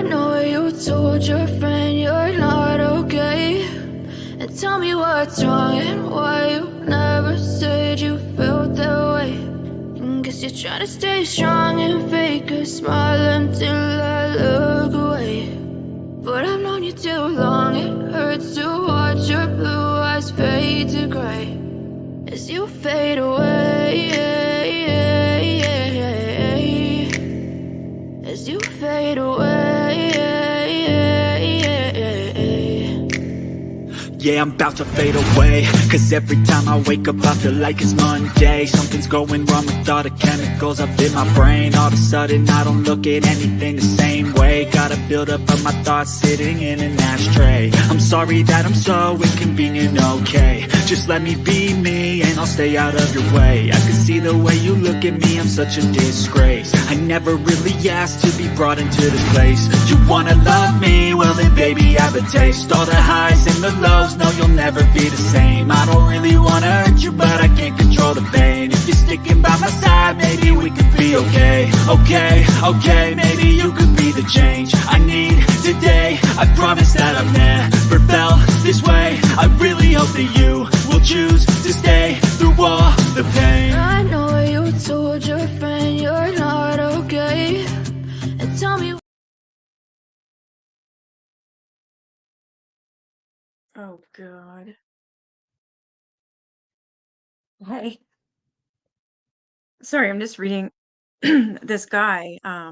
I know you told your friend you're not okay. And tell me what's wrong and why you never said you felt that way. And guess you're trying to stay strong and fake a smile until I look away. But I've known you too long, it hurts to watch your blue eyes fade to gray as you fade away. As you fade away. Yeah, I'm about to fade away, cause every time I wake up I feel like it's Monday. Something's going wrong with all the chemicals up in my brain. All of a sudden I don't look at anything the same way. Got a buildup of my thoughts sitting in an ashtray. I'm sorry that I'm so inconvenient, okay. Just let me be me and I'll stay out of your way. I can see the way you look at me, I'm such a disgrace. I never really asked to be brought into this place. You wanna love me? Well then baby I have a taste. All the highs and the lows, no you'll never be the same. I don't really wanna hurt you but I can't control the pain. If you're sticking by my side maybe we could be okay. Okay, maybe you could be the change I need today. I promise that I've never felt this way. I really hope that you will choose to stay through all the pain. I know you told your friend you're not okay. And tell me. Oh God. Hi. Sorry, I'm just reading this guy. I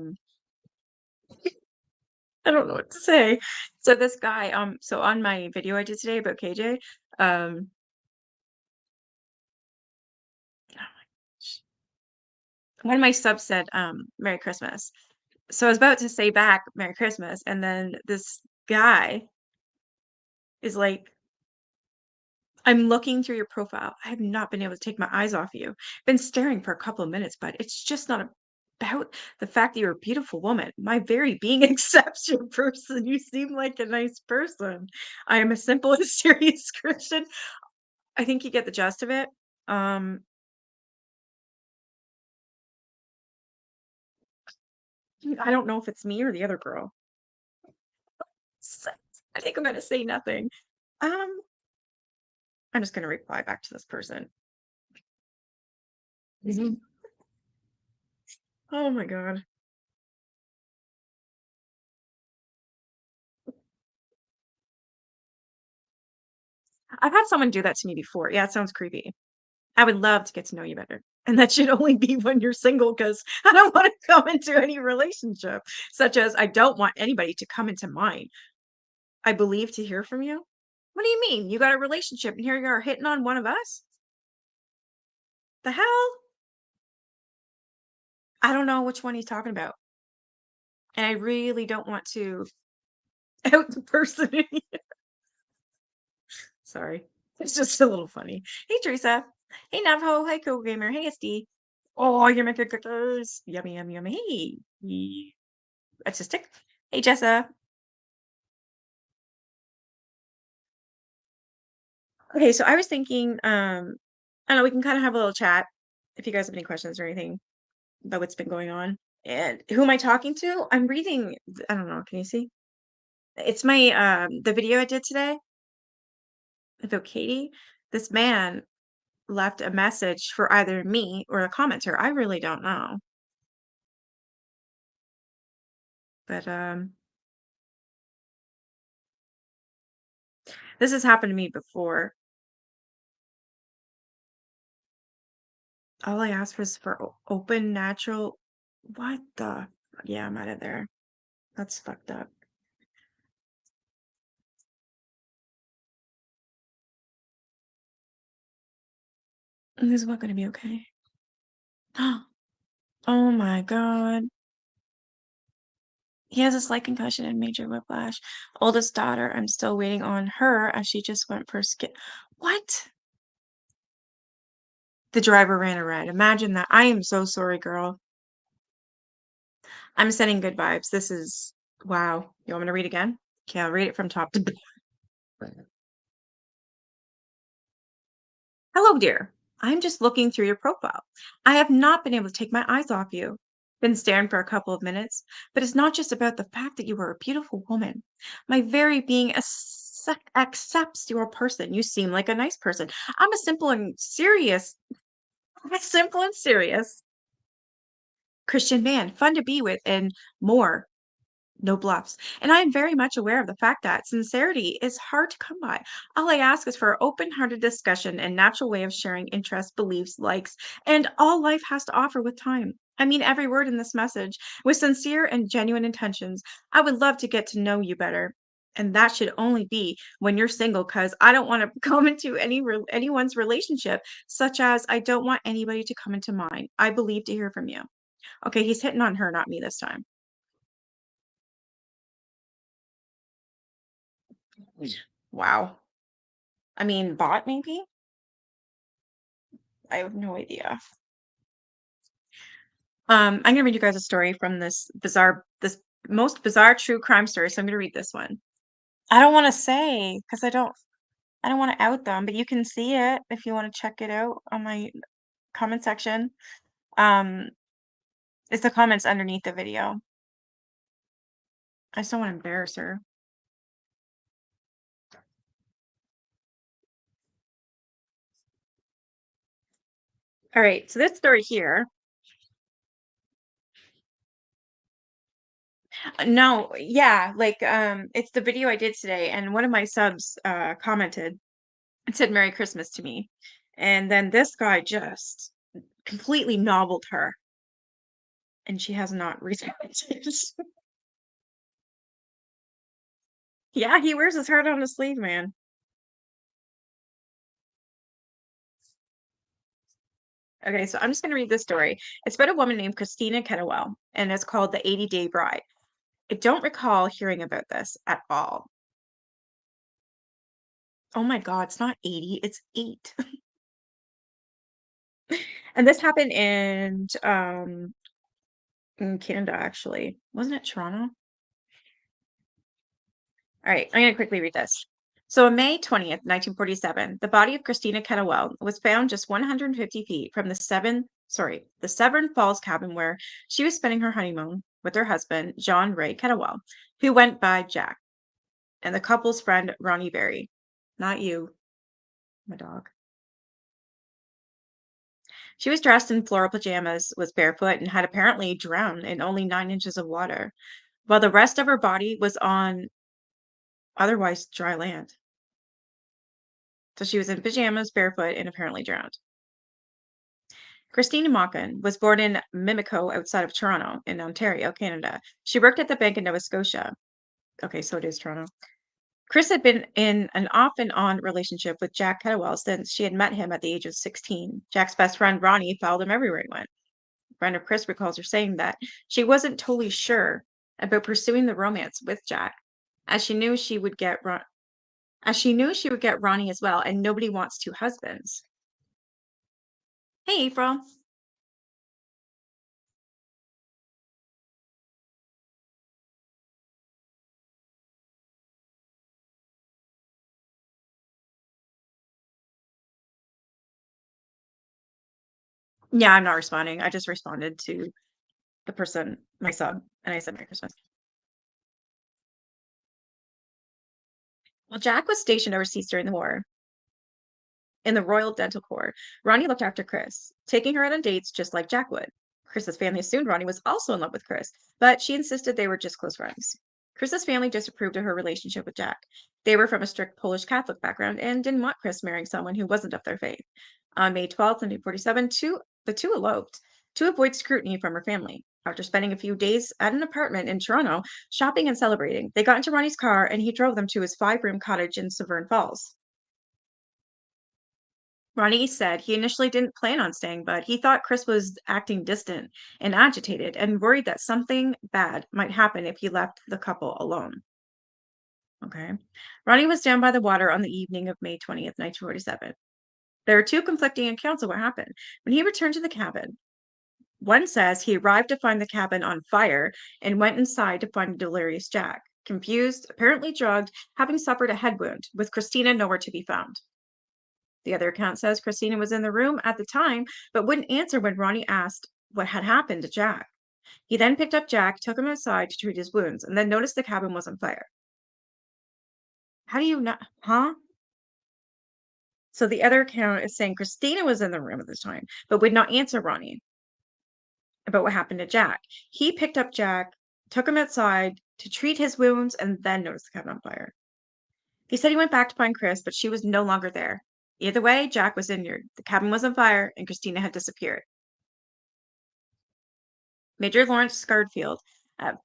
don't know what to say. So this guy, so on my video I did today about KJ, um, one of my subs said, Merry Christmas. So I was about to say back Merry Christmas, and then this guy is like, I'm looking through your profile. I have not been able to take my eyes off you. Been staring for a couple of minutes, but it's just not about the fact that you're a beautiful woman. My very being accepts your person. You seem like a nice person. I am a simple and serious Christian. I think you get the gist of it. Um, I don't know if it's me or the other girl. I think I'm gonna say nothing. Um, I'm just gonna reply back to this person. Mhm. Oh my God. I've had someone do that to me before. Yeah, it sounds creepy. I would love to get to know you better. And that should only be when you're single, because I don't want to come into any relationship, such as I don't want anybody to come into mine. I believe to hear from you. What do you mean? You got a relationship and here you are hitting on one of us? The hell? I don't know which one he's talking about. And I really don't want to out the person. Sorry. It's just a little funny. Hey, Teresa. Hey, Navho. Hey, Cool Gamer. Hey, SD. Oh, you're making cookies. Yummy, yummy, yummy. Hey. Artistic. Hey, Jessa. Okay, so I was thinking, I don't know, we can kind of have a little chat if you guys have any questions or anything about what's been going on. And who am I talking to? I'm reading, I don't know, can you see? It's my the video I did today about Katie. This man left a message for either me or a commenter. I really don't know. But this has happened to me before. All I asked was for open, natural. What the? Yeah, I'm out of there. That's fucked up. This is not going to be okay. Oh my God. He has a slight concussion and major whiplash. Oldest daughter, I'm still waiting on her as she just went for a skit. What? The driver ran a red. Imagine that. I am so sorry, girl. I'm sending good vibes. This is wow. You want me to read again? Okay, I'll read it from top to bottom. Hello, dear. I'm just looking through your profile. I have not been able to take my eyes off you. Been staring for a couple of minutes, but it's not just about the fact that you are a beautiful woman. My very being accepts your person. You seem like a nice person. I'm a simple and serious, I'm a simple and serious Christian man, fun to be with, and more. No bluffs. And I am very much aware of the fact that sincerity is hard to come by. All I ask is for open hearted discussion and natural way of sharing interests, beliefs, likes, and all life has to offer with time. I mean every word in this message with sincere and genuine intentions. I would love to get to know you better. And that should only be when you're single, because I don't want to come into anyone's relationship, such as I don't want anybody to come into mine. I believe to hear from you. Okay, he's hitting on her, not me this time. Wow. I mean, bot maybe? I have no idea. I'm gonna read you guys a story from this most bizarre true crime story. So I'm gonna read this one. I don't want to say because I don't want to out them, but you can see it if you want to check it out on my comment section. Um, it's the comments underneath the video. I just don't want to embarrass her. All right, so this story here. No, yeah, like it's the video I did today, and one of my subs commented and said Merry Christmas to me. And then this guy just completely nobbled her, and she has not responded. Yeah, he wears his heart on his sleeve, man. Okay, so I'm just gonna read this story. It's about a woman named Christina Kettlewell, and it's called The 80-Day Bride. I don't recall hearing about this at all. Oh my God, it's not 80, it's 8. And this happened in Canada, actually. Wasn't it Toronto? All right, I'm going to quickly read this. So on May 20th, 1947, the body of Christina Kettlewell was found just 150 feet from the Severn Falls cabin where she was spending her honeymoon with her husband, John Ray Kettlewell, who went by Jack, and the couple's friend, Ronnie Berry. Not you, my dog. She was dressed in floral pajamas, was barefoot, and had apparently drowned in only 9 inches of water, while the rest of her body was on otherwise dry land. So she was in pajamas, barefoot, and apparently drowned. Christina Mockin was born in Mimico outside of Toronto in Ontario, Canada. She worked at the bank in Nova Scotia. Okay, so it is Toronto. Chris had been in an off and on relationship with Jack Kettlewell since she had met him at the age of 16. Jack's best friend, Ronnie, followed him everywhere he went. A friend of Chris recalls her saying that she wasn't totally sure about pursuing the romance with Jack, as she knew she would get Ronnie as well, and nobody wants two husbands. Hey, April. Yeah, I'm not responding. I just responded to the person, my sub, and I said Merry Christmas. While Jack was stationed overseas during the war in the Royal Dental Corps, Ronnie looked after Chris, taking her out on dates just like Jack would. Chris's family assumed Ronnie was also in love with Chris, but she insisted they were just close friends. Chris's family disapproved of her relationship with Jack. They were from a strict Polish Catholic background and didn't want Chris marrying someone who wasn't of their faith. On May 12th, 1947, the two eloped to avoid scrutiny from her family. After spending a few days at an apartment in Toronto, shopping and celebrating, they got into Ronnie's car and he drove them to his 5-room cottage in Severn Falls. Ronnie said he initially didn't plan on staying, but he thought Chris was acting distant and agitated and worried that something bad might happen if he left the couple alone. Okay. Ronnie was down by the water on the evening of May 20th, 1947. There are two conflicting accounts of what happened. When he returned to the cabin, one says he arrived to find the cabin on fire and went inside to find a delirious Jack, confused, apparently drugged, having suffered a head wound, with Christina nowhere to be found. The other account says Christina was in the room at the time, but wouldn't answer when Ronnie asked what had happened to Jack. He then picked up Jack, took him outside to treat his wounds, and then noticed the cabin was on fire. How do you not? Huh? So the other account is saying Christina was in the room at this time, but would not answer Ronnie about what happened to Jack. He picked up Jack, took him outside to treat his wounds, and then noticed the cabin on fire. He said he went back to find Chris, but she was no longer there. Either way, Jack was injured. The cabin was on fire, and Christina had disappeared. Major Lawrence Scardfield,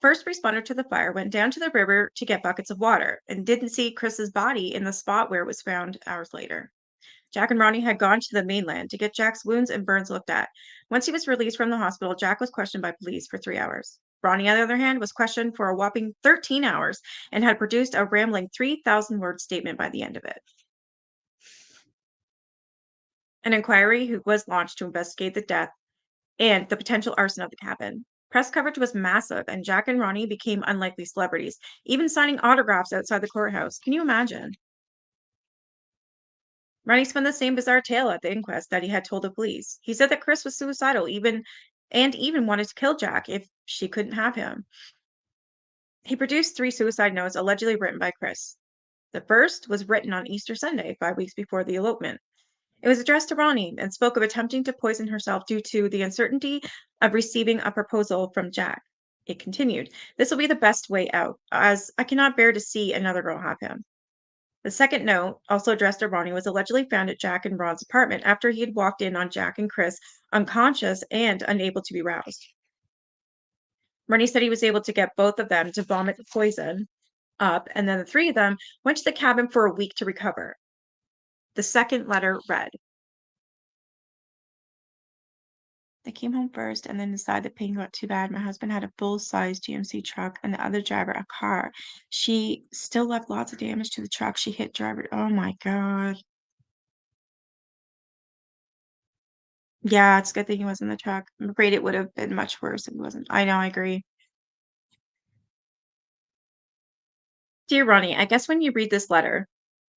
first responder to the fire, went down to the river to get buckets of water and didn't see Chris's body in the spot where it was found hours later. Jack and Ronnie had gone to the mainland to get Jack's wounds and burns looked at. Once he was released from the hospital, Jack was questioned by police for 3 hours. Ronnie, on the other hand, was questioned for a whopping 13 hours and had produced a rambling 3,000-word statement by the end of it. An inquiry was launched to investigate the death and the potential arson of the cabin. Press coverage was massive, and Jack and Ronnie became unlikely celebrities, even signing autographs outside the courthouse. Can you imagine? Ronnie spun the same bizarre tale at the inquest that he had told the police. He said that Chris was suicidal, even wanted to kill Jack if she couldn't have him. He produced 3 suicide notes allegedly written by Chris. The first was written on Easter Sunday, 5 weeks before the elopement. It was addressed to Ronnie and spoke of attempting to poison herself due to the uncertainty of receiving a proposal from Jack. It continued, "This will be the best way out, as I cannot bear to see another girl have him." The second note, also addressed to Ronnie, was allegedly found at Jack and Ron's apartment after he had walked in on Jack and Chris unconscious and unable to be roused. Ronnie said he was able to get both of them to vomit the poison up, and then the 3 of them went to the cabin for a week to recover. The second letter read, "They came home first and then decided the pain got too bad. My husband had a full-size GMC truck and the other driver a car. She still left lots of damage to the truck. She hit driver." Oh my God. Yeah, it's a good thing he wasn't in the truck. I'm afraid it would have been much worse if he wasn't. I know, I agree. Dear Ronnie, I guess when you read this letter,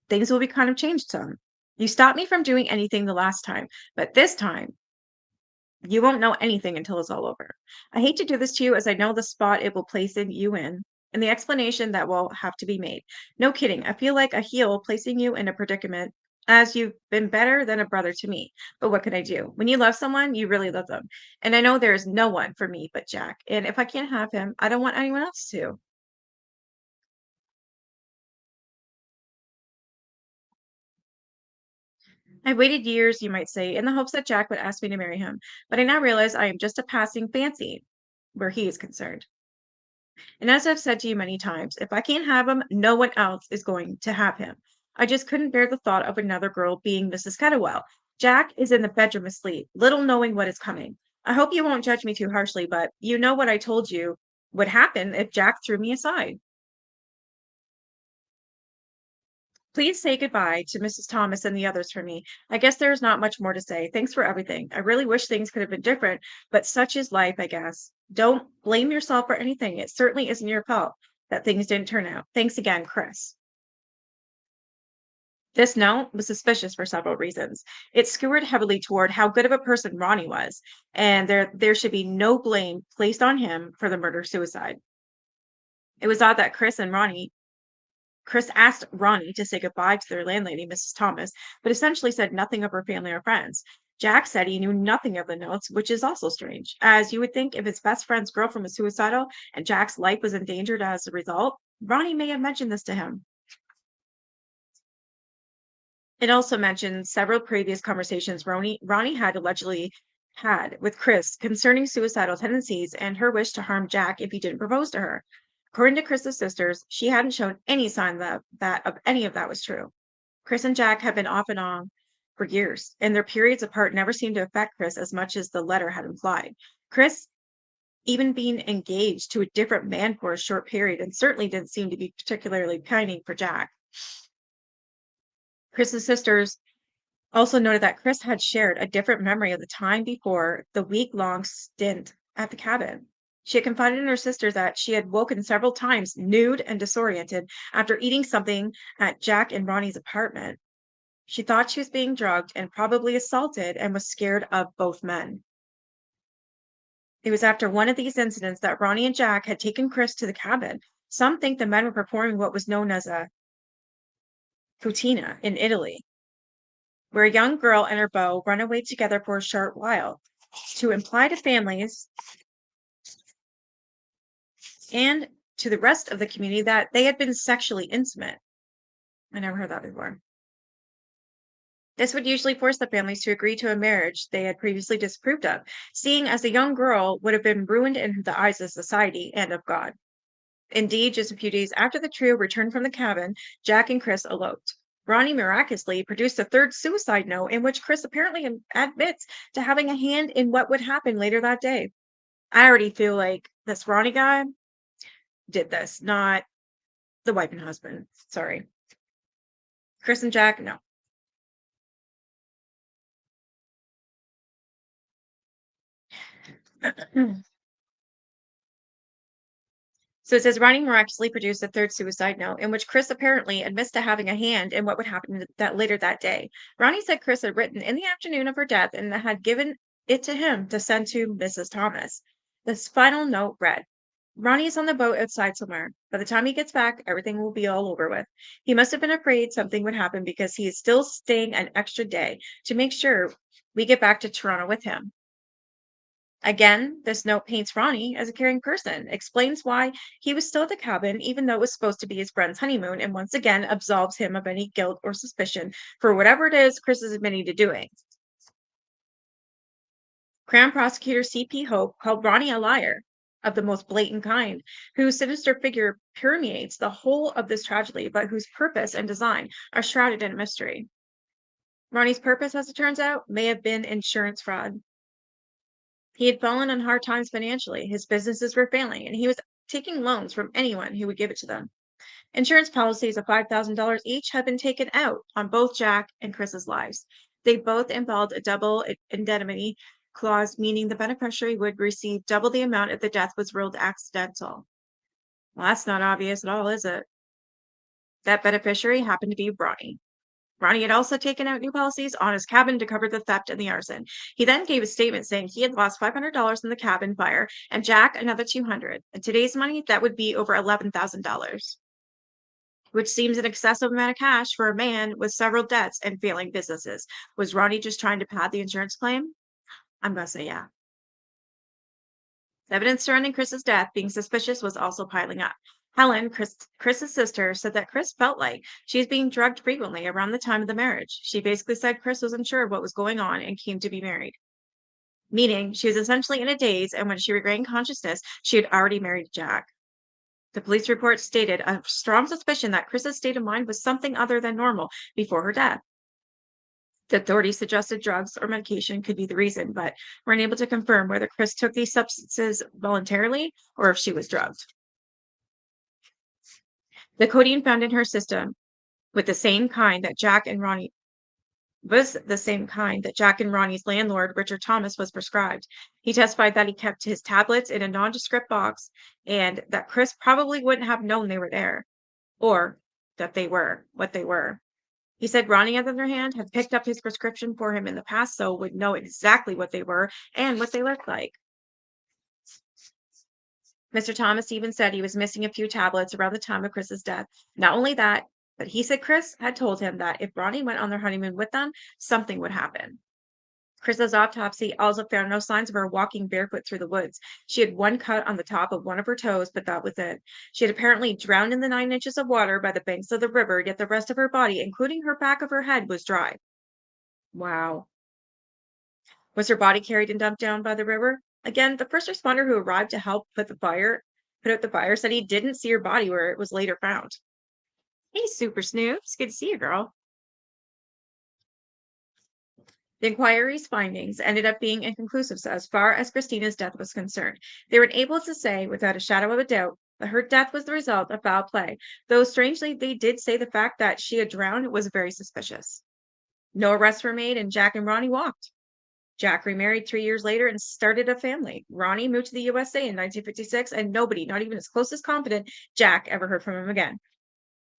things will be kind of changed some. You stopped me from doing anything the last time, but this time you won't know anything until it's all over. I hate to do this to you as I know the spot it will place you in and the explanation that will have to be made. No kidding. I feel like a heel placing you in a predicament as you've been better than a brother to me. But what can I do? When you love someone, you really love them. And I know there is no one for me but Jack. And if I can't have him, I don't want anyone else to. I waited years, you might say, in the hopes that Jack would ask me to marry him. But I now realize I am just a passing fancy where he is concerned. And as I've said to you many times, if I can't have him, no one else is going to have him. I just couldn't bear the thought of another girl being Mrs. Kettlewell. Jack is in the bedroom asleep, little knowing what is coming. I hope you won't judge me too harshly, but you know what I told you would happen if Jack threw me aside. Please say goodbye to Mrs. Thomas and the others for me. I guess there is not much more to say. Thanks for everything. I really wish things could have been different, but such is life, I guess. Don't blame yourself for anything. It certainly isn't your fault that things didn't turn out. Thanks again, Chris. This note was suspicious for several reasons. It skewed heavily toward how good of a person Ronnie was, and there should be no blame placed on him for the murder suicide. It was odd that Chris asked Ronnie to say goodbye to their landlady, Mrs. Thomas, but essentially said nothing of her family or friends. Jack said he knew nothing of the notes, which is also strange, as you would think if his best friend's girlfriend was suicidal and Jack's life was endangered as a result, Ronnie may have mentioned this to him. It also mentioned several previous conversations Ronnie had allegedly had with Chris concerning suicidal tendencies and her wish to harm Jack if he didn't propose to her. According to Chris's sisters, she hadn't shown any sign that of any of that was true. Chris and Jack had been off and on for years, and their periods apart never seemed to affect Chris as much as the letter had implied. Chris even being engaged to a different man for a short period and certainly didn't seem to be particularly pining for Jack. Chris's sisters also noted that Chris had shared a different memory of the time before the week-long stint at the cabin. She had confided in her sisters that she had woken several times nude and disoriented after eating something at Jack and Ronnie's apartment. She thought she was being drugged and probably assaulted and was scared of both men. It was after one of these incidents that Ronnie and Jack had taken Chris to the cabin. Some think the men were performing what was known as a putina in Italy, where a young girl and her beau run away together for a short while to imply to families and to the rest of the community that they had been sexually intimate. I never heard that before. This would usually force the families to agree to a marriage they had previously disapproved of, seeing as the young girl would have been ruined in the eyes of society and of God. Indeed, just a few days after the trio returned from the cabin, Jack and Chris eloped. Ronnie miraculously produced a third suicide note in which Chris apparently admits to having a hand in what would happen later that day. I already feel like this Ronnie guy did this, not the wife and husband. Sorry. Chris and Jack, no. So it says Ronnie miraculously produced a third suicide note in which Chris apparently admits to having a hand in what would happen that later that day. Ronnie said Chris had written in the afternoon of her death and had given it to him to send to Mrs. Thomas. This final note read, Ronnie is on the boat outside somewhere. By the time he gets back, everything will be all over with. He must have been afraid something would happen because he is still staying an extra day to make sure we get back to Toronto with him. Again, this note paints Ronnie as a caring person, explains why he was still at the cabin, even though it was supposed to be his friend's honeymoon, and once again absolves him of any guilt or suspicion for whatever it is Chris is admitting to doing. Crown prosecutor C.P. Hope called Ronnie a liar of the most blatant kind, whose sinister figure permeates the whole of this tragedy, but whose purpose and design are shrouded in mystery. Ronnie's purpose, as it turns out, may have been insurance fraud. He had fallen on hard times financially. His businesses were failing, and he was taking loans from anyone who would give it to them. Insurance policies of $5,000 each had been taken out on both Jack and Chris's lives. They both involved a double indemnity clause, meaning the beneficiary would receive double the amount if the death was ruled accidental. Well, that's not obvious at all, is it? That beneficiary happened to be Ronnie. Ronnie had also taken out new policies on his cabin to cover the theft and the arson. He then gave a statement saying he had lost $500 in the cabin fire and Jack another $200. In today's money, that would be over $11,000, which seems an excessive amount of cash for a man with several debts and failing businesses. Was Ronnie just trying to pad the insurance claim? I'm going to say yeah. Evidence surrounding Chris's death being suspicious was also piling up. Helen, Chris's sister, said that Chris felt like she was being drugged frequently around the time of the marriage. She basically said Chris was unsure of what was going on and came to be married. Meaning she was essentially in a daze, and when she regained consciousness, she had already married Jack. The police report stated a strong suspicion that Chris's state of mind was something other than normal before her death. The authorities suggested drugs or medication could be the reason, but were unable to confirm whether Chris took these substances voluntarily or if she was drugged. The codeine found in her system with the same kind that Jack and Ronnie was the same kind that Jack and Ronnie's landlord, Richard Thomas, was prescribed. He testified that he kept his tablets in a nondescript box and that Chris probably wouldn't have known they were there or that they were what they were. He said Ronnie, on the other hand, had picked up his prescription for him in the past, so would know exactly what they were and what they looked like. Mr. Thomas even said he was missing a few tablets around the time of Chris's death. Not only that, but he said Chris had told him that if Ronnie went on their honeymoon with them, something would happen. Chris's autopsy also found no signs of her walking barefoot through the woods. She had one cut on the top of one of her toes, but that was it. She had apparently drowned in the 9 inches of water by the banks of the river, yet the rest of her body, including her back of her head, was dry. Wow. Was her body carried and dumped down by the river? Again, the first responder who arrived to help put out the fire said he didn't see her body where it was later found. Hey, Super Snoops. Good to see you, girl. The inquiry's findings ended up being inconclusive so as far as Christina's death was concerned. They were able to say, without a shadow of a doubt, that her death was the result of foul play, though strangely, they did say the fact that she had drowned was very suspicious. No arrests were made, and Jack and Ronnie walked. Jack remarried 3 years later and started a family. Ronnie moved to the USA in 1956, and nobody, not even his closest confidant, Jack, ever heard from him again.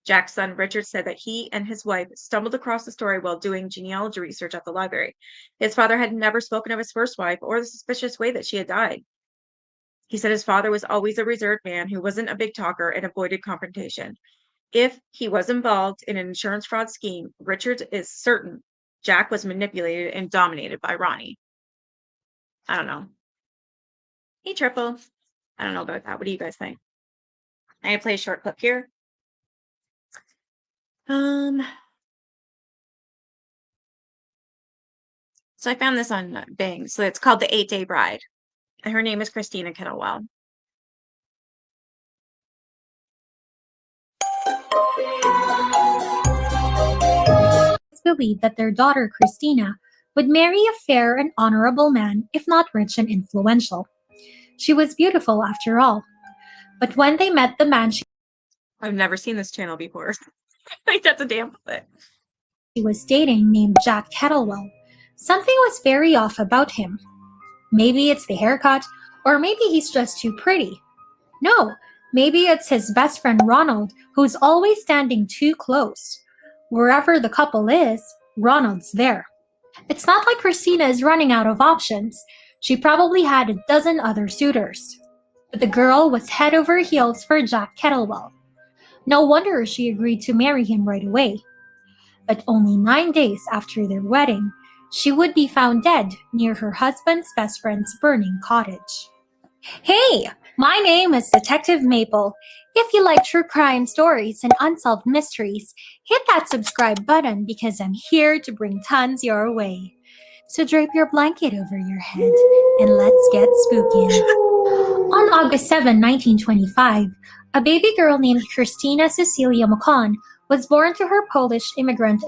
Jack's son Richard said that he and his wife stumbled across the story while doing genealogy research at the library. His father had never spoken of his first wife or the suspicious way that she had died. He said his father was always a reserved man who wasn't a big talker and avoided confrontation. If he was involved in an insurance fraud scheme, Richard is certain Jack was manipulated and dominated by Ronnie. I don't know. Hey, Triple. I don't know about that. What do you guys think? I'm gonna play a short clip here. So I found this on Bing. So it's called The 8-Day Bride. And her name is Christina Kettlewell. Believed that their daughter Christina would marry a fair and honorable man, if not rich and influential. She was beautiful after all. But when they met the man I've never seen this channel before. Like, that's a damn clip. she was dating, named Jack Kettlewell, something was very off about him. Maybe it's the haircut, or maybe he's just too pretty. No, maybe it's his best friend Ronald, who's always standing too close. Wherever the couple is, Ronald's there. It's not like Christina is running out of options. She probably had a dozen other suitors. But the girl was head over heels for Jack Kettlewell. No wonder she agreed to marry him right away. But only 9 days after their wedding, she would be found dead near her husband's best friend's burning cottage. Hey, my name is Detective Maple. If you like true crime stories and unsolved mysteries, hit that subscribe button because I'm here to bring tons your way. So drape your blanket over your head and let's get spooky. On August 7, 1925, a baby girl named Christina Cecilia McCon was born to her Polish immigrant.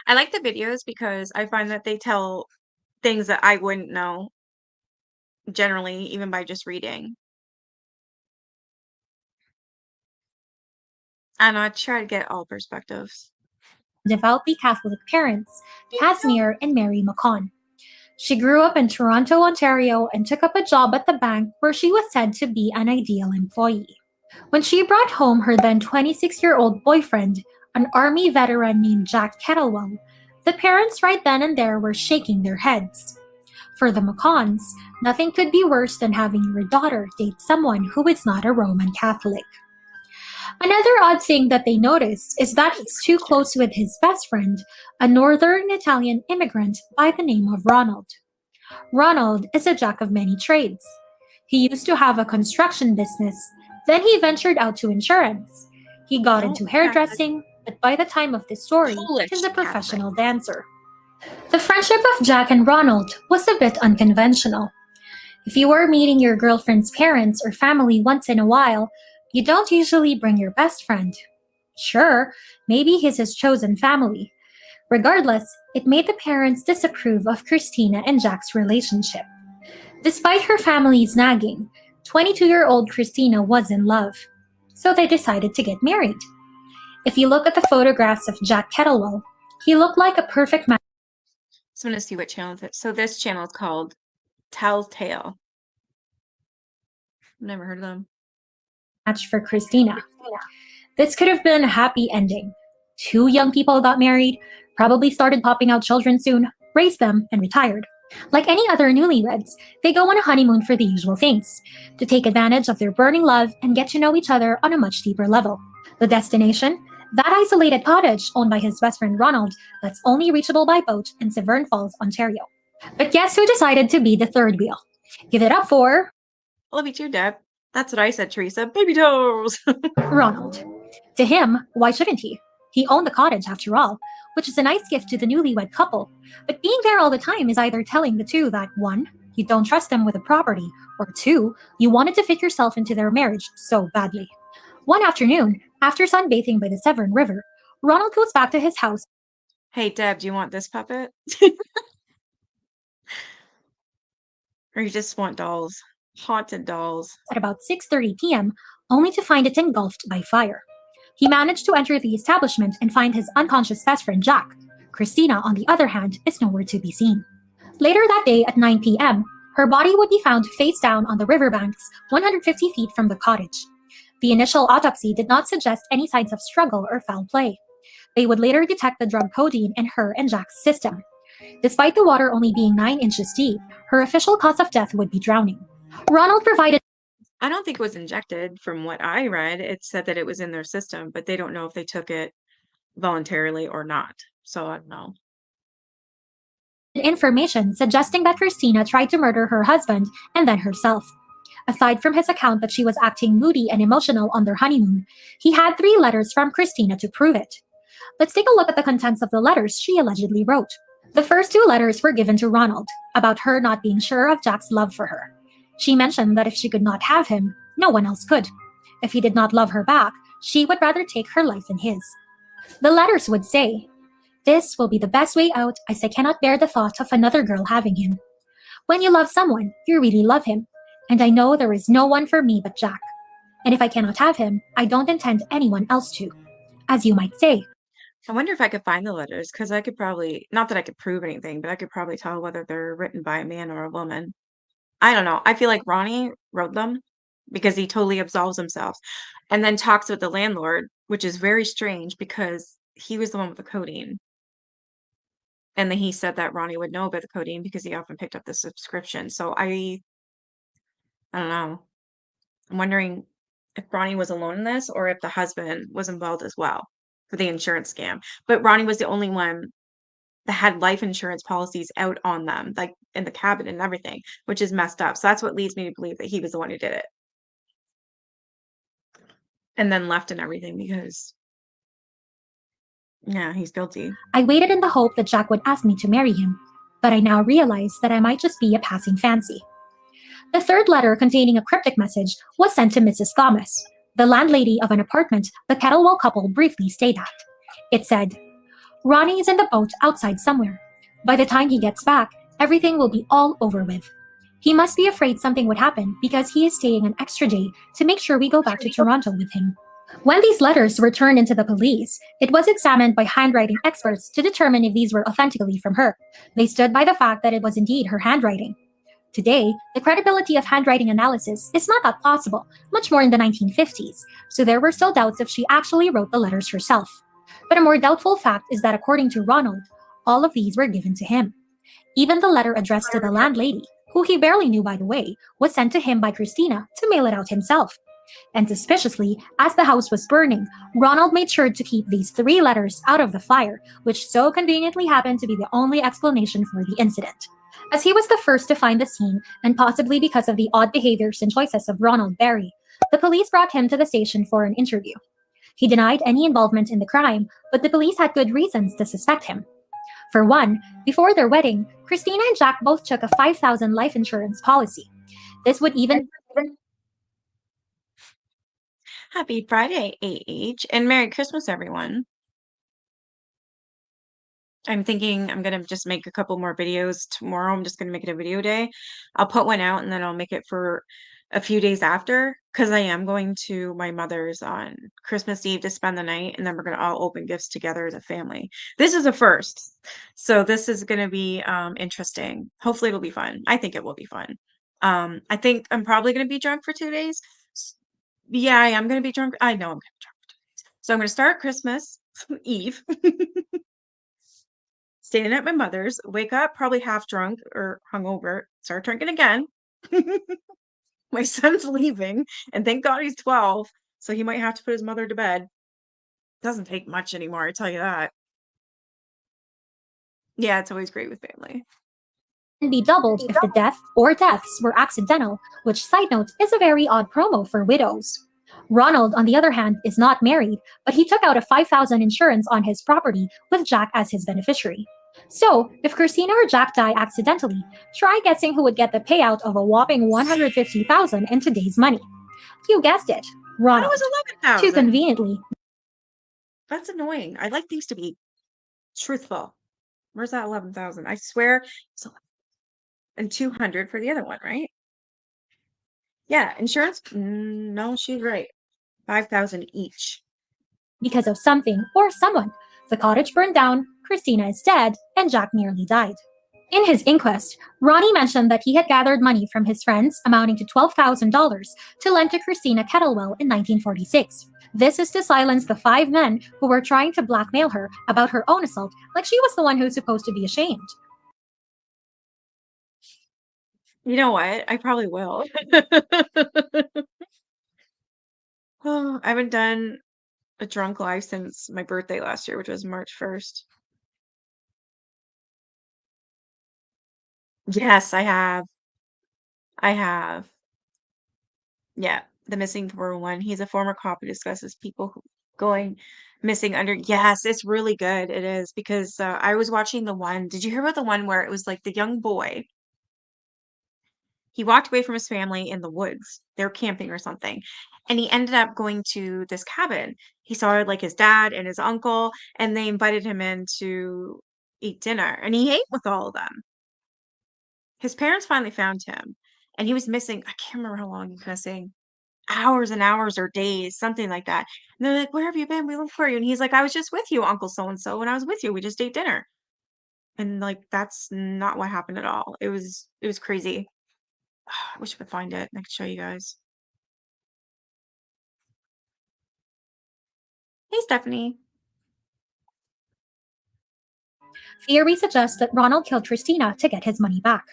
I like the videos because I find that they tell things that I wouldn't know generally, even by just reading. And I try to get all perspectives. Devoutly Catholic parents, Casimir and Mary McCon. She grew up in Toronto, Ontario, and took up a job at the bank where she was said to be an ideal employee. When she brought home her then 26-year-old boyfriend, an Army veteran named Jack Kettlewell, the parents right then and there were shaking their heads. For the McCons, nothing could be worse than having your daughter date someone who is not a Roman Catholic. Another odd thing that they noticed is that he's too close with his best friend, a northern Italian immigrant by the name of Ronald. Ronald is a jack of many trades. He used to have a construction business, then he ventured out to insurance. He got into hairdressing, but by the time of this story, he's a professional dancer. The friendship of Jack and Ronald was a bit unconventional. If you were meeting your girlfriend's parents or family once in a while, you don't usually bring your best friend. Sure, maybe he's his chosen family. Regardless, it made the parents disapprove of Christina and Jack's relationship. Despite her family's nagging, 22-year-old Christina was in love, so they decided to get married. If you look at the photographs of Jack Kettlewell, he looked like a perfect match. So I'm going to see what channel is it. So this channel is called Telltale. Never heard of them. Match for Christina. This could have been a happy ending. 2 young people got married, probably started popping out children soon, raised them, and retired. Like any other newlyweds, they go on a honeymoon for the usual things, to take advantage of their burning love and get to know each other on a much deeper level. The destination? That isolated cottage owned by his best friend Ronald that's only reachable by boat in Severn Falls, Ontario. But guess who decided to be the third wheel? Give it up for... I love you too, Deb. That's what I said, Teresa. Baby toes! Ronald. To him, why shouldn't he? He owned the cottage after all, which is a nice gift to the newlywed couple. But being there all the time is either telling the two that 1, you don't trust them with a property, or 2, you wanted to fit yourself into their marriage so badly. One afternoon, after sunbathing by the Severn River, Ronald goes back to his house. Hey, Deb, do you want this puppet? Or you just want dolls? Haunted dolls. At about 6:30 p.m., only to find it engulfed by fire. He managed to enter the establishment and find his unconscious best friend Jack. Christina, on the other hand, is nowhere to be seen. Later that day at 9 p.m., her body would be found face down on the riverbanks, 150 feet from the cottage. The initial autopsy did not suggest any signs of struggle or foul play. They would later detect the drug codeine in her and Jack's system. Despite the water only being 9 inches deep, her official cause of death would be drowning. Ronald provided I don't think it was injected from what I read. It said that it was in their system, but they don't know if they took it voluntarily or not. So I don't know. Information suggesting that Christina tried to murder her husband and then herself. Aside from his account that she was acting moody and emotional on their honeymoon, he had 3 letters from Christina to prove it. Let's take a look at the contents of the letters she allegedly wrote. The first 2 letters were given to Ronald, about her not being sure of Jack's love for her. She mentioned that if she could not have him, no one else could. If he did not love her back, she would rather take her life than his. The letters would say, "This will be the best way out, as I cannot bear the thought of another girl having him. When you love someone, you really love him, and I know there is no one for me but Jack. And if I cannot have him, I don't intend anyone else to. As you might say, I wonder if I could find the letters because I could probably, not that I could prove anything, but I could probably tell whether they're written by a man or a woman. I don't know. I feel like Ronnie wrote them because he totally absolves himself and then talks with the landlord, which is very strange because he was the one with the codeine. And then he said that Ronnie would know about the codeine because he often picked up the subscription. So I don't know. I'm wondering if Ronnie was alone in this or if the husband was involved as well for the insurance scam. But Ronnie was the only one that had life insurance policies out on them, like in the cabin and everything, which is messed up. So that's what leads me to believe that he was the one who did it. And then left and everything because, yeah, he's guilty. I waited in the hope that Jack would ask me to marry him, but I now realize that I might just be a passing fancy." The third letter, containing a cryptic message, was sent to Mrs. Thomas, the landlady of an apartment the Kettlewell couple briefly stayed at. It said, "Ronnie is in the boat outside somewhere. By the time he gets back, everything will be all over with. He must be afraid something would happen because he is staying an extra day to make sure we go back to Toronto with him." When these letters were turned into the police, it was examined by handwriting experts to determine if these were authentically from her. They stood by the fact that it was indeed her handwriting. Today, the credibility of handwriting analysis is not that possible, much more in the 1950s, so there were still doubts if she actually wrote the letters herself. But a more doubtful fact is that according to Ronald, all of these were given to him. Even the letter addressed to the landlady, who he barely knew by the way, was sent to him by Christina to mail it out himself. And suspiciously, as the house was burning, Ronald made sure to keep these 3 letters out of the fire, which so conveniently happened to be the only explanation for the incident. As he was the first to find the scene, and possibly because of the odd behaviors and choices of Ronald Barry, the police brought him to the station for an interview. He denied any involvement in the crime, but the police had good reasons to suspect him. For one, before their wedding, Christina and Jack both took a $5,000 life insurance policy. This would even Happy Friday, AH, and Merry Christmas, everyone. I'm thinking I'm gonna just make a couple more videos tomorrow. I'm just gonna make it a video day. I'll put one out and then I'll make it for a few days after because I am going to my mother's on Christmas Eve to spend the night, and then we're gonna all open gifts together as a family. This is a first, so this is gonna be interesting. Hopefully, it'll be fun. I think it will be fun. I think I'm probably gonna be drunk for 2 days. Yeah, I am gonna be drunk. I know I'm gonna be drunk for 2 days. So I'm gonna start Christmas Eve. Staying at my mother's, wake up probably half drunk or hungover, start drinking again. My son's leaving, and thank God he's 12, so he might have to put his mother to bed. Doesn't take much anymore, I tell you that. Yeah, it's always great with family. be doubled if the death or deaths were accidental, which, side note, is a very odd promo for widows. Ronald, on the other hand, is not married, but he took out a $5,000 insurance on his property with Jack as his beneficiary. So, if Christina or Jack die accidentally, try guessing who would get the payout of a whopping $150,000 in today's money. You guessed it, That Ronald. was Too 11,000. conveniently, That's annoying. I'd like things to be truthful. Where's that 11,000? I swear it's 11. And 200 for the other one, right? Yeah, insurance. No, she's right. 5,000 each. because of something or someone. The cottage burned down, Christina is dead, and Jack nearly died. In his inquest, Ronnie mentioned that he had gathered money from his friends amounting to $12,000 to lend to Christina Kettlewell in 1946. This is to silence the 5 men who were trying to blackmail her about her own assault, like she was the one who's supposed to be ashamed. You know what? I probably will. Oh, I haven't done a drunk live since my birthday last year, which was March 1st. Yes, I have. I have. Yeah, the missing 401. He's a former cop who discusses people going missing under. Yes, it's really good. It is because I was watching the one. Did you hear about the one where it was like the young boy? He walked away from his family in the woods. They were camping or something. And he ended up going to this cabin. He saw like his dad and his uncle, and they invited him in to eat dinner. And he ate with all of them. His parents finally found him, and he was missing. I can't remember how long he was missing, hours and hours or days, something like that. And they're like, "Where have you been? We looked for you." And he's like, "I was just with you, Uncle so and so. When I was with you, we just ate dinner." And like that's not what happened at all. It was crazy. I wish I could find it and I could show you guys. Hey, Stephanie. Theories suggest that Ronald killed Christina to get his money back.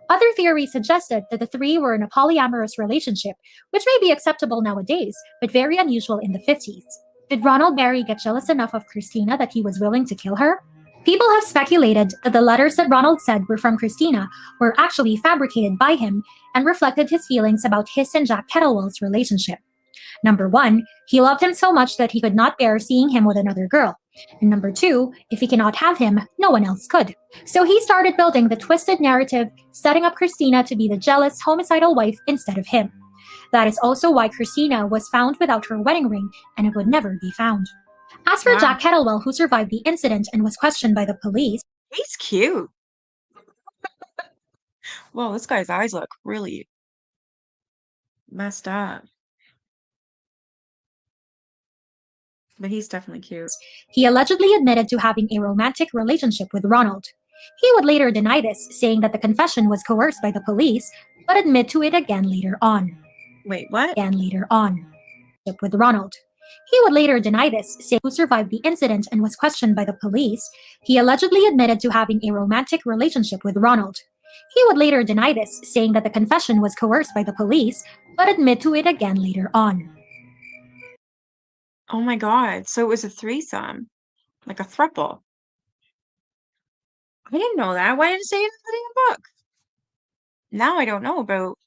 Other theories suggested that the three were in a polyamorous relationship, which may be acceptable nowadays, but very unusual in the 50s. Did Ronald Barry get jealous enough of Christina that he was willing to kill her? People have speculated that the letters that Ronald said were from Christina were actually fabricated by him and reflected his feelings about his and Jack Kettlewell's relationship. Number one, he loved him so much that he could not bear seeing him with another girl. And number two, if he cannot have him, no one else could. So he started building the twisted narrative, setting up Christina to be the jealous, homicidal wife instead of him. That is also why Christina was found without her wedding ring, and it would never be found. As for Wow. Jack Kettlewell, who survived the incident and was questioned by the police, He's cute. Whoa, this guy's eyes look really messed up. But he's definitely cute. he allegedly admitted to having a romantic relationship with Ronald. He would later deny this, saying that the confession was coerced by the police, but admit to it again later on. Wait, what? Again later on. With Ronald. He would later deny this, saying who survived the incident and was questioned by the police. He allegedly admitted to having a romantic relationship with Ronald. He would later deny this, saying that the confession was coerced by the police, but admit to it again later on. Oh my God. So it was a threesome, like a throuple. I didn't know that. Why didn't it say it in the damn book? Now I don't know about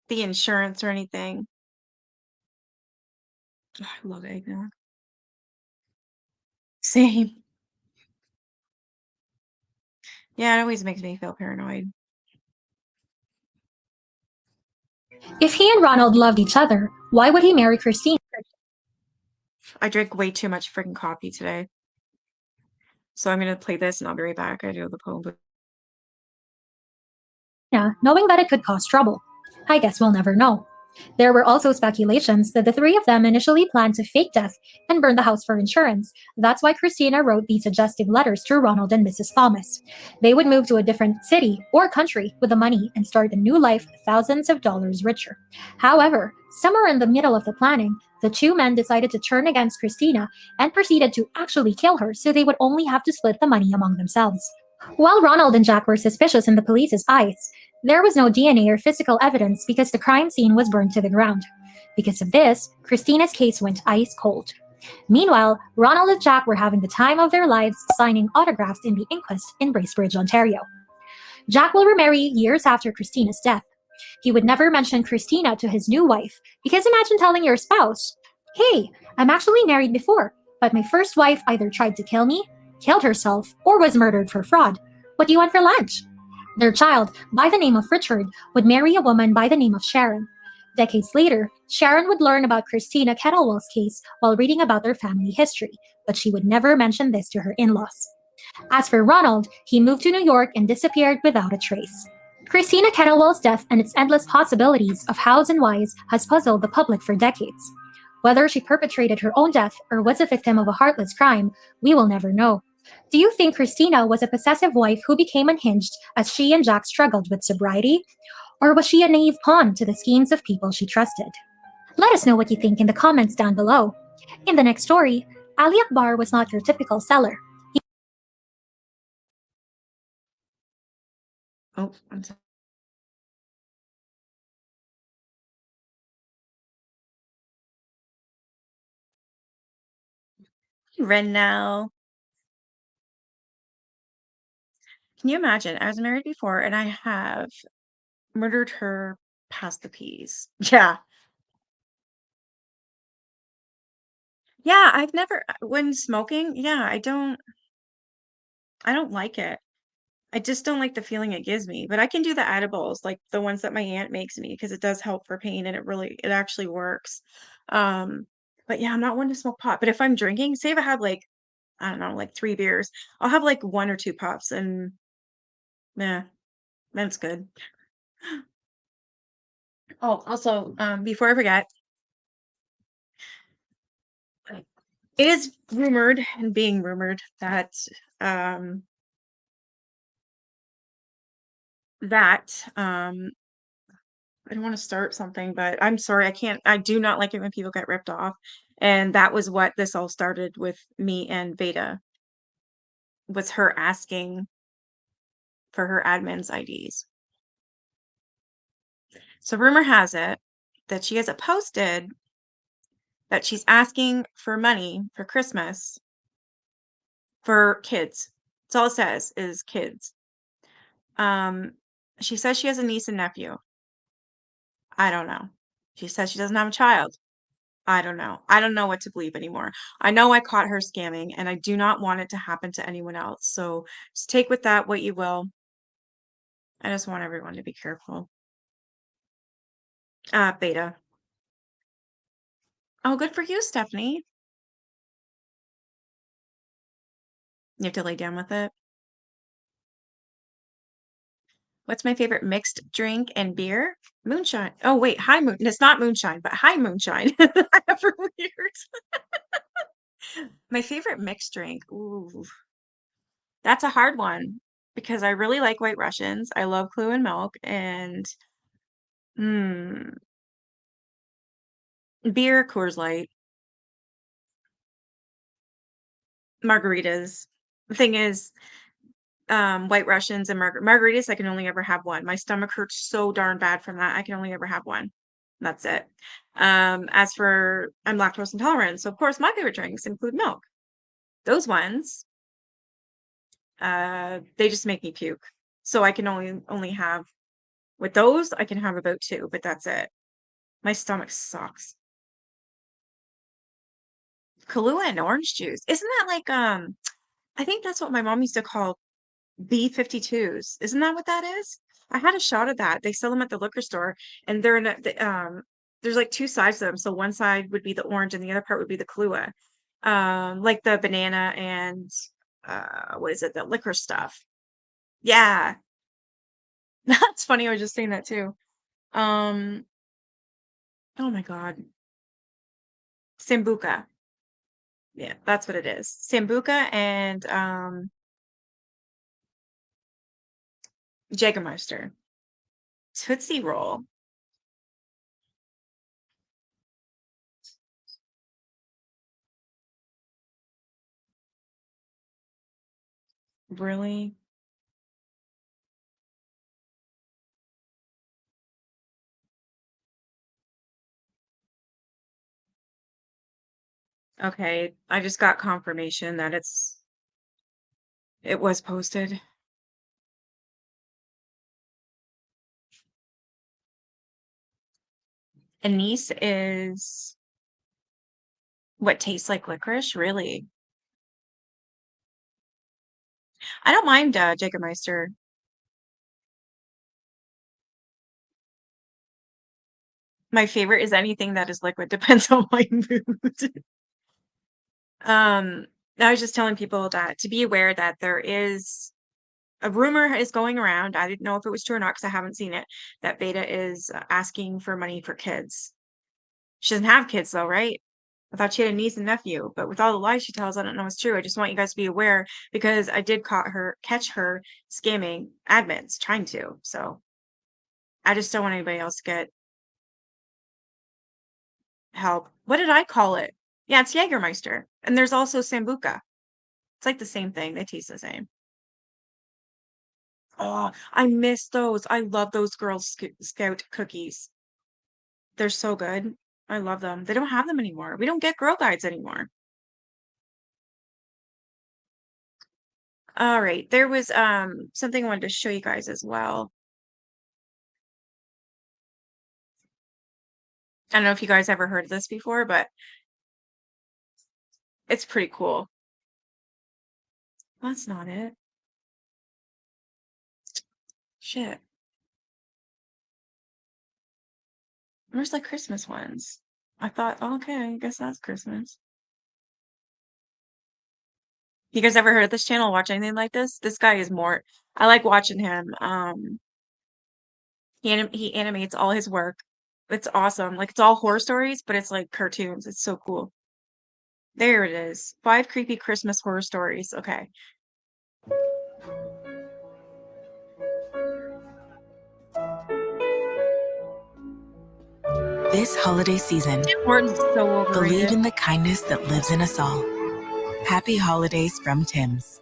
the insurance or anything. I love eggnog. Same. Yeah, it always makes me feel paranoid. If he and Ronald loved each other, why would he marry Christine? I drank way too much freaking coffee today. So I'm gonna play this and I'll be right back. I do the poem. Knowing that it could cause trouble? I guess we'll never know. There were also speculations that the three of them initially planned to fake death and burn the house for insurance. That's why Christina wrote these suggestive letters to Ronald and Mrs. Thomas. They would move to a different city or country with the money and start a new life thousands of dollars richer. However, somewhere in the middle of the planning, the two men decided to turn against Christina and proceeded to actually kill her so they would only have to split the money among themselves. While Ronald and Jack were suspicious in the police's eyes, there was no DNA or physical evidence because the crime scene was burned to the ground. Because of this, Christina's case went ice cold. Meanwhile, Ronald and Jack were having the time of their lives signing autographs in the inquest in Bracebridge, Ontario. Jack will remarry years after Christina's death. He would never mention Christina to his new wife because imagine telling your spouse, "Hey, I'm actually married before, but my first wife either tried to kill me, killed herself, or was murdered for fraud. What do you want for lunch?" Their child, by the name of Richard, would marry a woman by the name of Sharon. Decades later, Sharon would learn about Christina Kettlewell's case while reading about their family history, but she would never mention this to her in-laws. As for Ronald, he moved to New York and disappeared without a trace. Christina Kettlewell's death and its endless possibilities of hows and whys has puzzled the public for decades. Whether she perpetrated her own death or was a victim of a heartless crime, we will never know. Do you think Christina was a possessive wife who became unhinged as she and Jack struggled with sobriety? Or was she a naive pawn to the schemes of people she trusted? Let us know what you think in the comments down below. In the next story, Ali Akbar was not your typical seller. Oh, I'm sorry. Renell. Can you imagine? I was married before and I have murdered her past the peas. Yeah. Yeah, I've never when smoking, yeah, I don't like it. I just don't like the feeling it gives me, but I can do the edibles, like the ones that my aunt makes me because it does help for pain and it actually works. Um, but yeah, I'm not one to smoke pot, but if I'm drinking, say if I had like, I don't know, like 3 beers, I'll have like 1 or 2 puffs and yeah, that's good. Oh, also, before I forget, it is rumored and being rumored that um that I don't want to start something, but I'm sorry, I do not like it when people get ripped off. And that was what this all started with me and Beta, was her asking for her admin's IDs. So rumor has it that she has it posted that she's asking for money for Christmas for kids. That's all it says is kids. Um, she says she has a niece and nephew. I don't know. She says she doesn't have a child. I don't know. I don't know what to believe anymore. I know I caught her scamming, and I do not want it to happen to anyone else. So just take with that what you will. I just want everyone to be careful. Beta. Oh, good for you, Stephanie. You have to lay down with it. What's my favorite mixed drink and beer? Moonshine. Oh, wait, high moon. It's not moonshine, but high moonshine. Ever weird. My favorite mixed drink. Ooh, that's a hard one because I really like White Russians. I love Clue and Milk and hmm, beer, Coors Light, margaritas. The thing is, White Russians and margaritas, I can only ever have one. My stomach hurts so darn bad from that. I can only ever have one. That's it. As for I'm lactose intolerant, so of course my favorite drinks include milk. Those ones, they just make me puke. So I can only have with those, I can have about two, but that's it. My stomach sucks. Kahlua and orange juice. Isn't that like I think that's what my mom used to call B-52s. Isn't that what that is? I had a shot of that. They sell them at the liquor store and they're in there's like two sides to them. So one side would be the orange and the other part would be the Kahlua. Like the banana and what is it? The liquor stuff. Yeah. That's funny. I was just saying that too. Um, oh my God. Sambuca. Yeah, that's what it is. Sambuca and Jägermeister. Tootsie Roll. Really? Okay, I just got confirmation that it was posted. Anise is what tastes like licorice, really. I don't mind Jägermeister. My favorite is anything that is liquid, depends on my mood. Um, I was just telling people that to be aware that there is a rumor is going around. I didn't know if it was true or not because I haven't seen it. That Beta is asking for money for kids. She doesn't have kids though, right? I thought she had a niece and nephew, but with all the lies she tells, I don't know it's true. I just want you guys to be aware because I did catch her scamming admins, trying to. So I just don't want anybody else to get help. What did I call it? Yeah, it's Jägermeister. And there's also Sambuca. It's like the same thing. They taste the same. Oh, I miss those. I love those Girl Scout cookies. They're so good. I love them. They don't have them anymore. We don't get Girl Guides anymore. All right, there was something I wanted to show you guys as well. I don't know if you guys ever heard of this before, but it's pretty cool. That's not it. Shit. Where's the Christmas ones? I thought, oh, okay, I guess that's Christmas. You guys ever heard of this channel? Watch anything like this? This guy is more. I like watching him. He animates all his work. It's awesome. Like it's all horror stories, but it's like cartoons. It's so cool. There it is. 5 creepy Christmas horror stories. Okay. This holiday season, Tim Hortons is so believe overrated. in the kindness that lives in us all. Happy holidays from Tim's.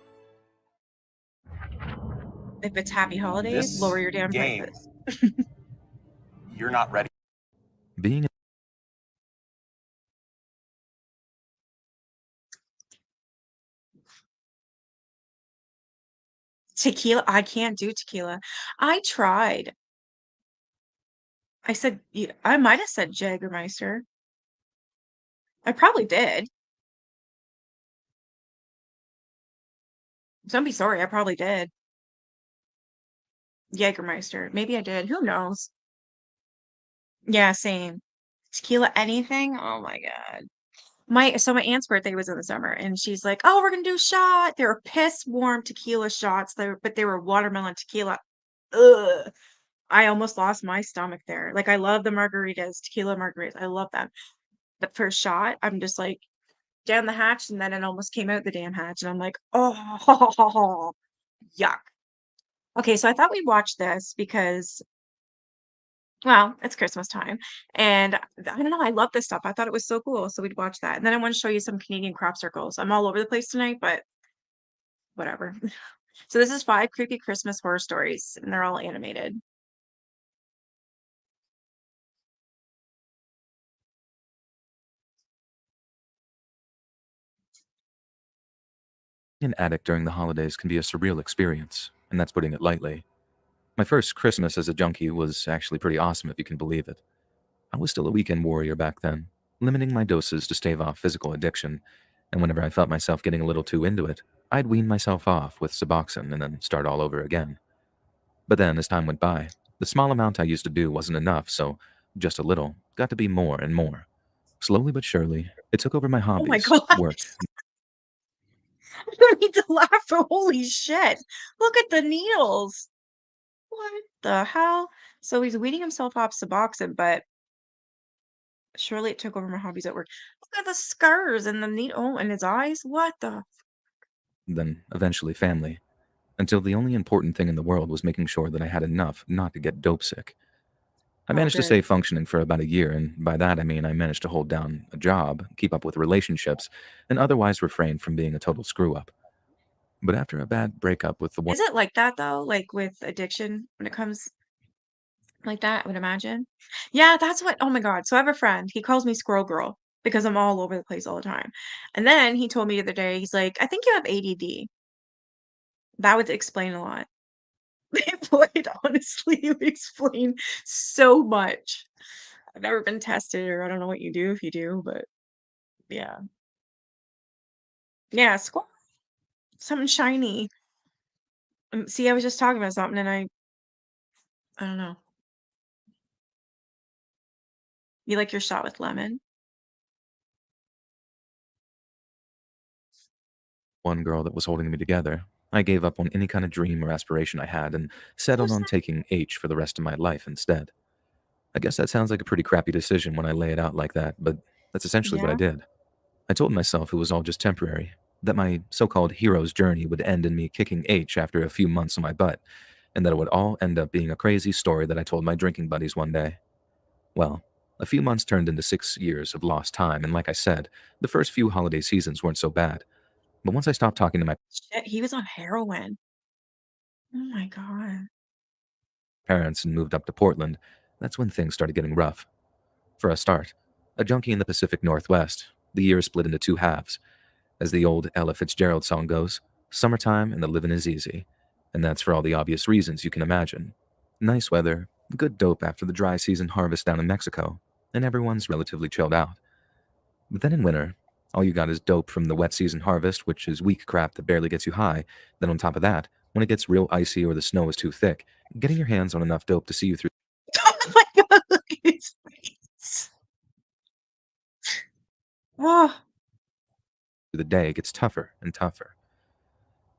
If it's happy holidays, This lower your damn game. prices. You're not ready. Being Tequila, I can't do tequila. I tried. I said, I might have said Jägermeister. I probably did. Don't be sorry, I probably did. Jägermeister. Maybe I did. Who knows? Yeah, same. Tequila anything? Oh my God. My aunt's birthday was in the summer and she's like, "Oh, we're gonna do a shot." They were piss warm tequila shots, but they were watermelon tequila. Ugh. I almost lost my stomach there. Like I love the margaritas, tequila margaritas. I love them. But for a shot, I'm just like down the hatch and then it almost came out the damn hatch and I'm like, "Oh, yuck." Okay, so I thought we'd watch this because well, it's Christmas time, and I don't know, I love this stuff. I thought it was so cool, so we'd watch that, and then I wanna show you some Canadian crop circles. I'm all over the place tonight, but whatever. So this is 5 creepy Christmas horror stories, and they're all animated. an addict during the holidays can be a surreal experience, and that's putting it lightly. My first Christmas as a junkie was actually pretty awesome, if you can believe it. I was still a weekend warrior back then, limiting my doses to stave off physical addiction, and whenever I felt myself getting a little too into it, I'd wean myself off with Suboxone and then start all over again. But then, as time went by, the small amount I used to do wasn't enough, so just a little got to be more and more. Slowly but surely, it took over my Oh my hobbies, god. work, I don't need to laugh, but holy shit. Look at the needles. What the hell? So he's weaning himself off Suboxone, but surely it took over my hobbies at work. Look at the scars and the needle in his eyes. What the then eventually family, until the only important thing in the world was making sure that I had enough not to get dope sick. I Oh, managed to good. stay functioning for about a year, and by that I mean I managed to hold down a job, keep up with relationships, and otherwise refrain from being a total screw up. But after a bad breakup with the Is it like that though? Like with addiction when it comes like that, I would imagine. Yeah, that's what oh my God. So I have a friend. He calls me Squirrel Girl because I'm all over the place all the time. And then he told me the other day, he's like, I think you have ADD. That would explain a lot. It would, honestly, it would explain so much. I've never been tested, or I don't know what you do if you do, but yeah. Yeah, squirrel. Something shiny. See, I was just talking about something and I don't know. You like your shot with lemon? one girl that was holding me together, I gave up on any kind of dream or aspiration I had and settled Who's on that? taking H for the rest of my life instead. I guess that sounds like a pretty crappy decision when I lay it out like that, but that's essentially what I Yeah. did. I told myself it was all just temporary, that my so called hero's journey would end in me kicking H after a few months on my butt, and that it would all end up being a crazy story that I told my drinking buddies one day. Well, a few months turned into 6 years of lost time, and like I said, the first few holiday seasons weren't so bad. But once I stopped talking to my Shit, he was on heroin. Oh my God. parents and moved up to Portland, that's when things started getting rough. For a start, a junkie in the Pacific Northwest, the year split into two halves. As the old Ella Fitzgerald song goes, Summertime and the living is easy. And that's for all the obvious reasons you can imagine. Nice weather, good dope after the dry season harvest down in Mexico, and everyone's relatively chilled out. But then in winter, all you got is dope from the wet season harvest, which is weak crap that barely gets you high. Then on top of that, when it gets real icy or the snow is too thick, getting your hands on enough dope to see you through Oh my god, look at his face. Oh, the day gets tougher and tougher.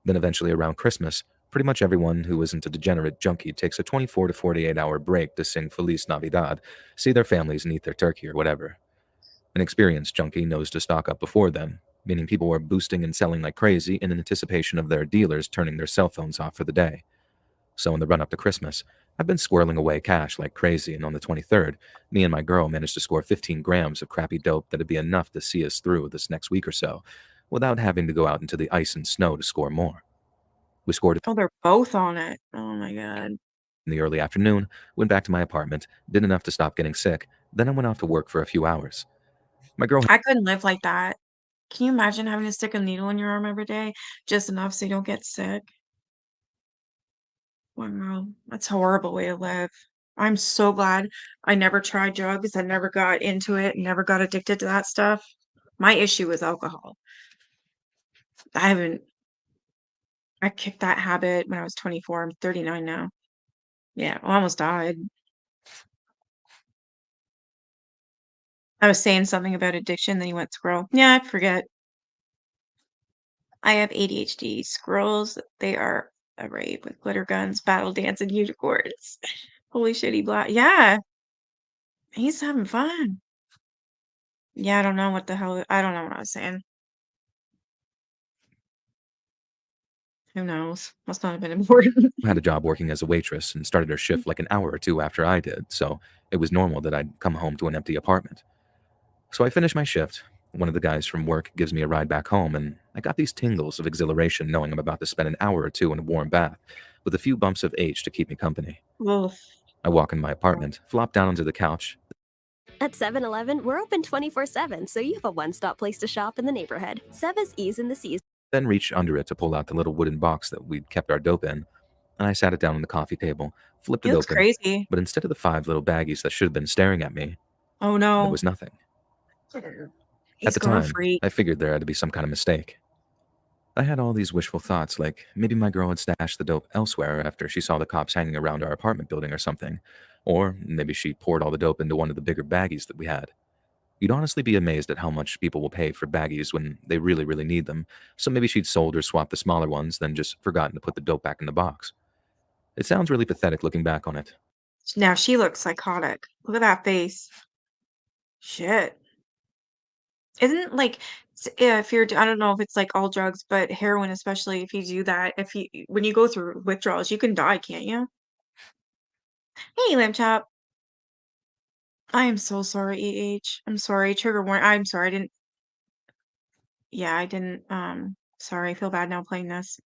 Then eventually around Christmas, pretty much everyone who isn't a degenerate junkie takes a 24 to 48 hour break to sing Feliz Navidad, see their families and eat their turkey or whatever. An experienced junkie knows to stock up before then, meaning people are boosting and selling like crazy in anticipation of their dealers turning their cell phones off for the day. So in the run up to Christmas, I've been squirreling away cash like crazy, and on the 23rd, me and my girl managed to score 15 grams of crappy dope that'd be enough to see us through this next week or so, without having to go out into the ice and snow to score more. We scored oh, they're both on it. Oh my god. in the early afternoon, went back to my apartment, did enough to stop getting sick, then I went off to work for a few hours. My girl I couldn't live like that. Can you imagine having to stick a needle in your arm every day just enough so you don't get sick? Wow, that's a horrible way to live. I'm so glad I never tried drugs. I never got into it, never got addicted to that stuff. My issue was alcohol. I haven't I kicked that habit when I was 24. I'm 39 now. Yeah, I almost died. I was saying something about addiction, then you went squirrel. Yeah, I forget. I have ADHD. Squirrels, they are a rave with glitter guns, battle dance, and unicorns. Holy shit, he black. Yeah, he's having fun. Yeah, I don't know what the hell. I don't know what I was saying. Who knows? Must not have been important. had a job working as a waitress and started her shift like an hour or two after I did, so it was normal that I'd come home to an empty apartment. So I finish my shift. One of the guys from work gives me a ride back home, and I got these tingles of exhilaration knowing I'm about to spend an hour or two in a warm bath, with a few bumps of H to keep me company. Well, I walk in my apartment, flop down onto the couch, At 7-Eleven, we're open 24/7, so you have a one-stop place to shop in the neighborhood. 7's Ease in the Season. then reach under it to pull out the little wooden box that we'd kept our dope in, and I sat it down on the coffee table, flipped he it looks open, crazy. but instead of the 5 little baggies that should have been staring at me, Oh there no. was nothing. He's At the going time, freak. I figured there had to be some kind of mistake. I had all these wishful thoughts, like maybe my girl had stashed the dope elsewhere after she saw the cops hanging around our apartment building or something. Or maybe she poured all the dope into one of the bigger baggies that we had. You'd honestly be amazed at how much people will pay for baggies when they really, really need them, so maybe she'd sold or swapped the smaller ones, then just forgotten to put the dope back in the box. It sounds really pathetic looking back on it. Now she looks psychotic. Look at that face. Shit. Isn't like if you're I don't know if it's like all drugs, but heroin especially if you do that, if you when you go through withdrawals, you can die, can't you? Hey, Lamb Chop. I am so sorry, EH. I'm sorry. Trigger warning. I'm sorry. I didn't. Yeah, I didn't. Sorry. I feel bad now playing this.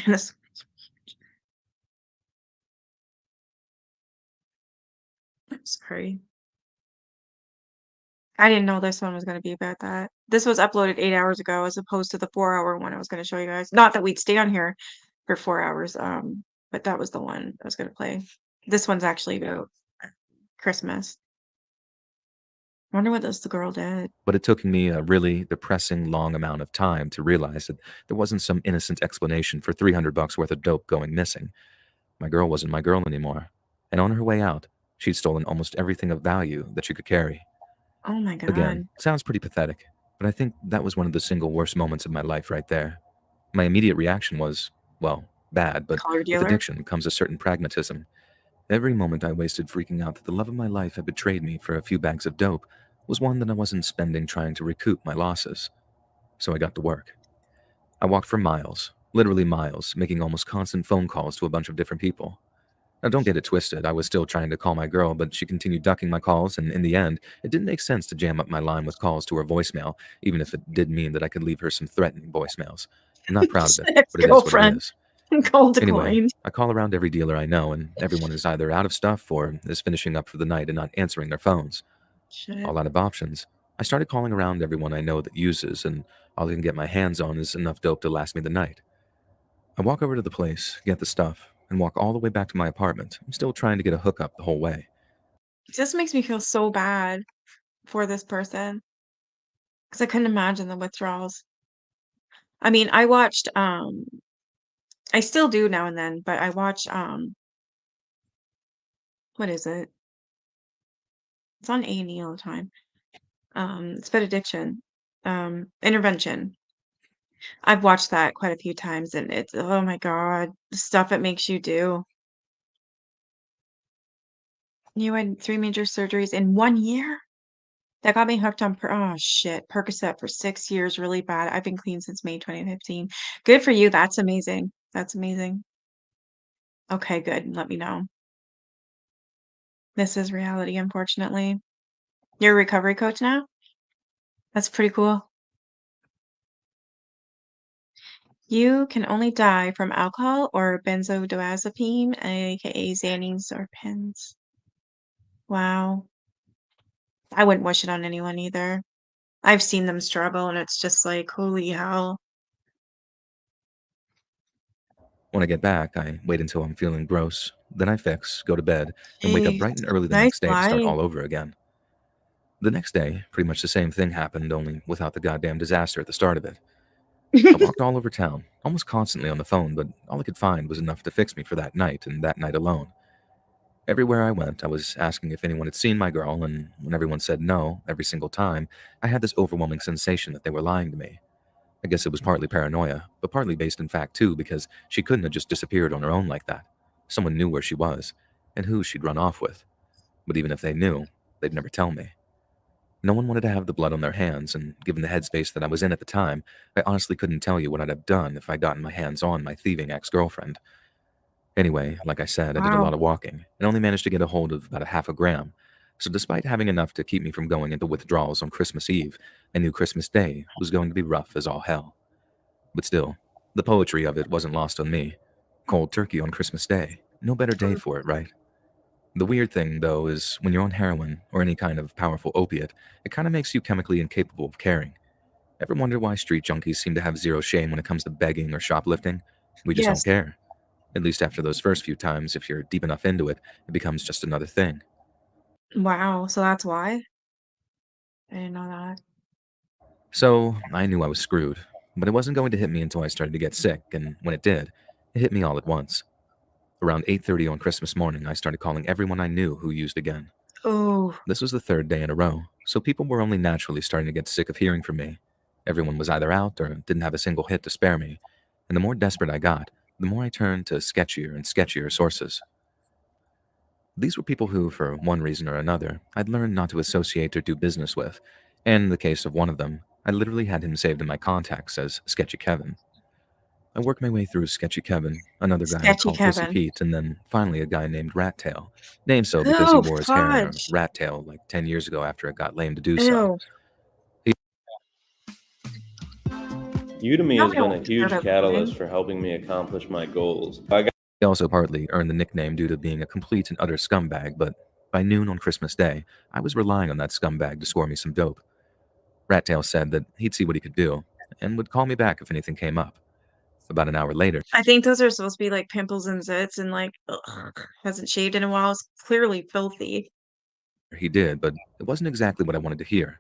This- I'm sorry. I didn't know this one was going to be about that. This was uploaded 8 hours ago as opposed to the 4 hour one I was going to show you guys. Not that we'd stay on here for 4 hours, but that was the one I was going to play. This one's actually about Christmas. Wonder what this the girl did. But it took me a really depressing long amount of time to realize that there wasn't some innocent explanation for $300 worth of dope going missing. My girl wasn't my girl anymore, and on her way out, she'd stolen almost everything of value that she could carry. Oh my Again, god. sounds pretty pathetic, but I think that was one of the single worst moments of my life right there. My immediate reaction was, well, bad, but Car with dealer. addiction comes a certain pragmatism. Every moment I wasted freaking out that the love of my life had betrayed me for a few bags of dope was one that I wasn't spending trying to recoup my losses. So I got to work. I walked for miles, literally miles, making almost constant phone calls to a bunch of different people. Now, don't get it twisted, I was still trying to call my girl, but she continued ducking my calls, and in the end, it didn't make sense to jam up my line with calls to her voicemail, even if it did mean that I could leave her some threatening voicemails. I'm not proud of it, but it is what it Ex-girlfriend. is. Call Anyway, declined. I call around every dealer I know, and everyone is either out of stuff or is finishing up for the night and not answering their phones. Shit. All out of options, I started calling around everyone I know that uses, and all I can get my hands on is enough dope to last me the night. I walk over to the place, get the stuff, and walk all the way back to my apartment. I'm still trying to get a hookup the whole way. It just makes me feel so bad for this person because I couldn't imagine the withdrawals. I mean, I still do now and then, but I watch, what is it? It's on A&E all the time. It's about addiction, intervention. I've watched that quite a few times, and it's oh my god, the stuff it makes you do. You had 3 major surgeries in 1 year? That got me hooked on oh shit, Percocet for 6 years, really bad. I've been clean since May 2015. Good for you, that's amazing. That's amazing. Okay, good, let me know. This is reality, unfortunately. You're a recovery coach now? That's pretty cool. You can only die from alcohol or benzodiazepine, aka Xannies or pens. Wow. I wouldn't wish it on anyone either. I've seen them struggle, and it's just like, holy hell. When I get back, I wait until I'm feeling gross, then I fix, go to bed, and wake up Jeez. bright and early the Nice next day to start life. all over again. The next day, pretty much the same thing happened, only without the goddamn disaster at the start of it. I walked all over town, almost constantly on the phone, but all I could find was enough to fix me for that night and that night alone. Everywhere I went, I was asking if anyone had seen my girl, and when everyone said no, every single time, I had this overwhelming sensation that they were lying to me. I guess it was partly paranoia, but partly based in fact too, because she couldn't have just disappeared on her own like that. Someone knew where she was, and who she'd run off with. But even if they knew, they'd never tell me. No one wanted to have the blood on their hands, and given the headspace that I was in at the time, I honestly couldn't tell you what I'd have done if I'd gotten my hands on my thieving ex-girlfriend. Anyway, like I said, I did a Wow. lot of walking, and only managed to get a hold of about a half a gram. So despite having enough to keep me from going into withdrawals on Christmas Eve, I knew Christmas Day was going to be rough as all hell. But still, the poetry of it wasn't lost on me. Cold turkey on Christmas Day. No better day for it, right? The weird thing, though, is when you're on heroin or any kind of powerful opiate, it kind of makes you chemically incapable of caring. Ever wonder why street junkies seem to have zero shame when it comes to begging or shoplifting? We just don't Yes. care. At least after those first few times, if you're deep enough into it, it becomes just another thing. Wow, so that's why? I didn't know that. So, I knew I was screwed, but it wasn't going to hit me until I started to get sick, and when it did, it hit me all at once. Around 8:30 on Christmas morning, I started calling everyone I knew who used again. Oh, This was the third day in a row, so people were only naturally starting to get sick of hearing from me. Everyone was either out or didn't have a single hit to spare me, and the more desperate I got, the more I turned to sketchier and sketchier sources. These were people who, for one reason or another, I'd learned not to associate or do business with, and in the case of one of them, I literally had him saved in my contacts as Sketchy Kevin. I worked my way through Sketchy Kevin, another guy I sketchy called Pissy Kevin. Pete, and then finally a guy named Rat Tail, named so because he Oh, wore his hair in a fudge. rat tail like 10 years ago after it got lame to do so. Ew. Udemy Now has I been want a to huge start up catalyst coding. for helping me accomplish my goals. He also partly earned the nickname due to being a complete and utter scumbag, but by noon on Christmas Day, I was relying on that scumbag to score me some dope. Rat Tail said that he'd see what he could do, and would call me back if anything came up. About an hour later, I think those are supposed to be like pimples and zits and like ugh, hasn't shaved in a while. It's clearly filthy. he did, but it wasn't exactly what I wanted to hear.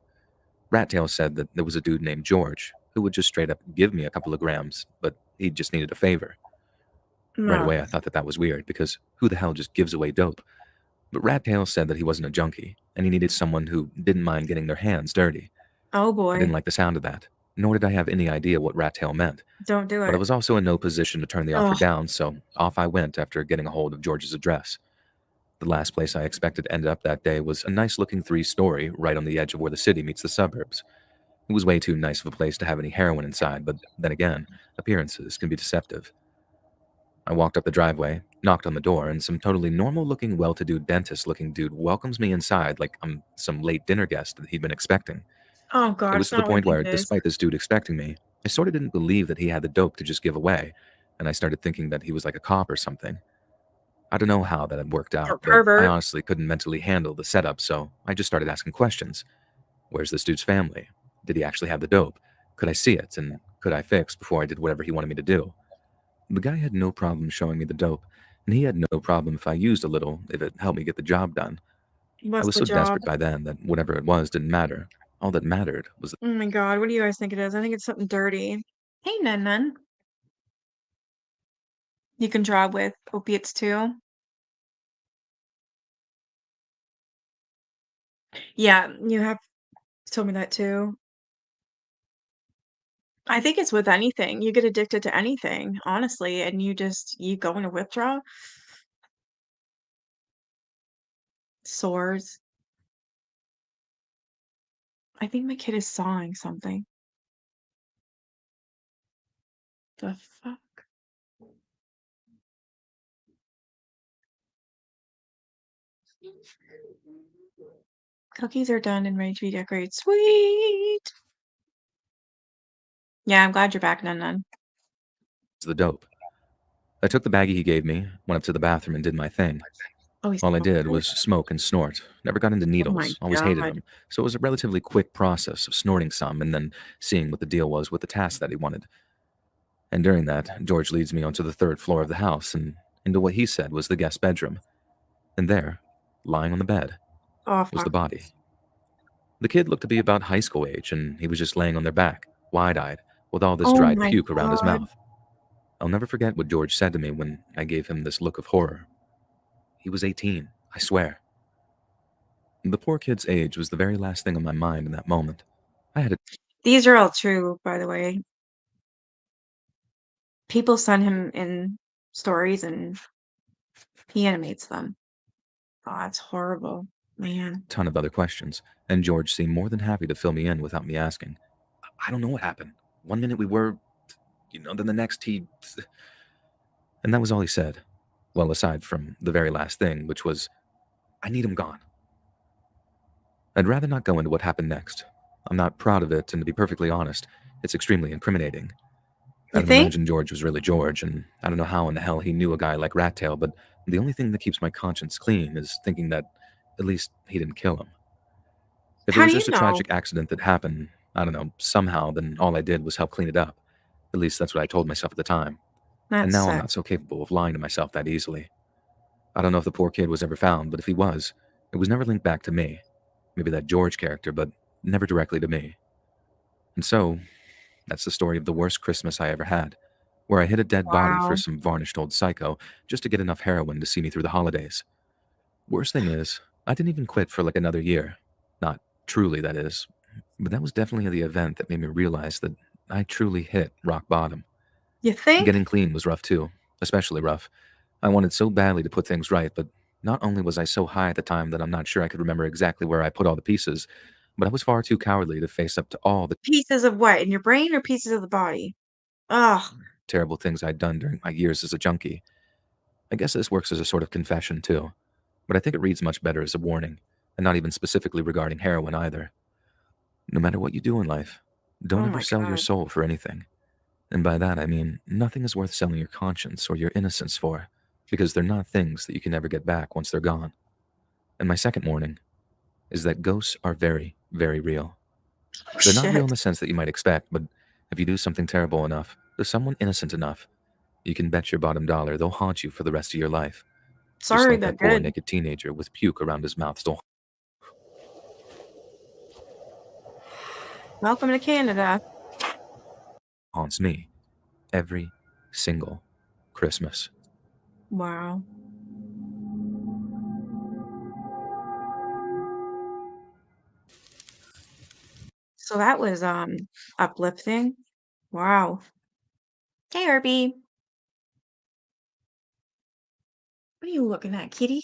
Rat Tail said that there was a dude named George who would just straight up give me a couple of grams, but he just needed a favor. Right No. away, I thought that was weird, because who the hell just gives away dope? But Rat Tail said that he wasn't a junkie, and he needed someone who didn't mind getting their hands dirty. Oh I didn't boy. like the sound of that, nor did I have any idea what Rat Tail meant. Don't do But I it. was also in no position to turn the offer Ugh. down, so off I went after getting a hold of George's address. The last place I expected to end up that day was a nice-looking 3-story right on the edge of where the city meets the suburbs. It was way too nice of a place to have any heroin inside, but then again, appearances can be deceptive. I walked up the driveway, knocked on the door, and some totally normal-looking, well-to-do dentist-looking dude welcomes me inside like I'm some late dinner guest that he'd been expecting. Oh It god, was it's to the not like point where, it is. despite this dude expecting me, I sort of didn't believe that he had the dope to just give away, and I started thinking that he was like a cop or something. I don't know how that had worked Or out, but I pervert. honestly couldn't mentally handle the setup, so I just started asking questions. Where's this dude's family? Did he actually have the dope? Could I see it? And could I fix before I did whatever he wanted me to do? The guy had no problem showing me the dope, and he had no problem if I used a little, if it helped me get the job done. I What's was the so job? desperate by then that whatever it was didn't matter. All that mattered was Oh my god, what do you guys think it is? I think it's something dirty. Hey, Nun Nun. You can draw with opiates too? Yeah, you have told me that too. I think it's with anything. You get addicted to anything, honestly, and you go into withdrawal. Sores. I think my kid is sawing something. The fuck? Cookies are done and ready to be decorated. Sweet. Yeah, I'm glad you're back, Nun Nun. the dope. I took the baggie he gave me, went up to the bathroom, and did my thing. Oh, he's All I did smoking? was smoke and snort. Never got into Oh my needles, always hated god. them. So it was a relatively quick process of snorting some and then seeing what the deal was with the task that he wanted. And during that, George leads me onto the third floor of the house and into what he said was the guest bedroom. And there, lying on the bed, Oh, was the fuck. body. The kid looked to be about high school age, and he was just laying on their back, wide-eyed, with all this Oh dried my puke around his god. mouth. I'll never forget what George said to me when I gave him this look of horror. He was 18, I swear. The poor kid's age was the very last thing on my mind in that moment. I had a These are all true, by the way. People send him in stories and he animates them. Oh, that's horrible, man. ton of other questions, and George seemed more than happy to fill me in without me asking. I don't know what happened. One minute we were, then the next he. And that was all he said. Well, aside from the very last thing, which was, I need him gone. I'd rather not go into what happened next. I'm not proud of it, and to be perfectly honest, it's extremely incriminating. You I'd think? imagine George was really George, and I don't know how in the hell he knew a guy like Rattail, but the only thing that keeps my conscience clean is thinking that at least he didn't kill him. If it How was do you just a know? tragic accident that happened, I don't know, somehow, then all I did was help clean it up. At least that's what I told myself at the time. And That's now I'm sick. not so capable of lying to myself that easily. I don't know if the poor kid was ever found, but if he was, it was never linked back to me. Maybe that George character, but never directly to me. And so, that's the story of the worst Christmas I ever had, where I hid a dead body for Wow. some varnished old psycho just to get enough heroin to see me through the holidays. Worst thing is, I didn't even quit for like another year. Not truly, that is. But that was definitely the event that made me realize that I truly hit rock bottom. You think? Getting clean was rough too, especially rough. I wanted so badly to put things right, but not only was I so high at the time that I'm not sure I could remember exactly where I put all the pieces, but I was far too cowardly to face up to all the Pieces of what? In your brain or pieces of the body? Ugh. terrible things I'd done during my years as a junkie. I guess this works as a sort of confession too, but I think it reads much better as a warning, and not even specifically regarding heroin either. No matter what you do in life, don't Oh ever my sell your god. soul for anything. And by that I mean nothing is worth selling your conscience or your innocence for, because they're not things that you can ever get back once they're gone. And my second warning is that ghosts are very, very real. Oh They're not real in shit. the sense that you might expect, but if you do something terrible enough, to someone innocent enough, you can bet your bottom dollar they'll haunt you for the rest of your life. Just Sorry, like but that poor good. naked teenager with puke around his mouth still Welcome to Canada. haunts me every single Christmas. Wow. So that was uplifting. Wow. Hey, Herbie. What are you looking at, kitty?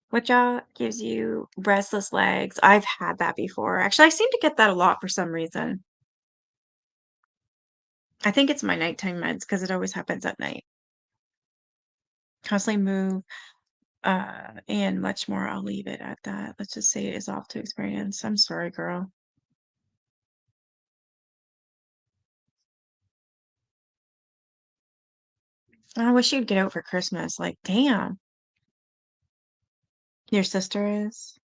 What jaw gives you restless legs? I've had that before. Actually, I seem to get that a lot for some reason. I think it's my nighttime meds because it always happens at night. Constantly move, and much more. I'll leave it at that. Let's just say it is off to experience. I'm sorry, girl. I wish you'd get out for Christmas. Like, damn. Your sister is?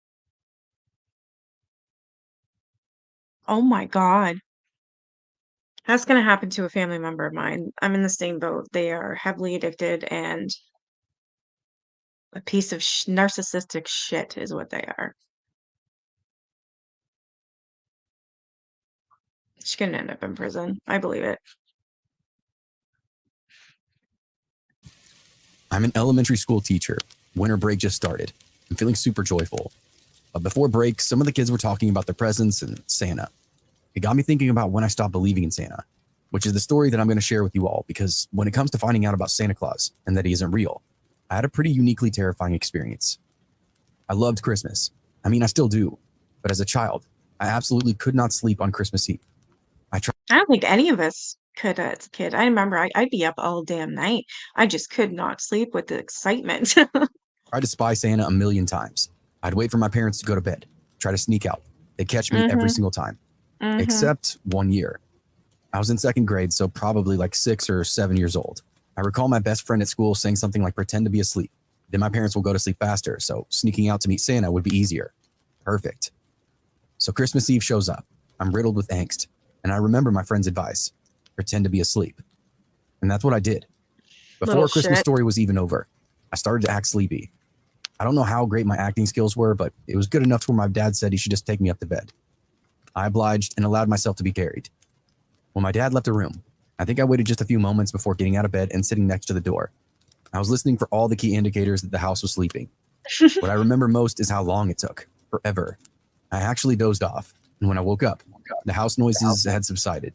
Oh my God. That's gonna happen to a family member of mine. I'm in the same boat. They are heavily addicted and a piece of narcissistic shit is what they are. She's gonna end up in prison. I believe it. I'm an elementary school teacher. Winter break just started. I'm feeling super joyful. But before break, some of the kids were talking about their presents and Santa. It got me thinking about when I stopped believing in Santa, which is the story that I'm going to share with you all, because when it comes to finding out about Santa Claus and that he isn't real, I had a pretty uniquely terrifying experience. I loved Christmas. I mean, I still do. But as a child, I absolutely could not sleep on Christmas Eve. I I don't think any of us could as a kid. I remember I'd be up all damn night. I just could not sleep with the excitement. tried to spy Santa a million times. I'd wait for my parents to go to bed, try to sneak out. They'd catch me every single time, except one year. I was in second grade, so probably like 6 or 7 years old. I recall my best friend at school saying something like, pretend to be asleep. Then my parents will go to sleep faster, so sneaking out to meet Santa would be easier. Perfect. So Christmas Eve shows up. I'm riddled with angst, and I remember my friend's advice, pretend to be asleep. And that's what I did. Before Little a Christmas shit. story was even over, I started to act sleepy. I don't know how great my acting skills were, but it was good enough to where my dad said he should just take me up to bed. I obliged and allowed myself to be carried. When my dad left the room, I think I waited just a few moments before getting out of bed and sitting next to the door. I was listening for all the key indicators that the house was sleeping. What I remember most is how long it took. Forever. I actually dozed off, and when I woke up, the house noises had subsided.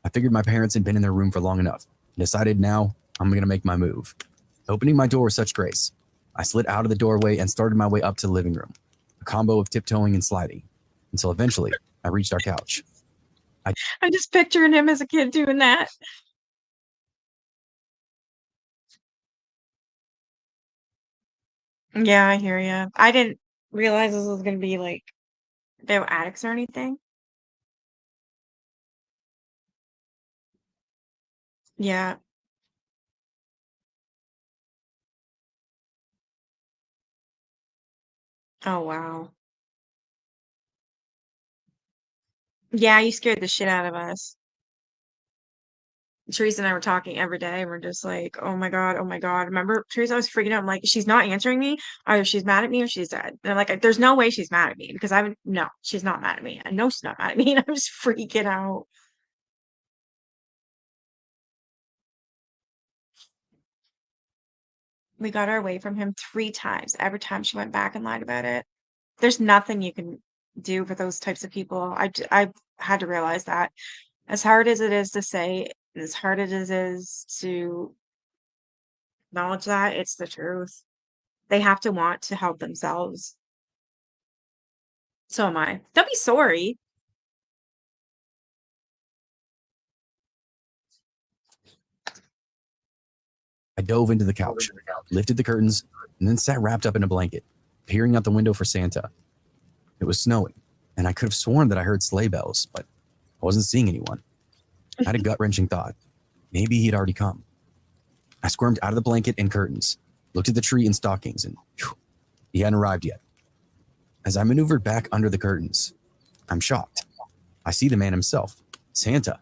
I figured my parents had been in their room for long enough and decided now I'm going to make my move. Opening my door with such grace, I slid out of the doorway and started my way up to the living room, a combo of tiptoeing and sliding, until eventually I reached our couch. I'm just picturing him as a kid doing that. Yeah, I hear you. I didn't realize this was gonna be like they were addicts or anything. Yeah. Oh wow. Yeah, you scared the shit out of us. Teresa and I were talking every day, and we're just like, "Oh my god, oh my god." Remember, Teresa, I was freaking out. I'm like, "She's not answering me. Either she's mad at me or she's dead." And I'm like, "There's no way she's mad at me because I haven't. No, she's not mad at me. I know she's not mad at me." And I was freaking out. We got her away from him 3 times. Every time she went back and lied about it. There's nothing you can do for those types of people. I had to realize that. As hard as it is to say, and as hard as it is to acknowledge that, it's the truth. They have to want to help themselves. So am I. Don't be sorry. I dove into the couch, lifted the curtains, and then sat wrapped up in a blanket, peering out the window for Santa. It was snowing, and I could have sworn that I heard sleigh bells, but I wasn't seeing anyone. I had a gut-wrenching thought. Maybe he'd already come. I squirmed out of the blanket and curtains, looked at the tree and stockings, and phew, he hadn't arrived yet. As I maneuvered back under the curtains, I'm shocked. I see the man himself, Santa.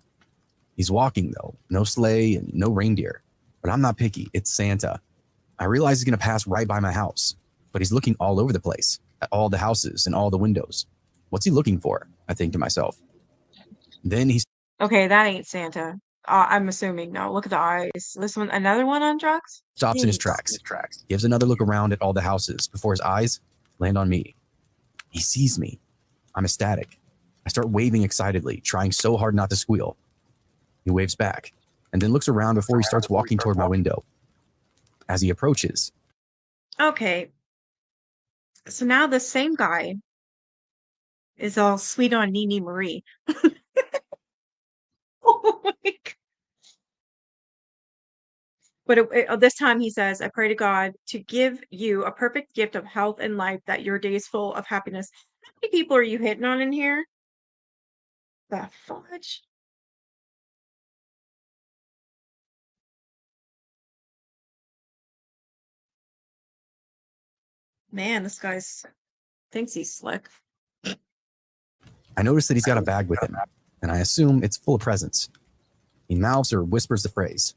He's walking, though. No sleigh and no reindeer. But I'm not picky. It's Santa. I realize he's going to pass right by my house, but he's looking all over the place, at all the houses and all the windows. What's he looking for? I think to myself. Then he Okay, that ain't Santa. I'm assuming. No, look at the eyes. This one, another one on drugs? stops in his Jeez. tracks, gives another look around at all the houses before his eyes land on me. He sees me. I'm ecstatic. I start waving excitedly, trying so hard not to squeal. He waves back, and then looks around before he starts walking toward my window. As he approaches, Okay. So now the same guy is all sweet on Nene Marie. Oh my God. But this time he says, I pray to God to give you a perfect gift of health and life, that your days full of happiness. How many people are you hitting on in here? The fudge. Man, this guy's thinks he's slick. I notice that he's got a bag with him, and I assume it's full of presents. He mouths or whispers the phrase,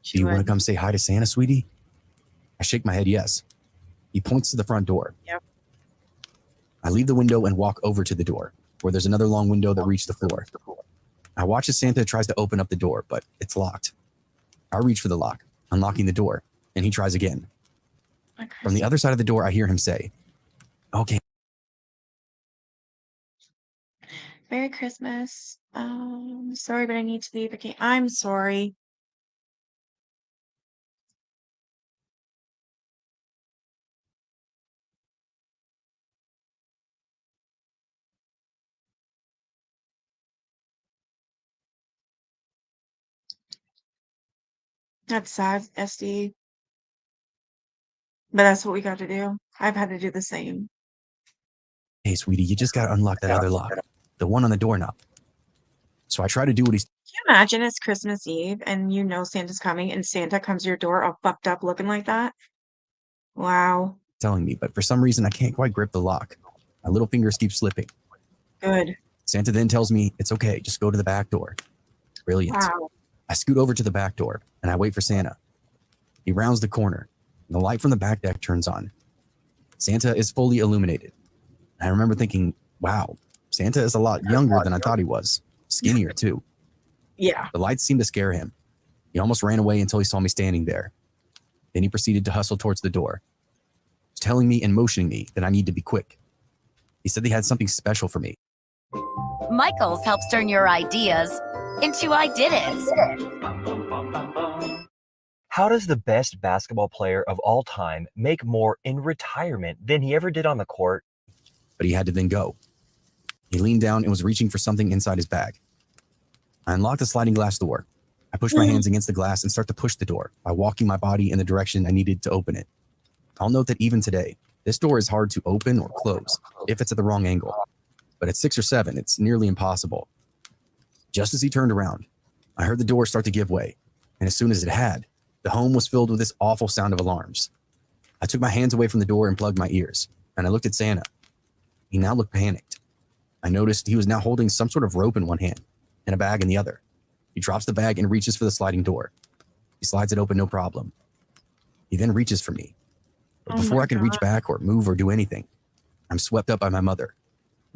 "Do you want to come say hi to Santa, sweetie?" I shake my head yes. He points to the front door. Yep. I leave the window and walk over to the door, where there's another long window that reaches the floor. I watch as Santa tries to open up the door, but it's locked. I reach for the lock, unlocking the door, and he tries again. From the other side of the door, I hear him say, "Okay." Merry Christmas. Sorry, but I need to leave. Okay, I'm sorry. That's sad, SD. But that's what we got to do. I've had to do the same. "Hey, sweetie, you just got to unlock that other lock, the one on the doorknob." So I try to do what he's Can you imagine it's Christmas Eve and you know Santa's coming and Santa comes to your door all fucked up looking like that? Wow. telling me, but for some reason I can't quite grip the lock. My little fingers keep slipping. Good. Santa then tells me it's okay, just go to the back door. Brilliant. Wow. I scoot over to the back door and I wait for Santa. He rounds the corner and the light from the back deck turns on. Santa is fully illuminated. I remember thinking, wow, Santa is a lot younger than I thought he was. Skinnier too. Yeah. The lights seemed to scare him. He almost ran away until he saw me standing there. Then he proceeded to hustle towards the door, telling me and motioning me that I need to be quick. He said they had something special for me. Michaels helps turn your ideas into I did it. How does the best basketball player of all time make more in retirement than he ever did on the court? But he had to then go. He leaned down and was reaching for something inside his bag. I unlocked the sliding glass door. I push my hands against the glass and start to push the door by walking my body in the direction I needed to open it. I'll note that even today, this door is hard to open or close if it's at the wrong angle. But at 6 or 7, it's nearly impossible. Just as he turned around, I heard the door start to give way. And as soon as it had, the home was filled with this awful sound of alarms. I took my hands away from the door and plugged my ears, and I looked at Santa. He now looked panicked. I noticed he was now holding some sort of rope in one hand and a bag in the other. He drops the bag and reaches for the sliding door. He slides it open, no problem. He then reaches for me. But before I can reach back or move or do anything, I'm swept up by my mother.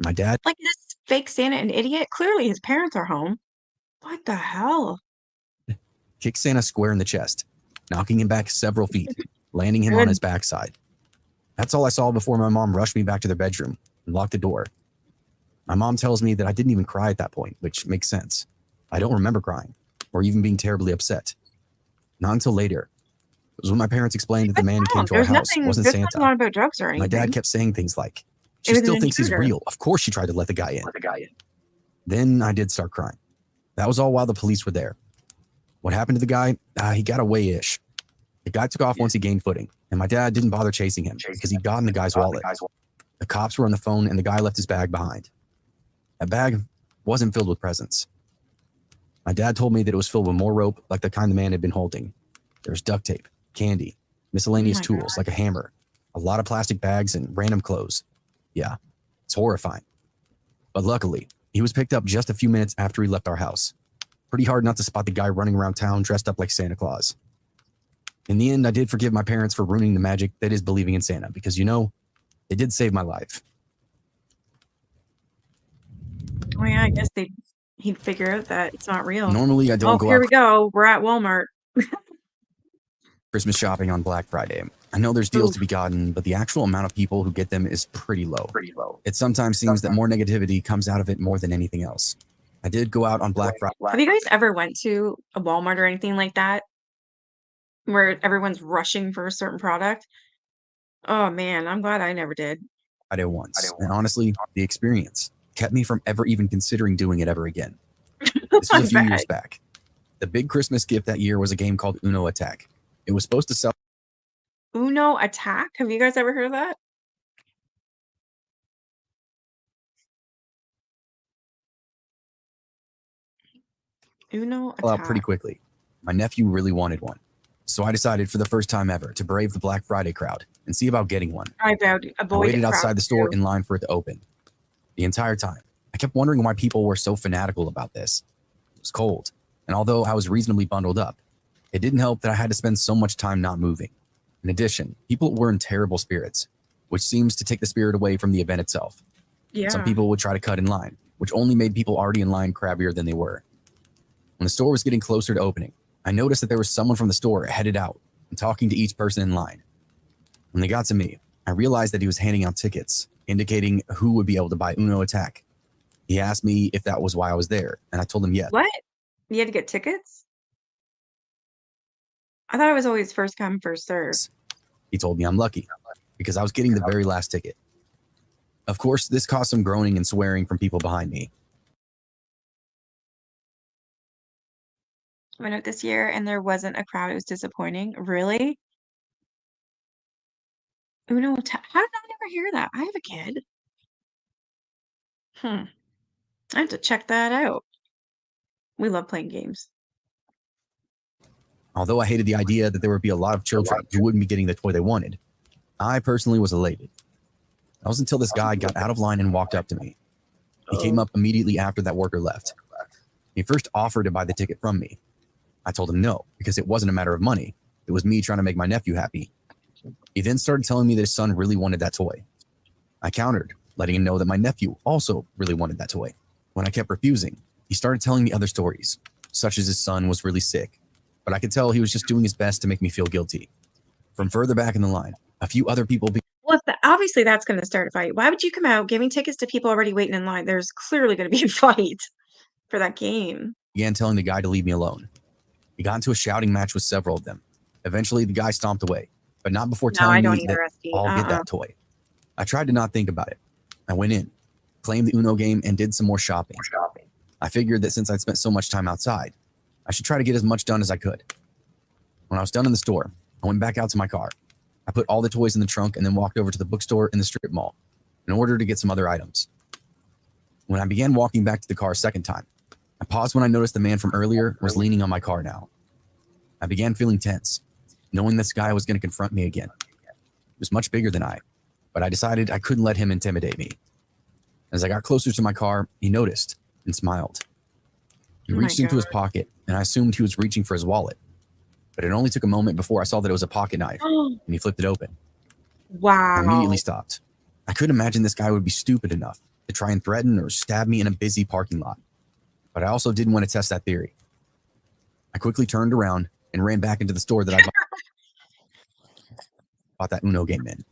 My dad. Like, is this fake Santa an idiot? Clearly his parents are home. What the hell? Kicks Santa square in the chest, knocking him back several feet, landing him on his backside. That's all I saw before my mom rushed me back to their bedroom and locked the door. My mom tells me that I didn't even cry at that point, which makes sense. I don't remember crying or even being terribly upset. Not until later. It was when my parents explained that the man who came to our house wasn't Santa. Nothing about drugs or anything. My dad kept saying things like, "She still thinks he's real. Of course she tried to let the guy in." Then I did start crying. That was all while the police were there. What happened to the guy? He got away-ish. The guy took off once he gained footing, and my dad didn't bother chasing him because he'd gotten the guy's wallet. The cops were on the phone, and the guy left his bag behind. That bag wasn't filled with presents. My dad told me that it was filled with more rope, like the kind the man had been holding. There was duct tape, candy, miscellaneous tools like a hammer, a lot of plastic bags, and random clothes. Yeah, it's horrifying. But luckily, he was picked up just a few minutes after he left our house. Pretty hard not to spot the guy running around town dressed up like Santa Claus. In the end, I did forgive my parents for ruining the magic that is believing in Santa because, you know, they did save my life. Oh yeah, I guess he'd figure out that it's not real. Normally, I don't go here out we go. We're at Walmart. Christmas shopping on Black Friday. I know there's deals to be gotten, but the actual amount of people who get them is pretty low. It sometimes seems that more negativity comes out of it more than anything else. I did go out on Black Friday. Have you guys ever went to a Walmart or anything like that where everyone's rushing for a certain product? Oh man, I'm glad I never did. Friday once, and honestly, the experience kept me from ever even considering doing it ever again. This was a few years back. The big Christmas gift that year was a game called Uno Attack. It was supposed to sell. Uno Attack? Have you guys ever heard of that? Uno Attack. Pretty quickly. My nephew really wanted one. So I decided for the first time ever to brave the Black Friday crowd and see about getting one. I vowed I avoid waited outside crowds the store too. in line for it to open. The entire time, I kept wondering why people were so fanatical about this. It was cold, and although I was reasonably bundled up, it didn't help that I had to spend so much time not moving. In addition, people were in terrible spirits, which seems to take the spirit away from the event itself. Yeah. Some people would try to cut in line, which only made people already in line crabbier than they were. When the store was getting closer to opening, I noticed that there was someone from the store headed out and talking to each person in line. When they got to me, I realized that he was handing out tickets, indicating who would be able to buy Uno Attack. He asked me if that was why I was there, and I told him yes. What? You had to get tickets? I thought it was always first come, first serve. He told me I'm lucky because I was getting the very last ticket. Of course, this caused some groaning and swearing from people behind me. Went out this year and there wasn't a crowd. It was disappointing. Really? Uno Attack. How did I never hear that? I have a kid. I have to check that out. We love playing games. Although I hated the idea that there would be a lot of children who wouldn't be getting the toy they wanted, I personally was elated. It was until this guy got out of line and walked up to me. He came up immediately after that worker left. He first offered to buy the ticket from me. I told him no, because it wasn't a matter of money. It was me trying to make my nephew happy. He then started telling me that his son really wanted that toy. I countered, letting him know that my nephew also really wanted that toy. When I kept refusing, he started telling me other stories, such as his son was really sick, but I could tell he was just doing his best to make me feel guilty. From further back in the line, a few other people Well, obviously that's going to start a fight. Why would you come out giving tickets to people already waiting in line? There's clearly going to be a fight for that game. began telling the guy to leave me alone. He got into a shouting match with several of them. Eventually, the guy stomped away, but not before No, I telling don't me either, that Rusty. I'll get that toy. I tried to not think about it. I went in, claimed the Uno game, and did some more shopping. I figured that since I'd spent so much time outside, I should try to get as much done as I could. When I was done in the store, I went back out to my car. I put all the toys in the trunk and then walked over to the bookstore in the strip mall in order to get some other items. When I began walking back to the car a second time, I paused when I noticed the man from earlier was leaning on my car now. I began feeling tense, knowing this guy was going to confront me again. He was much bigger than I, but I decided I couldn't let him intimidate me. As I got closer to my car, he noticed and smiled. He reached into his pocket, and I assumed he was reaching for his wallet. But it only took a moment before I saw that it was a pocket knife, and he flipped it open. Wow. I immediately stopped. I couldn't imagine this guy would be stupid enough to try and threaten or stab me in a busy parking lot. But I also didn't want to test that theory. I quickly turned around and ran back into the store that I bought that Uno game in.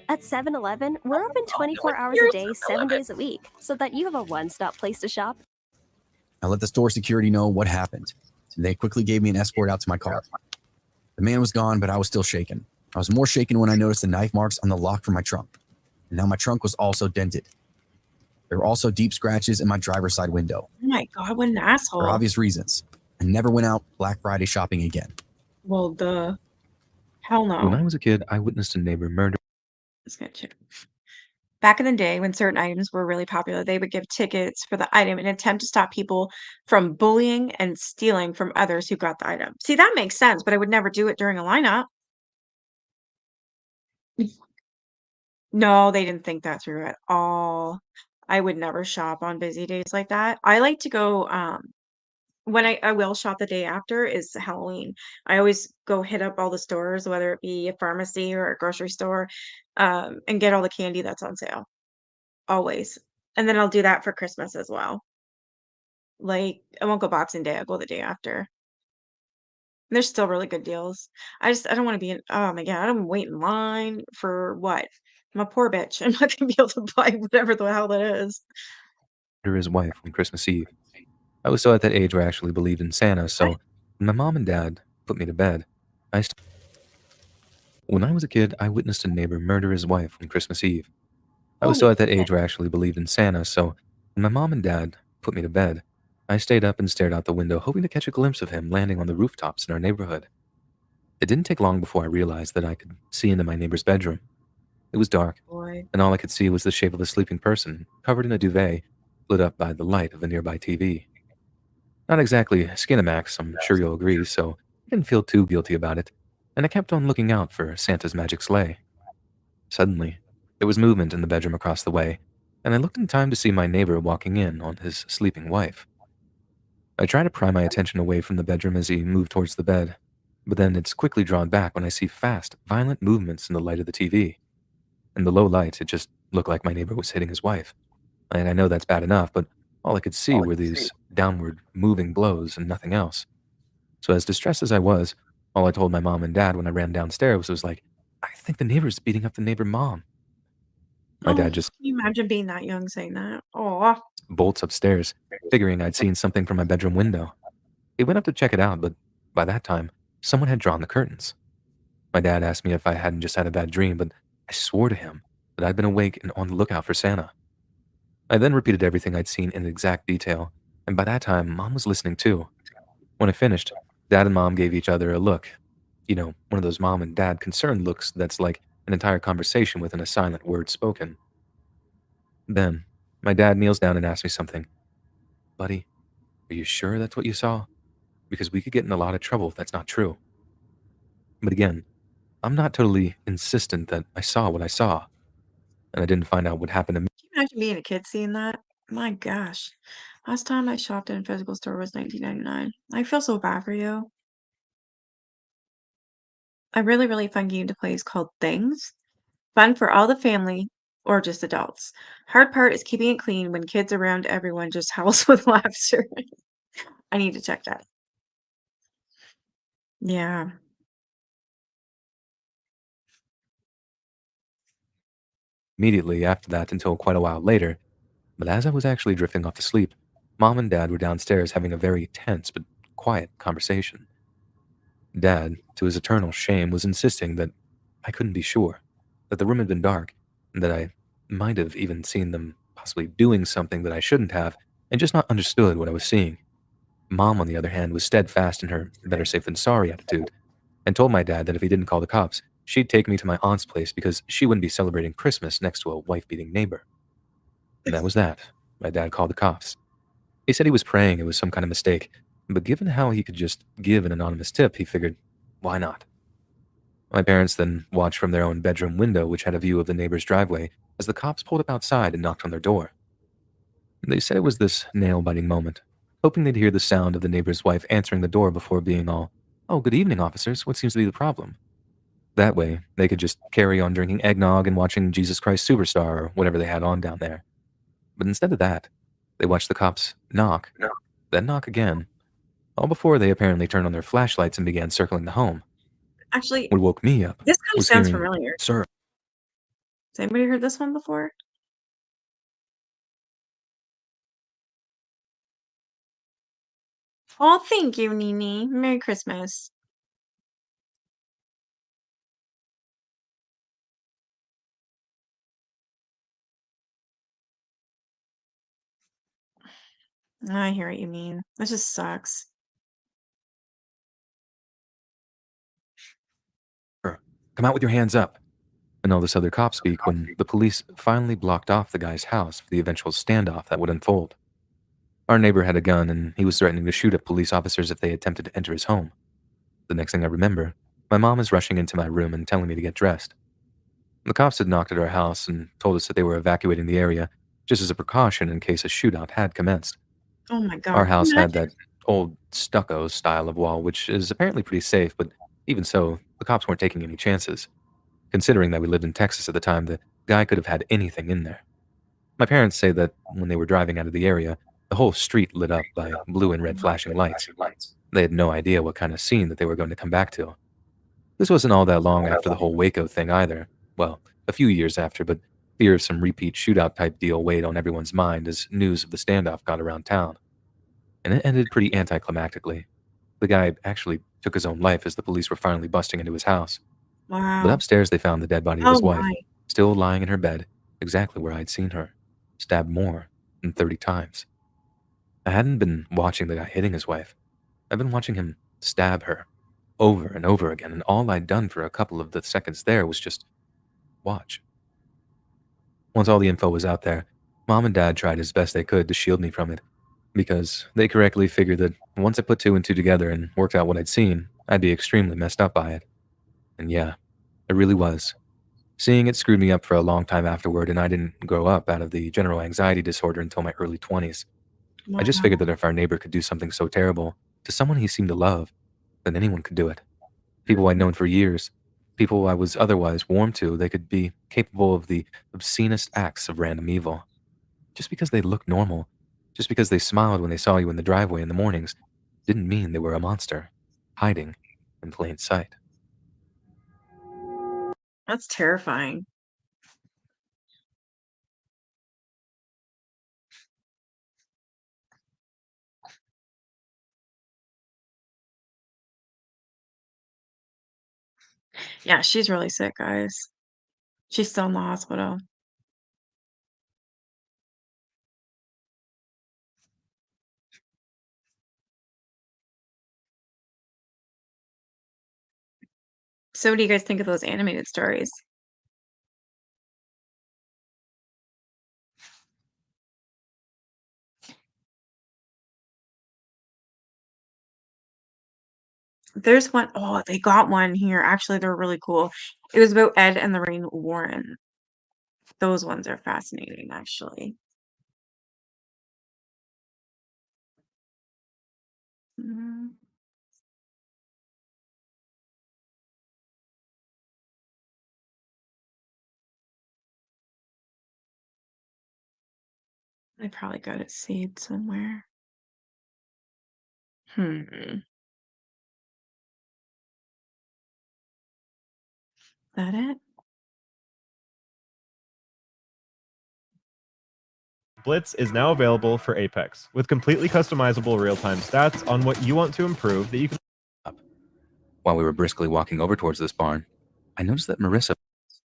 At 7-Eleven, we're open 24 hours a day, 7 days a week, so that you have a one-stop place to shop. I let the store security know what happened, and they quickly gave me an escort out to my car. The man was gone, but I was still shaken. I was more shaken when I noticed the knife marks on the lock for my trunk. And now my trunk was also dented. There were also deep scratches in my driver's side window. Oh my God, what an asshole. For obvious reasons. I never went out Black Friday shopping again. Well, hell no. When I was a kid, I witnessed a neighbor murder. Let's get check. Back in the day, when certain items were really popular, they would give tickets for the item in an attempt to stop people from bullying and stealing from others who got the item. See, that makes sense, but I would never do it during a lineup. No, they didn't think that through at all. I would never shop on busy days like that. I like to go, when I will shop the day after is Halloween. I always go hit up all the stores, whether it be a pharmacy or a grocery store, and get all the candy that's on sale. Always. And then I'll do that for Christmas as well. Like, I won't go Boxing Day, I'll go the day after. There's still really good deals. I don't wanna be in oh my God, I don't wait in line for what? I'm a poor bitch. I'm not gonna be able to buy whatever the hell that is. His wife on Christmas Eve. I was still at that age where I actually believed in Santa, so when my mom and dad put me to bed, when I was a kid, I witnessed a neighbor murder his wife on Christmas Eve. I was still at that age where I actually believed in Santa, so when my mom and dad put me to bed, I stayed up and stared out the window, hoping to catch a glimpse of him landing on the rooftops in our neighborhood. It didn't take long before I realized that I could see into my neighbor's bedroom. It was dark, and all I could see was the shape of a sleeping person, covered in a duvet, lit up by the light of a nearby TV. Not exactly Skinamax, I'm sure you'll agree, so I didn't feel too guilty about it. and I kept on looking out for Santa's magic sleigh. Suddenly, there was movement in the bedroom across the way, and I looked in time to see my neighbor walking in on his sleeping wife. I try to pry my attention away from the bedroom as he moved towards the bed, but then it's quickly drawn back when I see fast, violent movements in the light of the TV. In the low light, it just looked like my neighbor was hitting his wife. And I know that's bad enough, but all I could see were these downward moving blows and nothing else. So as distressed as I was, all I told my mom and dad when I ran downstairs was like, I think the neighbor's beating up the neighbor mom. My Oh, dad just can you imagine being that young saying that? Oh, bolts upstairs, figuring I'd seen something from my bedroom window. He went up to check it out, but by that time, someone had drawn the curtains. My dad asked me if I hadn't just had a bad dream, but I swore to him that I'd been awake and on the lookout for Santa. I then repeated everything I'd seen in exact detail, and by that time, Mom was listening too. When I finished, Dad and Mom gave each other a look. You know, one of those mom and dad concerned looks that's like an entire conversation within a silent word spoken. Then, my dad kneels down and asks me something. Buddy, are you sure that's what you saw? Because we could get in a lot of trouble if that's not true. But again, I'm not totally insistent that I saw what I saw, and I didn't find out what happened to me. can you imagine being a kid seeing that? My gosh. Last time I shopped in a physical store was 1999. I feel so bad for you. A really, really fun game to play is called Things. Fun for all the family or just adults. Hard part is keeping it clean when kids around everyone just howls with laughter. I need to check that. Yeah. Immediately after that until quite a while later, but as I was actually drifting off to sleep, Mom and Dad were downstairs having a very tense but quiet conversation. Dad, to his eternal shame, was insisting that I couldn't be sure, that the room had been dark, and that I might have even seen them possibly doing something that I shouldn't have, and just not understood what I was seeing. Mom, on the other hand, was steadfast in her better safe than sorry attitude, and told my dad that if he didn't call the cops, she'd take me to my aunt's place because she wouldn't be celebrating Christmas next to a wife-beating neighbor. And that was that. My dad called the cops. He said he was praying it was some kind of mistake, but given how he could just give an anonymous tip, he figured, why not? My parents then watched from their own bedroom window, which had a view of the neighbor's driveway, as the cops pulled up outside and knocked on their door. They said it was this nail-biting moment, hoping they'd hear the sound of the neighbor's wife answering the door before being all, oh, good evening, officers, what seems to be the problem? That way, they could just carry on drinking eggnog and watching Jesus Christ Superstar or whatever they had on down there. But instead of that, they watched the cops knock, then knock again, all before they apparently turned on their flashlights and began circling the home. Actually, What woke me up this kind of was sounds hearing, familiar. Sir. Has anybody heard this one before? Oh, thank you, Nini. Merry Christmas. I hear what you mean. That just sucks. Come out with your hands up. And all this other cop speak when the police finally blocked off the guy's house for the eventual standoff that would unfold. Our neighbor had a gun and he was threatening to shoot at police officers if they attempted to enter his home. The next thing I remember, my mom is rushing into my room and telling me to get dressed. The cops had knocked at our house and told us that they were evacuating the area just as a precaution in case a shootout had commenced. Oh my God. Our Can you house had imagine? that old stucco style of wall, which is apparently pretty safe, but even so, the cops weren't taking any chances. Considering that we lived in Texas at the time, the guy could have had anything in there. My parents say that when they were driving out of the area, the whole street lit up by blue and red flashing lights. They had no idea what kind of scene that they were going to come back to. This wasn't all that long after the whole Waco thing either. Well, a few years after, but fear of some repeat shootout type deal weighed on everyone's mind as news of the standoff got around town. And it ended pretty anticlimactically. The guy actually took his own life as the police were finally busting into his house. But Wow. upstairs they found the dead body of Oh his wife, my. still lying in her bed, exactly where I'd seen her, stabbed more than 30 times. I hadn't been watching the guy hitting his wife. I'd been watching him stab her over and over again, and all I'd done for a couple of the seconds there was just watch. Once all the info was out there, Mom and Dad tried as best they could to shield me from it, because they correctly figured that once I put two and two together and worked out what I'd seen, I'd be extremely messed up by it. And yeah, it really was. Seeing it screwed me up for a long time afterward, and I didn't grow up out of the general anxiety disorder until my early 20s. I just figured Wow. that if our neighbor could do something so terrible to someone he seemed to love, then anyone could do it. People I'd known for years, people I was otherwise warm to, they could be capable of the obscenest acts of random evil. Just because they looked normal, just because they smiled when they saw you in the driveway in the mornings, didn't mean they were a monster, hiding in plain sight. That's terrifying. Yeah, she's really sick, guys. She's still in the hospital. So what do you guys think of those animated stories? There's one oh, they got one here. Actually, they're really cool. It was about Ed and Lorraine Warren. Those ones are fascinating, actually. Mm, I probably got it saved somewhere. Hmm. That it? Blitz is now available for Apex, with completely customizable real-time stats on what you want to improve that you can... While we were briskly walking over towards this barn, I noticed that Marissa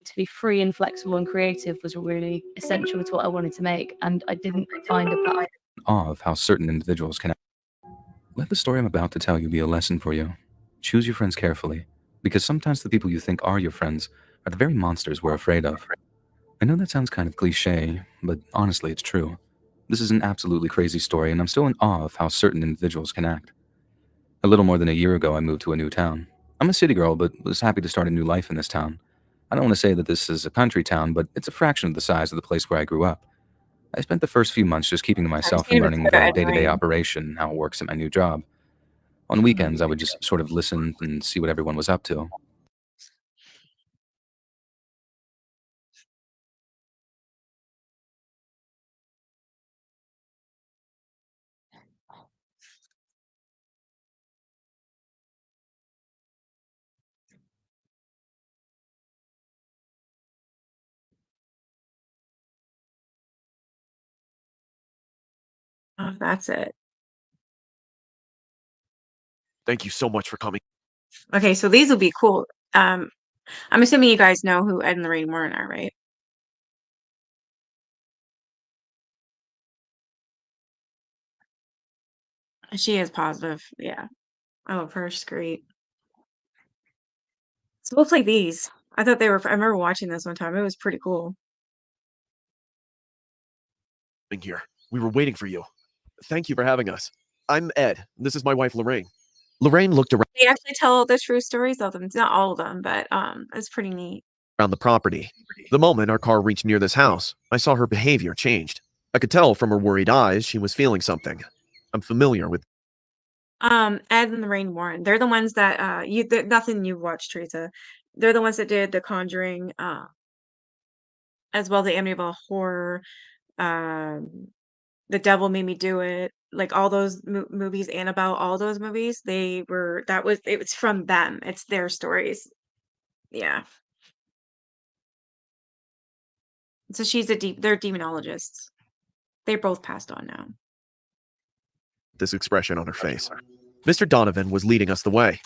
to be free and flexible and creative was really essential to what I wanted to make, and I didn't find a platform. awe of how certain individuals can. Let the story I'm about to tell you be a lesson for you. Choose your friends carefully, because sometimes the people you think are your friends are the very monsters we're afraid of. I know that sounds kind of cliche, but honestly, it's true. This is an absolutely crazy story, and I'm still in awe of how certain individuals can act. A little more than a year ago, I moved to a new town. I'm a city girl, but was happy to start a new life in this town. I don't want to say that this is a country town, but it's a fraction of the size of the place where I grew up. I spent the first few months just keeping to Have you myself seen and him learning instead of the Ed and day-to-day Lorraine? operation, how it works at my new job. On weekends, I would just sort of listen and see what everyone was up to. Oh, that's it. Thank you so much for coming. Okay, so these will be cool. I'm assuming you guys know who Ed and Lorraine Warren are, right? She is positive. Yeah. I love her. She's great. So we'll play these. I thought they were. I remember watching this one time. It was pretty cool. Here. We were waiting for you. Thank you for having us. I'm Ed. This is my wife, Lorraine. Lorraine looked They actually tell the true stories of them. It's not all of them, but it's pretty neat. around the property. The moment our car reached near this house, I saw her behavior changed. I could tell from her worried eyes she was feeling something. I'm familiar with Ed and Lorraine Warren. They're the ones that nothing you've watched, Teresa. They're the ones that did The Conjuring, as well the Amityville Horror, um, The Devil Made Me Do It, like all those movies, Annabelle, all those movies. It was from them. It's their stories. Yeah. So they're demonologists. They're both passed on now. this expression on her face. Mr. Donovan was leading us the way.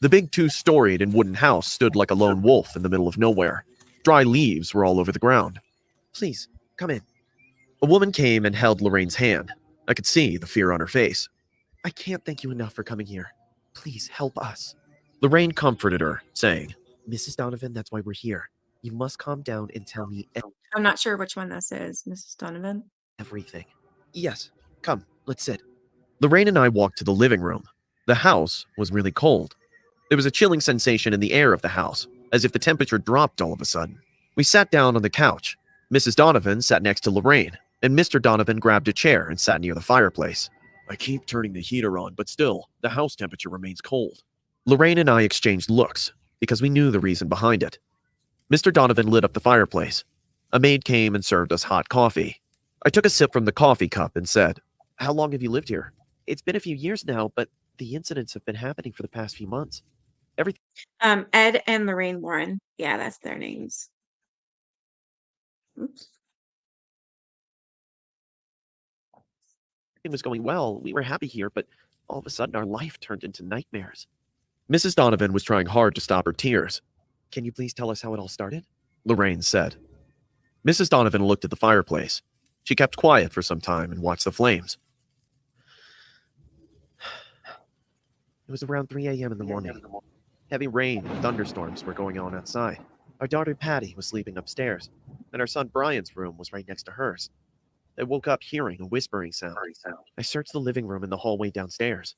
The big two-storied and wooden house stood like a lone wolf in the middle of nowhere. Dry leaves were all over the ground. Please, come in. A woman came and held Lorraine's hand. I could see the fear on her face. I can't thank you enough for coming here. Please help us. Lorraine comforted her, saying, Mrs. Donovan, that's why we're here. You must calm down and tell me I'm not sure which one this is, Mrs. Donovan. everything. Yes, come, let's sit. Lorraine and I walked to the living room. The house was really cold. There was a chilling sensation in the air of the house, as if the temperature dropped all of a sudden. We sat down on the couch. Mrs. Donovan sat next to Lorraine, and Mr. Donovan grabbed a chair and sat near the fireplace. I keep turning the heater on, but still, the house temperature remains cold. Lorraine and I exchanged looks, because we knew the reason behind it. Mr. Donovan lit up the fireplace. A maid came and served us hot coffee. I took a sip from the coffee cup and said, "How long have you lived here?" "It's been a few years now, but the incidents have been happening for the past few months. Everything Ed and Lorraine Warren. Yeah, that's their names. Oops. was going well. We were happy here, but all of a sudden our life turned into nightmares." Mrs. Donovan was trying hard to stop her tears. "Can you please tell us how it all started?" Lorraine said. Mrs. Donovan looked at the fireplace. She kept quiet for some time and watched the flames. It was around 3 a.m. in the morning. Heavy rain and thunderstorms were going on outside. Our daughter Patty was sleeping upstairs, and our son Brian's room was right next to hers. I woke up hearing a whispering sound. I searched the living room and the hallway downstairs.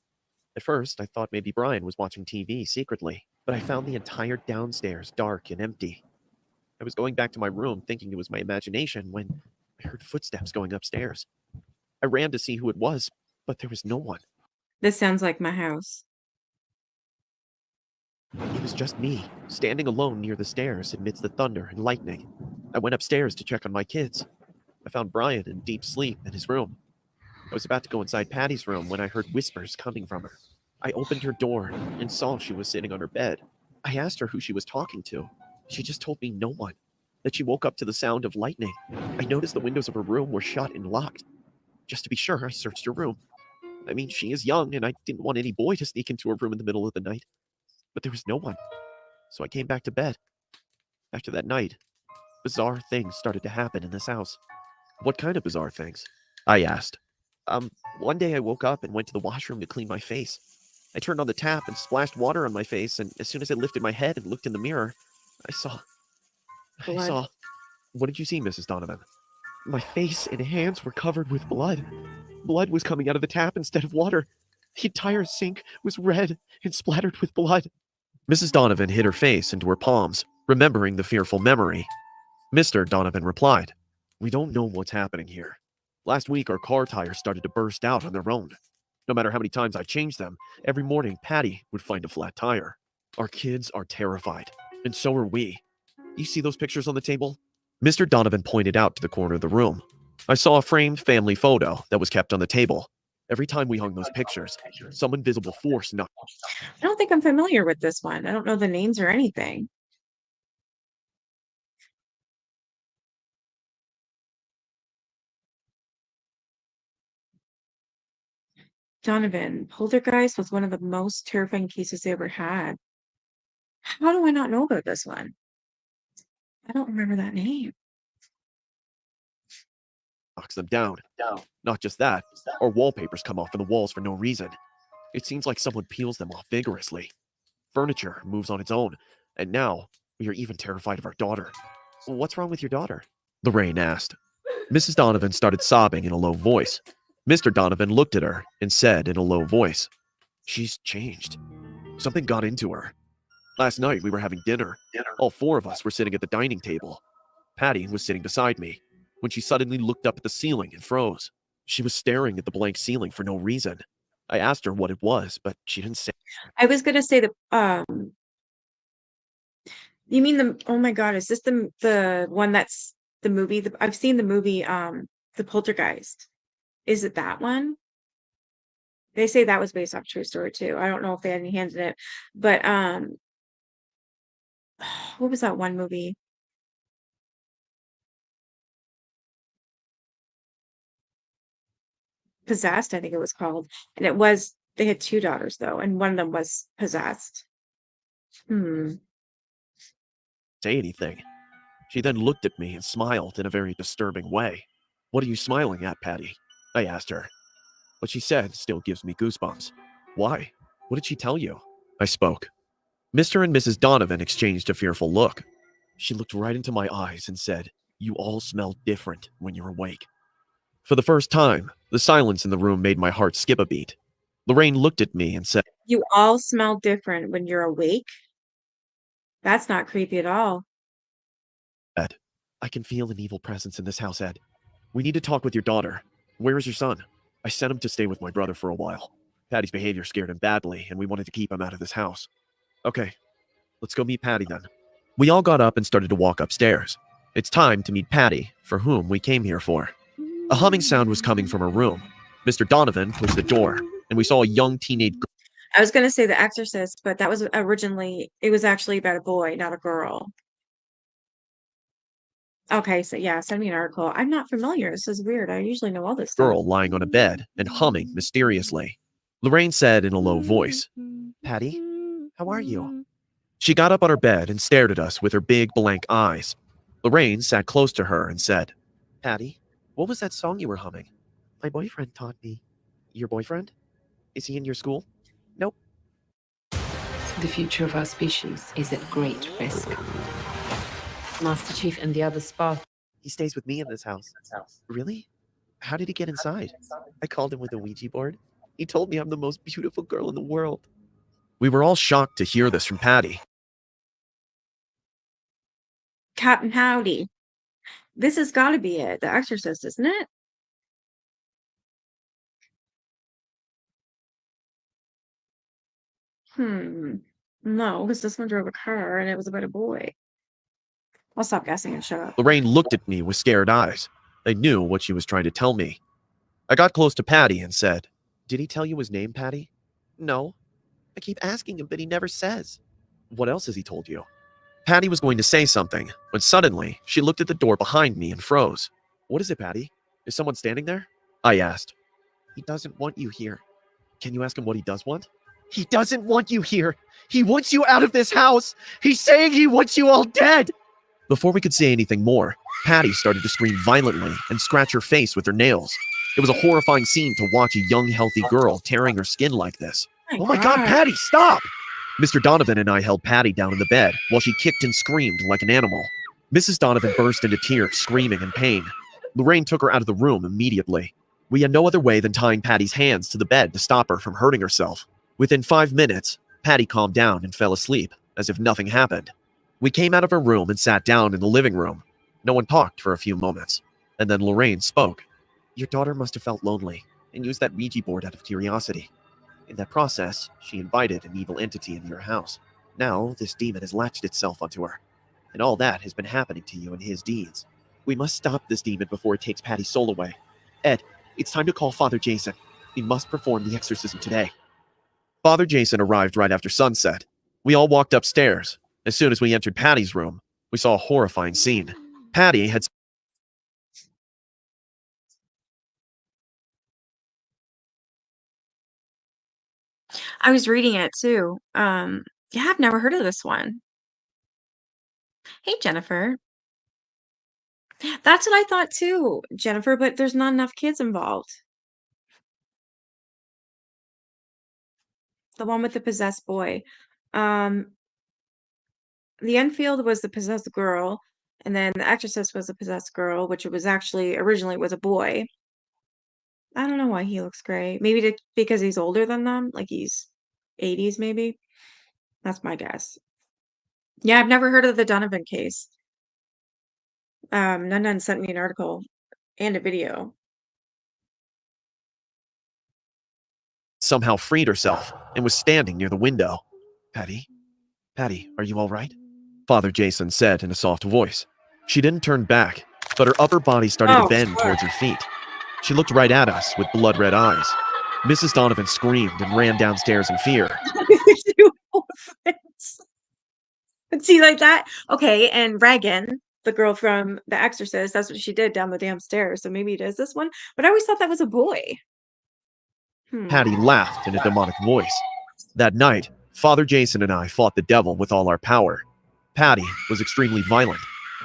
At first, I thought maybe Brian was watching TV secretly, but I found the entire downstairs dark and empty. I was going back to my room thinking it was my imagination when I heard footsteps going upstairs. I ran to see who it was, but there was no one. This sounds like my house. It was just me, standing alone near the stairs amidst the thunder and lightning. I went upstairs to check on my kids. I found Brian in deep sleep in his room. I was about to go inside Patty's room when I heard whispers coming from her. I opened her door and saw she was sitting on her bed. I asked her who she was talking to. She just told me no one, that she woke up to the sound of lightning. I noticed the windows of her room were shut and locked. Just to be sure, I searched her room. I mean, she is young, and I didn't want any boy to sneak into her room in the middle of the night. But there was no one. So I came back to bed. After that night, bizarre things started to happen in this house. What kind of bizarre things? I asked. One day I woke up and went to the washroom to clean my face. I turned on the tap and splashed water on my face, and as soon as I lifted my head and looked in the mirror, I saw... What did you see, Mrs. Donovan? My face and hands were covered with blood. Blood was coming out of the tap instead of water. The entire sink was red and splattered with blood. Mrs. Donovan hid her face into her palms, remembering the fearful memory. Mr. Donovan replied, "We don't know what's happening here. Last week, our car tires started to burst out on their own. No matter how many times I changed them, every morning Patty would find a flat tire. Our kids are terrified, and so are we. You see those pictures on the table?" Mr. Donovan pointed out to the corner of the room. I saw a framed family photo that was kept on the table. Every time we hung those pictures, some invisible force knocked. I don't think I'm familiar with this one. I don't know the names or anything. Donovan, Poltergeist was one of the most terrifying cases they ever had. How do I not know about this one? I don't remember that name. Knocks them down. Not just that, our wallpapers come off of the walls for no reason. It seems like someone peels them off vigorously. Furniture moves on its own, and now we are even terrified of our daughter. "What's wrong with your daughter?" Lorraine asked. Mrs. Donovan started sobbing in a low voice. Mr. Donovan looked at her and said in a low voice, "She's changed. Something got into her. Last night we were having dinner. All four of us were sitting at the dining table. Patty was sitting beside me, when she suddenly looked up at the ceiling and froze. She was staring at the blank ceiling for no reason. I asked her what it was, but she didn't say." I was gonna say you mean oh my God, is this the one that's the movie? I've seen the movie, The Poltergeist. Is it that one? They say that was based off a true story too. I don't know if they had any hands in it, but what was that one movie? Possessed, I think it was called. And they had two daughters though, and one of them was possessed. Say anything. She then looked at me and smiled in a very disturbing way. "What are you smiling at, Patty?" I asked her. What she said still gives me goosebumps. "Why? What did she tell you?" I spoke. Mr. and Mrs. Donovan exchanged a fearful look. She looked right into my eyes and said, "You all smell different when you're awake." For the first time, the silence in the room made my heart skip a beat. Lorraine looked at me and said, You all smell different when you're awake? That's not creepy at all. Ed, I can feel an evil presence in this house, Ed. We need to talk with your daughter. Where is your son? I sent him to stay with my brother for a while. Patty's behavior scared him badly, and we wanted to keep him out of this house. Okay, let's go meet Patty then. We all got up and started to walk upstairs. It's time to meet Patty, for whom we came here for. A humming sound was coming from her room. Mr. Donovan pushed the door, and we saw a young teenage girl. I was going to say The Exorcist, but that was originally, it was actually about a boy, not a girl. Okay, so yeah, send me an article. I'm not familiar. This is weird. I usually know all this stuff. Girl lying on a bed and humming mysteriously. Lorraine said in a low voice, Patty, how are you? She got up on her bed and stared at us with her big blank eyes. Lorraine sat close to her and said, Patty, what was that song you were humming? My boyfriend taught me. Your boyfriend? Is he in your school? Nope. The future of our species is at great risk. Master Chief and the other spa. He stays with me in this house. Really? How did he get inside? I called him with a Ouija board. He told me I'm the most beautiful girl in the world. We were all shocked to hear this from Patty. Captain Howdy. This has got to be it. The Exorcist, isn't it? No, because this one drove a car and it was about a boy. I'll stop guessing and shut up. Lorraine looked at me with scared eyes. I knew what she was trying to tell me. I got close to Patty and said, Did he tell you his name, Patty? No. I keep asking him, but he never says. What else has he told you? Patty was going to say something, when suddenly she looked at the door behind me and froze. What is it, Patty? Is someone standing there? I asked. He doesn't want you here. Can you ask him what he does want? He doesn't want you here. He wants you out of this house. He's saying he wants you all dead. Before we could say anything more, Patty started to scream violently and scratch her face with her nails. It was a horrifying scene to watch a young, healthy girl tearing her skin like this. Oh my God, Patty, stop! Mr. Donovan and I held Patty down in the bed while she kicked and screamed like an animal. Mrs. Donovan burst into tears, screaming in pain. Lorraine took her out of the room immediately. We had no other way than tying Patty's hands to the bed to stop her from hurting herself. Within 5 minutes, Patty calmed down and fell asleep, as if nothing happened. We came out of her room and sat down in the living room. No one talked for a few moments, and then Lorraine spoke. Your daughter must have felt lonely and used that Ouija board out of curiosity. In that process, she invited an evil entity into your house. Now, this demon has latched itself onto her, and all that has been happening to you in his deeds. We must stop this demon before it takes Patty's soul away. Ed, it's time to call Father Jason. We must perform the exorcism today. Father Jason arrived right after sunset. We all walked upstairs. As soon as we entered Patty's room, we saw a horrifying scene. Patty had... I was reading it too. Yeah, I've never heard of this one. Hey, Jennifer. That's what I thought too, Jennifer, but there's not enough kids involved. The one with the possessed boy. The Enfield was the possessed girl, and then the Exorcist was the possessed girl, which it was actually originally was a boy. I don't know why he looks gray. Maybe because he's older than them, like he's 80s maybe. That's my guess. Yeah, I've never heard of the Donovan case. Nun sent me an article and a video. somehow freed herself and was standing near the window. Patty? Patty, are you all right? Father Jason said in a soft voice. She didn't turn back, but her upper body started to bend towards her feet. She looked right at us with blood-red eyes. Mrs. Donovan screamed and ran downstairs in fear. See, like that? Okay, and Regan, the girl from The Exorcist, that's what she did down the damn stairs. So maybe it is this one. But I always thought that was a boy. Patty laughed in a demonic voice. That night, Father Jason and I fought the devil with all our power. Patty was extremely violent.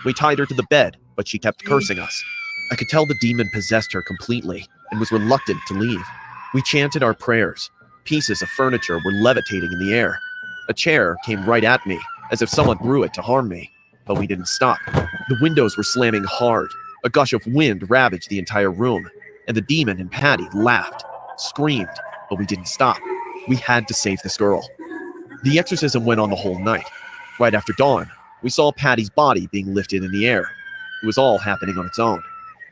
We tied her to the bed, but she kept cursing us. I could tell the demon possessed her completely and was reluctant to leave. We chanted our prayers. Pieces of furniture were levitating in the air. A chair came right at me, as if someone threw it to harm me, but we didn't stop. The windows were slamming hard. A gush of wind ravaged the entire room, and the demon and Patty laughed, screamed, but we didn't stop. We had to save this girl. The exorcism went on the whole night. Right after dawn, we saw Patty's body being lifted in the air. It was all happening on its own.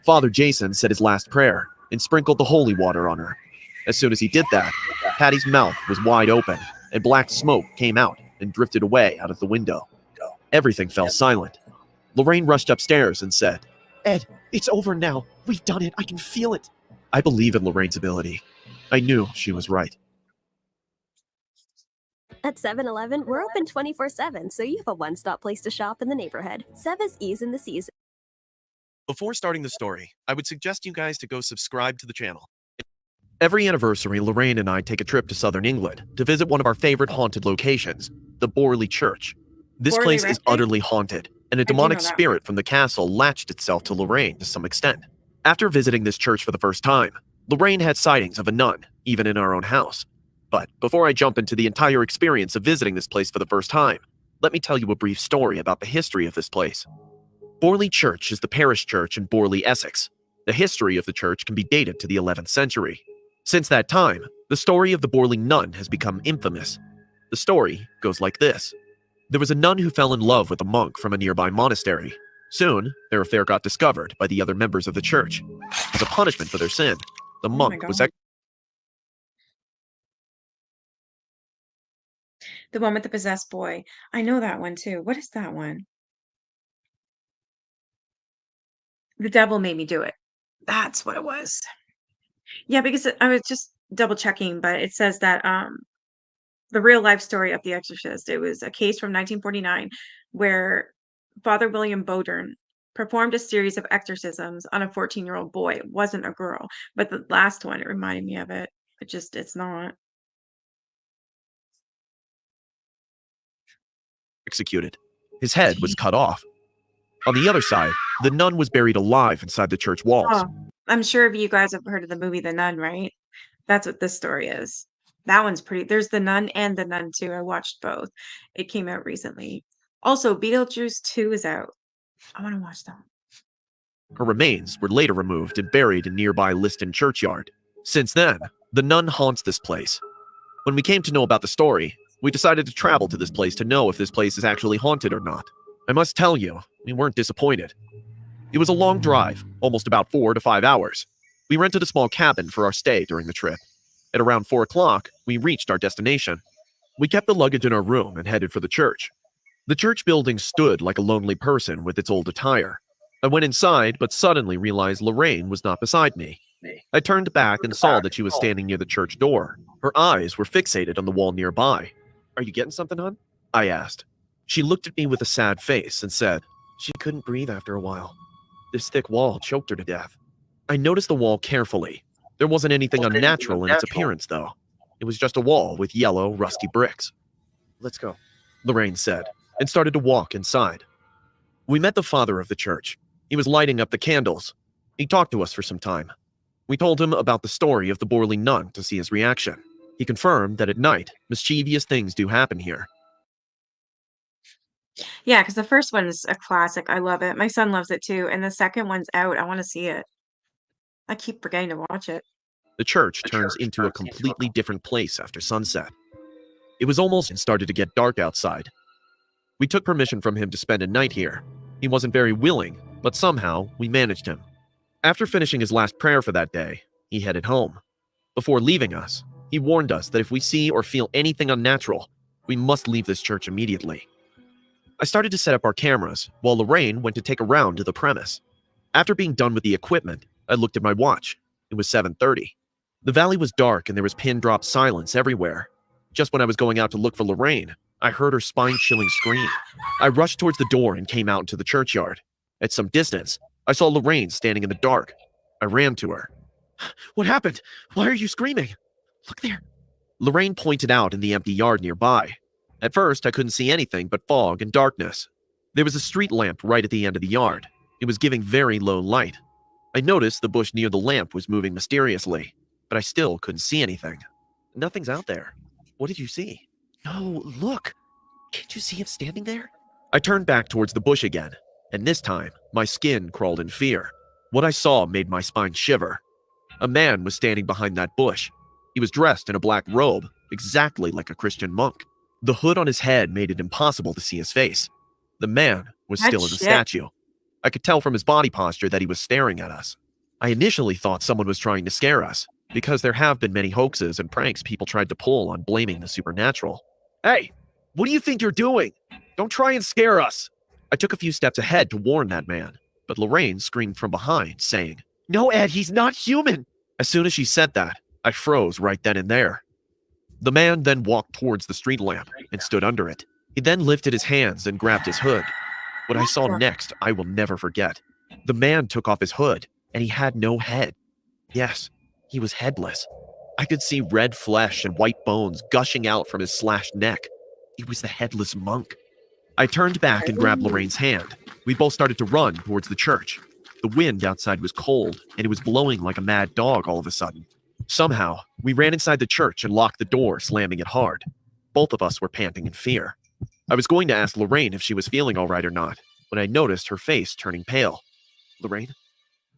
Father Jason said his last prayer and sprinkled the holy water on her. As soon as he did that, Patty's mouth was wide open, and black smoke came out and drifted away out of the window. Everything fell silent. Lorraine rushed upstairs and said, "Ed, it's over now. We've done it. I can feel it." I believe in Lorraine's ability. I knew she was right. At 7-Eleven, we're open 24/7, so you have a one-stop place to shop in the neighborhood. Seva's ease in the season. Before starting the story, I would suggest you guys to go subscribe to the channel. Every anniversary, Lorraine and I take a trip to southern England to visit one of our favorite haunted locations, the Borley Church. This Borley place is Rectory? utterly haunted, and a do demonic know that spirit from the castle latched itself to Lorraine to some extent. After visiting this church for the first time, Lorraine had sightings of a nun, even in our own house. But before I jump into the entire experience of visiting this place for the first time, let me tell you a brief story about the history of this place. Borley Church is the parish church in Borley, Essex. The history of the church can be dated to the 11th century. Since that time, the story of the Borley nun has become infamous. The story goes like this. There was a nun who fell in love with a monk from a nearby monastery. Soon, their affair got discovered by the other members of the church. As a punishment for their sin, the monk was The one with the possessed boy. I know that one too. What is that one? The devil made me do it. That's what it was. Yeah, because I was just double checking, but it says that the real life story of The Exorcist. It was a case from 1949 where Father William Bowdern performed a series of exorcisms on a 14-year-old boy. It wasn't a girl, but the last one, it reminded me of it. It's not. executed. His head was cut off. On the other side, the nun was buried alive inside the church walls. Oh, I'm sure if you guys have heard of the movie The Nun, right? That's what this story is. That one's pretty. There's The Nun and The Nun 2. I watched both. It came out recently. Also, Beetlejuice 2 is out. I want to watch that. Her remains were later removed and buried in nearby Liston churchyard. Since then, the nun haunts this place. When we came to know about the story, we decided to travel to this place to know if this place is actually haunted or not. I must tell you, we weren't disappointed. It was a long drive, almost about 4 to 5 hours. We rented a small cabin for our stay during the trip. At around 4 o'clock, we reached our destination. We kept the luggage in our room and headed for the church. The church building stood like a lonely person with its old attire. I went inside, but suddenly realized Lorraine was not beside me. I turned back and saw that she was standing near the church door. Her eyes were fixated on the wall nearby. "Are you getting something, hon?" I asked. She looked at me with a sad face and said, "She couldn't breathe after a while. This thick wall choked her to death." I noticed the wall carefully. There wasn't anything unnatural in its appearance, though. It was just a wall with yellow, rusty bricks. "Let's go," Lorraine said, and started to walk inside. We met the father of the church. He was lighting up the candles. He talked to us for some time. We told him about the story of the Borley nun to see his reaction. He confirmed that at night, mischievous things do happen here. Yeah, because the first one's a classic. I love it. My son loves it too. And the second one's out. I want to see it. I keep forgetting to watch it. The church turns into a completely different place after sunset. It was almost and started to get dark outside. We took permission from him to spend a night here. He wasn't very willing, but somehow we managed him. After finishing his last prayer for that day, he headed home. Before leaving us, he warned us that if we see or feel anything unnatural, we must leave this church immediately. I started to set up our cameras, while Lorraine went to take a round to the premise. After being done with the equipment, I looked at my watch. It was 7:30. The valley was dark and there was pin-drop silence everywhere. Just when I was going out to look for Lorraine, I heard her spine-chilling scream. I rushed towards the door and came out into the churchyard. At some distance, I saw Lorraine standing in the dark. I ran to her. "What happened? Why are you screaming?" "Look there." Lorraine pointed out in the empty yard nearby. At first, I couldn't see anything but fog and darkness. There was a street lamp right at the end of the yard. It was giving very low light. I noticed the bush near the lamp was moving mysteriously, but I still couldn't see anything. "Nothing's out there." "What did you see?" "No, look. Can't you see him standing there?" I turned back towards the bush again, and this time, my skin crawled in fear. What I saw made my spine shiver. A man was standing behind that bush. He was dressed in a black robe, exactly like a Christian monk. The hood on his head made it impossible to see his face. The man was That still as a shit. statue. I could tell from his body posture that he was staring at us. I initially thought someone was trying to scare us, because there have been many hoaxes and pranks people tried to pull on blaming the supernatural. Hey, what do you think you're doing? Don't try and scare us. I took a few steps ahead to warn that man, but Lorraine screamed from behind, saying, No, Ed, he's not human. As soon as she said that, I froze right then and there. The man then walked towards the street lamp and stood under it. He then lifted his hands and grabbed his hood. What I saw next, I will never forget. The man took off his hood, and he had no head. Yes, he was headless. I could see red flesh and white bones gushing out from his slashed neck. He was the headless monk. I turned back and grabbed Lorraine's hand. We both started to run towards the church. The wind outside was cold, and it was blowing like a mad dog all of a sudden. Somehow, we ran inside the church and locked the door, slamming it hard. Both of us were panting in fear. I was going to ask Lorraine if she was feeling all right or not, when I noticed her face turning pale. Lorraine?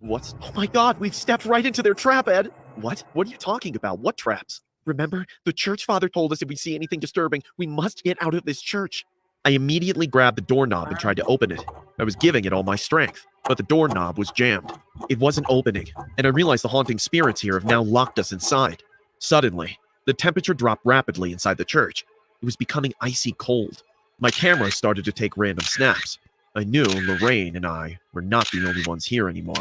What's... Oh my God, we've stepped right into their trap, Ed! What? What are you talking about? What traps? Remember, the church father told us if we see anything disturbing, we must get out of this church. I immediately grabbed the doorknob and tried to open it. I was giving it all my strength, but the doorknob was jammed. It wasn't opening, and I realized the haunting spirits here have now locked us inside. Suddenly, the temperature dropped rapidly inside the church. It was becoming icy cold. My camera started to take random snaps. I knew Lorraine and I were not the only ones here anymore.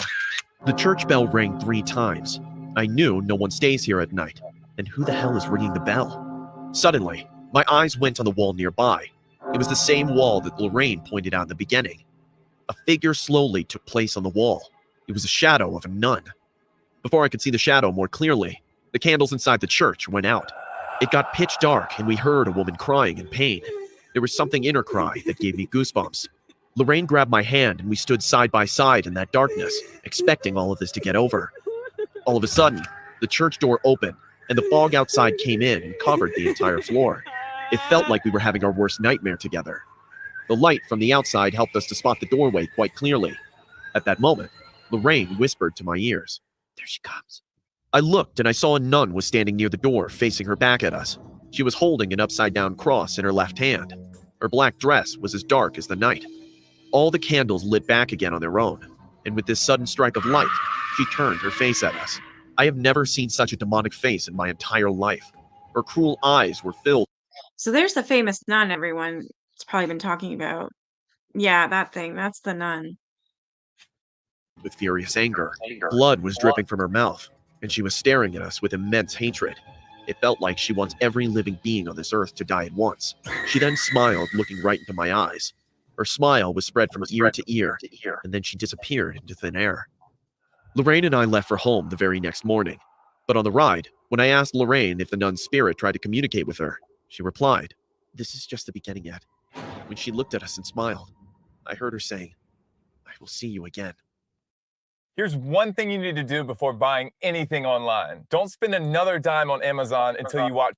The church bell rang 3 times. I knew no one stays here at night. And who the hell is ringing the bell? Suddenly, my eyes went on the wall nearby. It was the same wall that Lorraine pointed out in the beginning. A figure slowly took place on the wall. It was a shadow of a nun. Before I could see the shadow more clearly, the candles inside the church went out. It got pitch dark and we heard a woman crying in pain. There was something in her cry that gave me goosebumps. Lorraine grabbed my hand and we stood side by side in that darkness, expecting all of this to get over. All of a sudden, the church door opened and the fog outside came in and covered the entire floor. It felt like we were having our worst nightmare together. The light from the outside helped us to spot the doorway quite clearly. At that moment, Lorraine whispered to my ears, "There she comes." I looked and I saw a nun was standing near the door, facing her back at us. She was holding an upside-down cross in her left hand. Her black dress was as dark as the night. All the candles lit back again on their own, and with this sudden strike of light, she turned her face at us. I have never seen such a demonic face in my entire life. Her cruel eyes were filled. So there's the famous nun everyone's probably been talking about. Yeah, that thing. That's the nun. With furious anger. Blood was dripping from her mouth, and she was staring at us with immense hatred. It felt like she wants every living being on this earth to die at once. She then smiled, looking right into my eyes. Her smile was spread from ear to ear, and then she disappeared into thin air. Lorraine and I left for home the very next morning. But on the ride, when I asked Lorraine if the nun's spirit tried to communicate with her, she replied, "This is just the beginning yet." When she looked at us and smiled, I heard her saying, "I will see you again." Here's one thing you need to do before buying anything online. Don't spend another dime on Amazon until you watch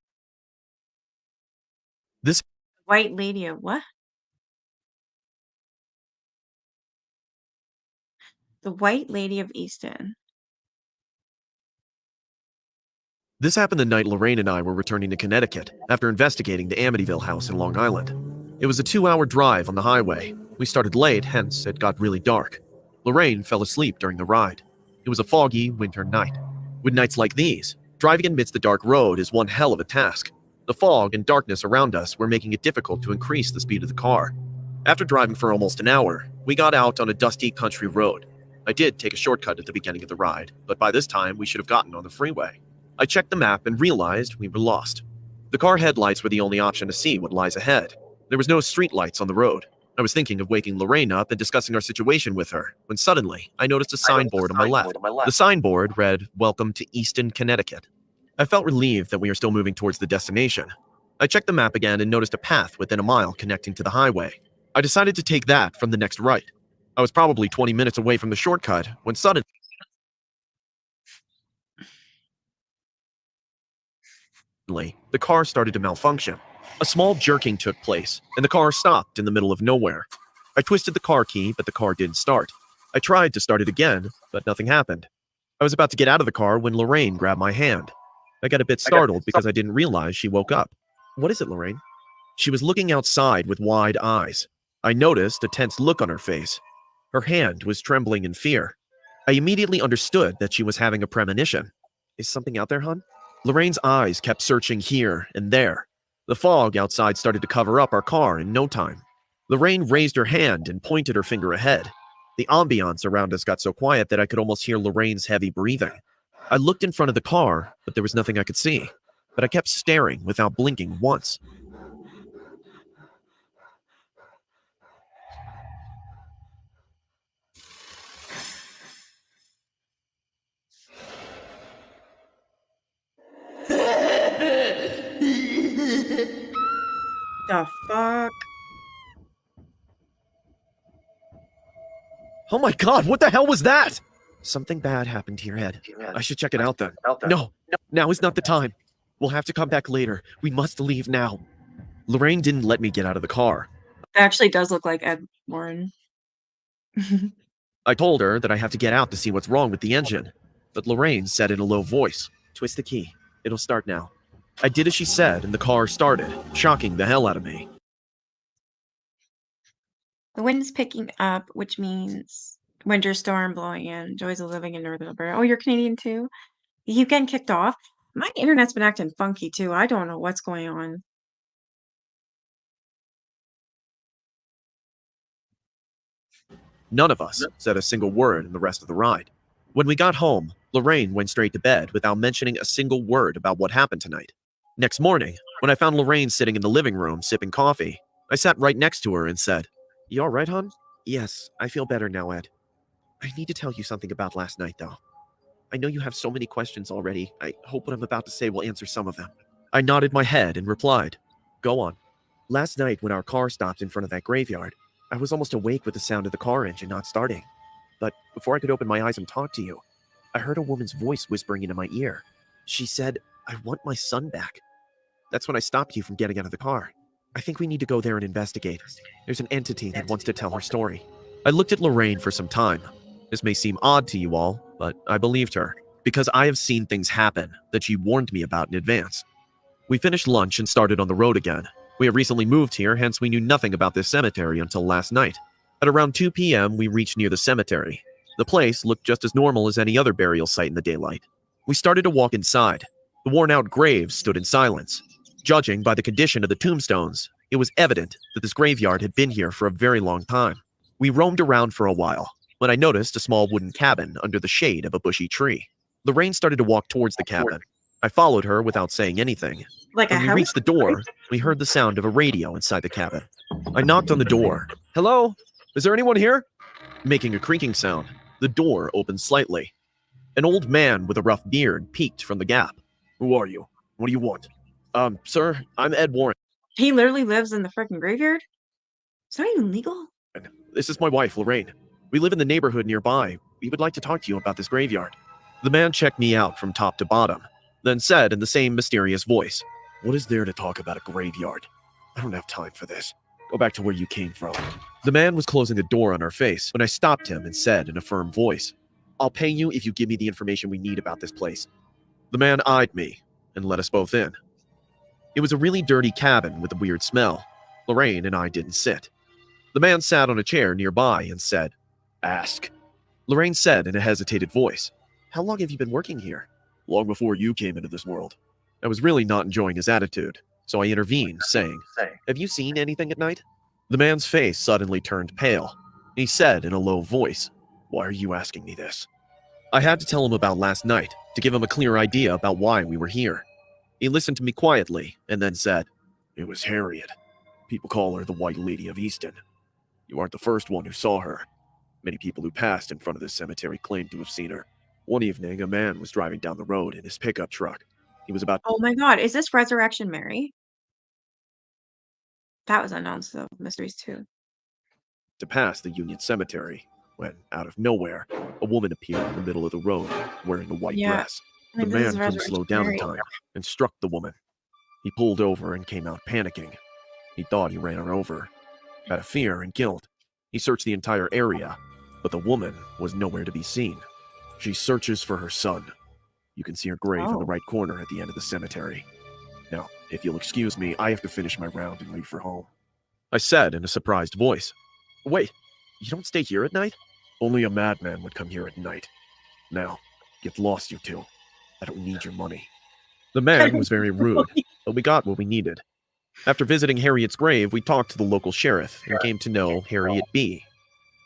This White Lady of what? The White Lady of Easton. This happened the night Lorraine and I were returning to Connecticut after investigating the Amityville house in Long Island. It was a 2-hour drive on the highway. We started late, hence it got really dark. Lorraine fell asleep during the ride. It was a foggy winter night. With nights like these, driving amidst the dark road is one hell of a task. The fog and darkness around us were making it difficult to increase the speed of the car. After driving for almost an hour, we got out on a dusty country road. I did take a shortcut at the beginning of the ride, but by this time we should have gotten on the freeway. I checked the map and realized we were lost. The car headlights were the only option to see what lies ahead. There was no street lights on the road. I was thinking of waking Lorraine up and discussing our situation with her, when suddenly I noticed a signboard on my left. The signboard read, "Welcome to Easton, Connecticut." I felt relieved that we are still moving towards the destination. I checked the map again and noticed a path within a mile connecting to the highway. I decided to take that from the next right. I was probably 20 minutes away from the shortcut when suddenly the car started to malfunction. A small jerking took place, and the car stopped in the middle of nowhere. I twisted the car key, but the car didn't start. I tried to start it again, but nothing happened. I was about to get out of the car when Lorraine grabbed my hand. I got a bit startled because I didn't realize she woke up. What is it, Lorraine? She was looking outside with wide eyes. I noticed a tense look on her face. Her hand was trembling in fear. I immediately understood that she was having a premonition. Is something out there, hon? Lorraine's eyes kept searching here and there. The fog outside started to cover up our car in no time. Lorraine raised her hand and pointed her finger ahead. The ambiance around us got so quiet that I could almost hear Lorraine's heavy breathing. I looked in front of the car, but there was nothing I could see. But I kept staring without blinking once. The fuck? Oh my god, what the hell was that? Something bad happened to your head. I should check it out then. No, now is not the time. We'll have to come back later. We must leave now. Lorraine didn't let me get out of the car. It actually does look like Ed Warren. I told her that I have to get out to see what's wrong with the engine. But Lorraine said in a low voice, "Twist the key. It'll start now." I did as she said, and the car started, shocking the hell out of me. The wind is picking up, which means winter storm blowing in. Joys of living in Northern Alberta. Oh, you're Canadian too? You keep getting kicked off? My internet's been acting funky too. I don't know what's going on. None of us said a single word in the rest of the ride. When we got home, Lorraine went straight to bed without mentioning a single word about what happened tonight. Next morning, when I found Lorraine sitting in the living room sipping coffee, I sat right next to her and said, "You all right, hon?" "Yes, I feel better now, Ed. I need to tell you something about last night, though. I know you have so many questions already. I hope what I'm about to say will answer some of them." I nodded my head and replied, "Go on." Last night, when our car stopped in front of that graveyard, I was almost awake with the sound of the car engine not starting. But before I could open my eyes and talk to you, I heard a woman's voice whispering into my ear. She said, "I want my son back." That's when I stopped you from getting out of the car. I think we need to go there and investigate. There's an entity that wants to tell her story. I looked at Lorraine for some time. This may seem odd to you all, but I believed her, because I have seen things happen that she warned me about in advance. We finished lunch and started on the road again. We have recently moved here, hence we knew nothing about this cemetery until last night. At around 2 p.m., we reached near the cemetery. The place looked just as normal as any other burial site in the daylight. We started to walk inside. The worn-out graves stood in silence. Judging by the condition of the tombstones, it was evident that this graveyard had been here for a very long time. We roamed around for a while, when I noticed a small wooden cabin under the shade of a bushy tree. Lorraine started to walk towards the cabin. I followed her without saying anything. Like When we reached the door, we heard the sound of a radio inside the cabin. I knocked on the door. "Hello? Is there anyone here?" Making a creaking sound, the door opened slightly. An old man with a rough beard peeked from the gap. "Who are you? What do you want?" Sir, I'm Ed Warren. He literally lives in the freaking graveyard? Is that even legal? This is my wife, Lorraine. We live in the neighborhood nearby. We would like to talk to you about this graveyard." The man checked me out from top to bottom, then said in the same mysterious voice, "What is there to talk about a graveyard? I don't have time for this. Go back to where you came from." The man was closing the door on our face when I stopped him and said in a firm voice, "I'll pay you if you give me the information we need about this place." The man eyed me and let us both in. It was a really dirty cabin with a weird smell. Lorraine and I didn't sit. The man sat on a chair nearby and said, "Ask." Lorraine said in a hesitated voice, "How long have you been working here?" "Long before you came into this world." I was really not enjoying his attitude, so I intervened, saying, "Have you seen anything at night?" The man's face suddenly turned pale. He said in a low voice, "Why are you asking me this?" I had to tell him about last night to give him a clear idea about why we were here. He listened to me quietly and then said, "It was Harriet. People call her the White Lady of Easton. You aren't the first one who saw her. Many people who passed in front of this cemetery claimed to have seen her. One evening, a man was driving down the road in his pickup truck. He was about Oh my god, is this Resurrection Mary? That was Unknowns of Mysteries too. to pass the Union Cemetery when, out of nowhere, a woman appeared in the middle of the road wearing a white dress. I The mean, this is man couldn't slow Resurrection down in Mary. time and struck the woman. He pulled over and came out panicking. He thought he ran her over. Out of fear and guilt, he searched the entire area, but the woman was nowhere to be seen. She searches for her son. You can see her grave in the Oh. right corner at the end of the cemetery. Now, if you'll excuse me, I have to finish my round and leave for home. I said in a surprised voice. Wait, you don't stay here at night? Only a madman would come here at night. Now, get lost, you two. I don't need your money. The man was very rude, but we got what we needed. After visiting Harriet's grave, we talked to the local sheriff and came to know Harriet B.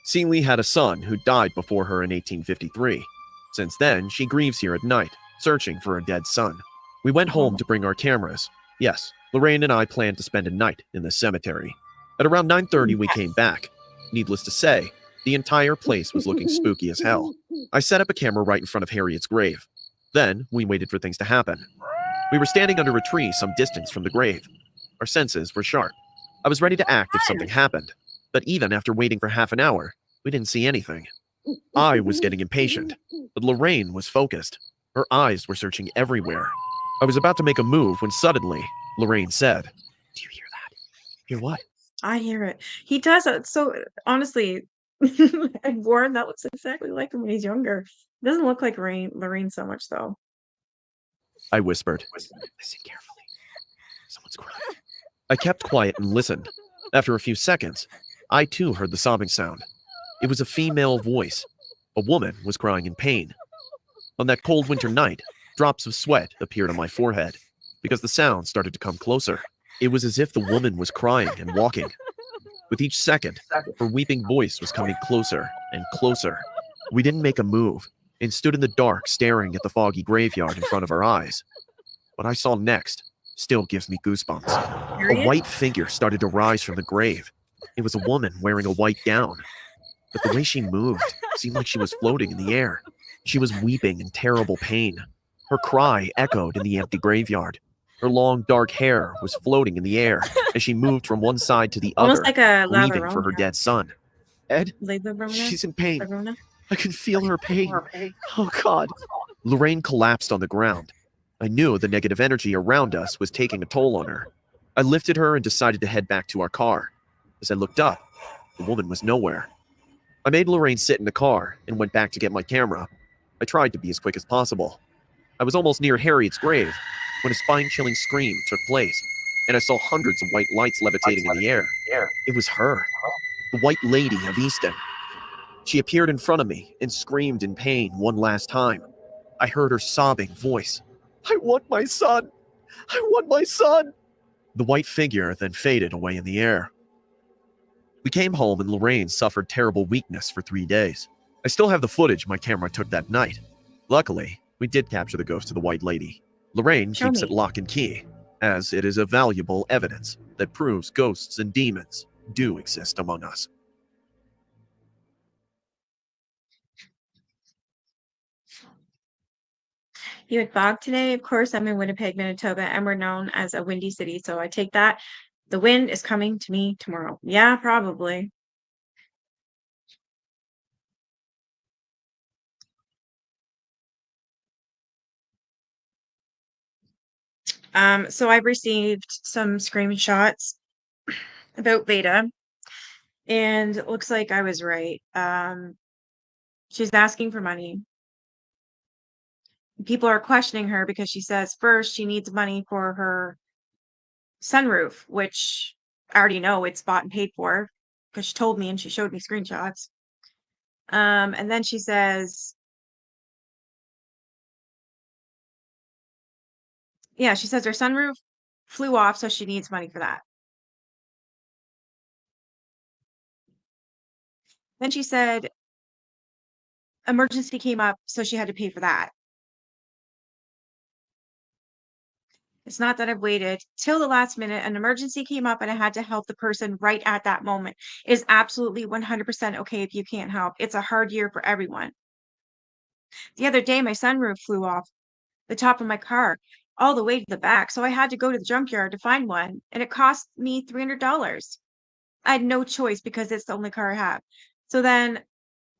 Seeley had a son who died before her in 1853. Since then, she grieves here at night, searching for her dead son. We went home to bring our cameras. Yes, Lorraine and I planned to spend a night in the cemetery. At around 9:30, we came back. Needless to say, the entire place was looking spooky as hell. I set up a camera right in front of Harriet's grave. Then, we waited for things to happen. We were standing under a tree some distance from the grave. Our senses were sharp. I was ready to act if something happened. But even after waiting for half an hour, we didn't see anything. I was getting impatient, but Lorraine was focused. Her eyes were searching everywhere. I was about to make a move when suddenly, Lorraine said, "Do you hear that?" Hear what? I hear it. He does it. So honestly, and Warren, that looks exactly like him when he's younger. Doesn't look like Lorraine so much though. I whispered. Listen carefully. Someone's crying. I kept quiet and listened. After a few seconds, I too heard the sobbing sound. It was a female voice. A woman was crying in pain. On that cold winter night, drops of sweat appeared on my forehead because the sound started to come closer. It was as if the woman was crying and walking. With each second, her weeping voice was coming closer and closer. We didn't make a move and stood in the dark staring at the foggy graveyard in front of our eyes. What I saw next still gives me goosebumps. A white figure started to rise from the grave. It was a woman wearing a white gown. But the way she moved seemed like she was floating in the air. She was weeping in terrible pain. Her cry echoed in the empty graveyard. Her long, dark hair was floating in the air as she moved from one side to the Almost other, like a La grieving for her Llorona. dead son. Ed, La Llorona? she's in pain. Llorona? I can feel her pain. Oh, God. Lorraine collapsed on the ground. I knew the negative energy around us was taking a toll on her. I lifted her and decided to head back to our car. As I looked up, the woman was nowhere. I made Lorraine sit in the car and went back to get my camera. I tried to be as quick as possible. I was almost near Harriet's grave when a spine-chilling scream took place, and I saw hundreds of white lights levitating in the air. It was her, the White Lady of Easton. She appeared in front of me and screamed in pain one last time. I heard her sobbing voice. "I want my son! I want my son!" The white figure then faded away in the air. We came home and Lorraine suffered terrible weakness for 3 days. I still have the footage my camera took that night. Luckily, we did capture the ghost of the White Lady. Lorraine Show keeps me. it lock and key, as it is a valuable evidence that proves ghosts and demons do exist among us. You had fog today? Of course, I'm in Winnipeg, Manitoba, and we're known as a windy city, so I take that. The wind is coming to me tomorrow. Yeah, probably. So I've received some screenshots about Veda, and it looks like I was right. She's asking for money. People are questioning her because she says first she needs money for her sunroof, which I already know it's bought and paid for because she told me and she showed me screenshots. And then she says, yeah, she says her sunroof flew off, so she needs money for that. Then she said emergency came up, so she had to pay for that. It's not that I've waited till the last minute. An emergency came up and I had to help the person right at that moment. It is absolutely 100% okay if you can't help. It's a hard year for everyone. The other day, my sunroof flew off the top of my car all the way to the back, so I had to go to the junkyard to find one, and it cost me $300. I had no choice because it's the only car I have. So then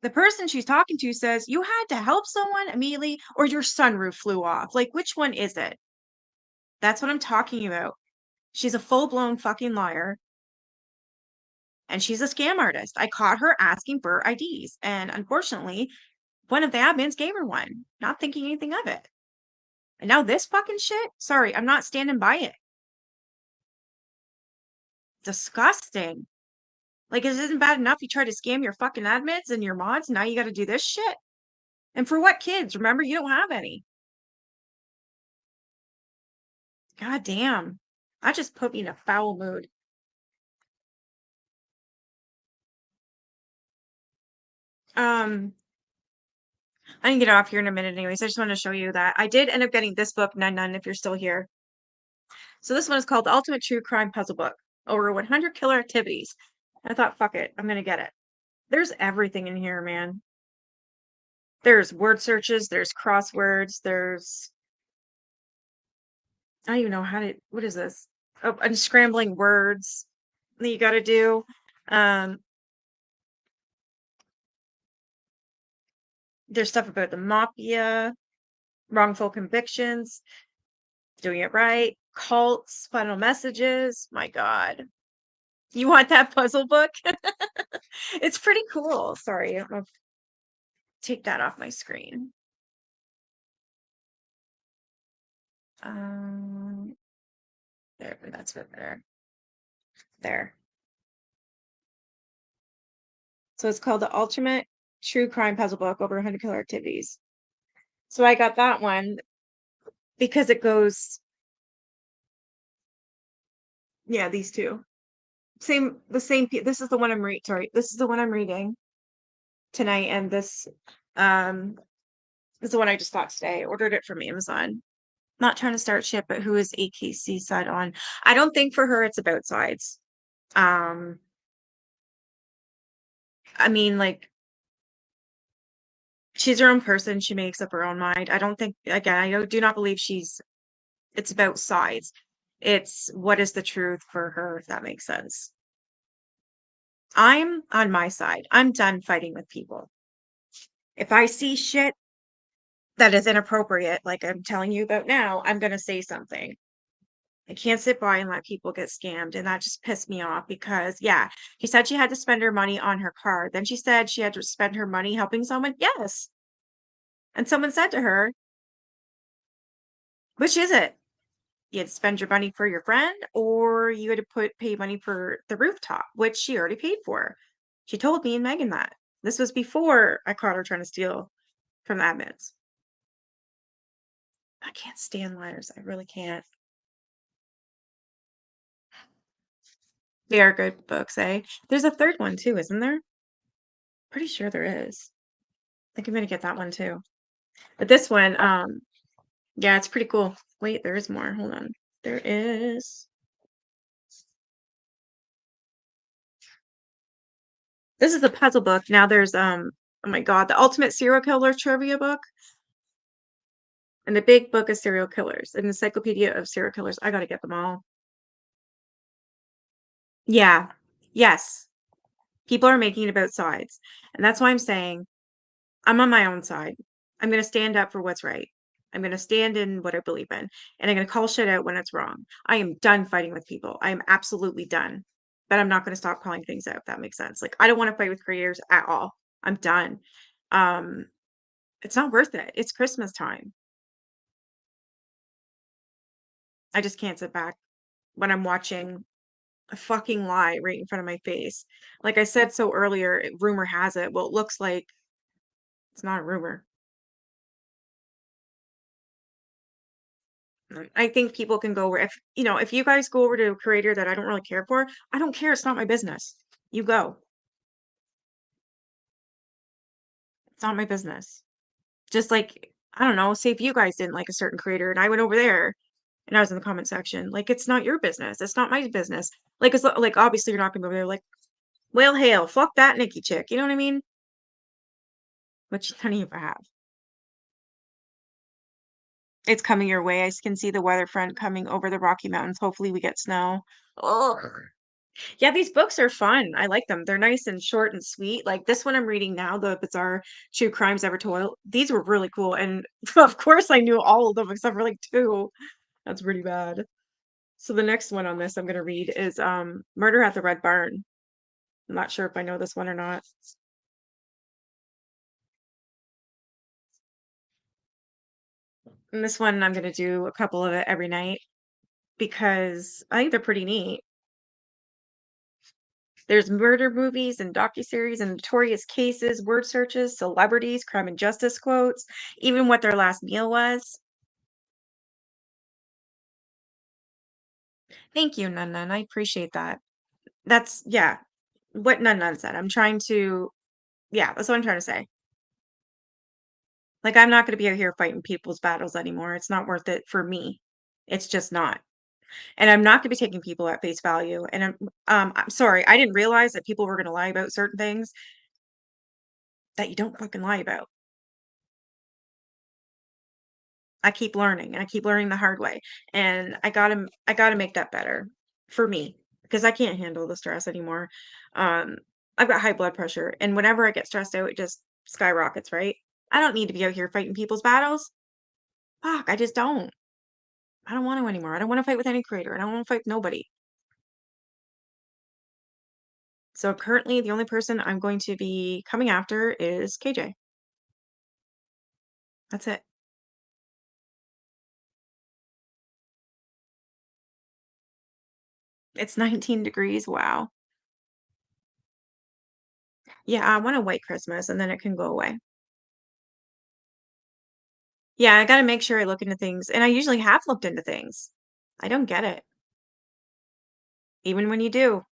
the person she's talking to says, "You had to help someone immediately, or your sunroof flew off. Like, which one is it?" That's what I'm talking about. She's a full-blown fucking liar. And she's a scam artist. I caught her asking for IDs. And unfortunately, one of the admins gave her one, not thinking anything of it. And now this fucking shit? Sorry, I'm not standing by it. Disgusting. Like, it isn't bad enough you try to scam your fucking admins and your mods, now you gotta do this shit? And for what kids? Remember, you don't have any. God damn. That just put me in a foul mood. I can get off here in a minute anyways. I just want to show you that I did end up getting this book, Nun if you're still here. So this one is called The Ultimate True Crime Puzzle Book. Over 100 killer activities. I thought, fuck it, I'm gonna get it. There's everything in here, man. There's word searches, there's crosswords, there's I don't even know how to what is this? Oh, unscrambling words that you gotta do. There's stuff about the mafia, wrongful convictions, doing it right, cults, final messages. My God. You want that puzzle book? It's pretty cool. Sorry, I don't know if take that off my screen. There, that's a bit better. There. So it's called The Ultimate True Crime Puzzle Book, over 100 killer activities. So I got that one because it goes, yeah, these two. This is the one I'm reading. Sorry, this is the one I'm reading tonight, and this is the one I just got today. I ordered it from Amazon. Not trying to start shit, but who is AKC side on? I don't think for her it's about sides. I mean, like, she's her own person. She makes up her own mind. I don't think, again, I do not believe it's about sides. It's what is the truth for her, if that makes sense. I'm on my side. I'm done fighting with people. If I see shit that is inappropriate, like I'm telling you about now, I'm going to say something. I can't sit by and let people get scammed. And that just pissed me off because, yeah, she said she had to spend her money on her car. Then she said she had to spend her money helping someone. Yes. And someone said to her, which is it? You had to spend your money for your friend, or you had to pay money for the rooftop, which she already paid for. She told me and Megan that. This was before I caught her trying to steal from the admins. I can't stand liars. I really can't. They are good books, eh? There's a third one too, isn't there? Pretty sure there is. I think I'm gonna get that one too. But this one, yeah, it's pretty cool. Wait, there is more. Hold on. There is. This is the puzzle book. Now there's oh my God, the Ultimate Serial Killer Trivia book. And the big book of serial killers, an encyclopedia of serial killers. I gotta get them all. Yeah. Yes. People are making it about sides. And that's why I'm saying I'm on my own side. I'm going to stand up for what's right. I'm going to stand in what I believe in. And I'm going to call shit out when it's wrong. I am done fighting with people. I am absolutely done. But I'm not going to stop calling things out, if that makes sense. Like, I don't want to fight with creators at all. I'm done. It's not worth it. It's Christmas time. I just can't sit back when I'm watching a fucking lie right in front of my face. Like I said so earlier, rumor has it. Well, it looks like it's not a rumor. I think people can go where if you guys go over to a creator that I don't really care for, I don't care. It's not my business. You go. It's not my business. Just like, I don't know, say if you guys didn't like a certain creator and I went over there and I was in the comment section, like, it's not your business. It's not my business. Like, it's like, obviously you're not gonna go over there like, well, hail, fuck that Nikki chick. You know what I mean? Which none of you have. It's coming your way. I can see the weather front coming over the Rocky Mountains. Hopefully we get snow. Oh, yeah, these books are fun. I like them. They're nice and short and sweet. Like this one I'm reading now, The Bizarre True Crimes Ever Told. These were really cool. And of course I knew all of them except for like two. That's pretty bad. So the next one on this I'm gonna read is Murder at the Red Barn. I'm not sure if I know this one or not. And this one, I'm going to do a couple of it every night because I think they're pretty neat. There's murder movies and docuseries and notorious cases, word searches, celebrities, crime and justice quotes, even what their last meal was. Thank you, Nun Nun. I appreciate that. That's, yeah, what Nun Nun said. I'm trying to, yeah, that's what I'm trying to say. Like, I'm not going to be out here fighting people's battles anymore. It's not worth it for me. It's just not. And I'm not going to be taking people at face value. And I'm sorry, I didn't realize that people were going to lie about certain things that you don't fucking lie about. I keep learning, and I keep learning the hard way. And I gotta make that better for me because I can't handle the stress anymore. I've got high blood pressure, and whenever I get stressed out, it just skyrockets, right? I don't need to be out here fighting people's battles. Fuck, I just don't. I don't want to anymore. I don't want to fight with any creator. I don't want to fight with nobody. So currently, the only person I'm going to be coming after is KJ. That's it. It's 19 degrees. Wow. Yeah, I want a white Christmas, and then it can go away. Yeah, I gotta make sure I look into things, and I usually have looked into things. I don't get it. Even when you do,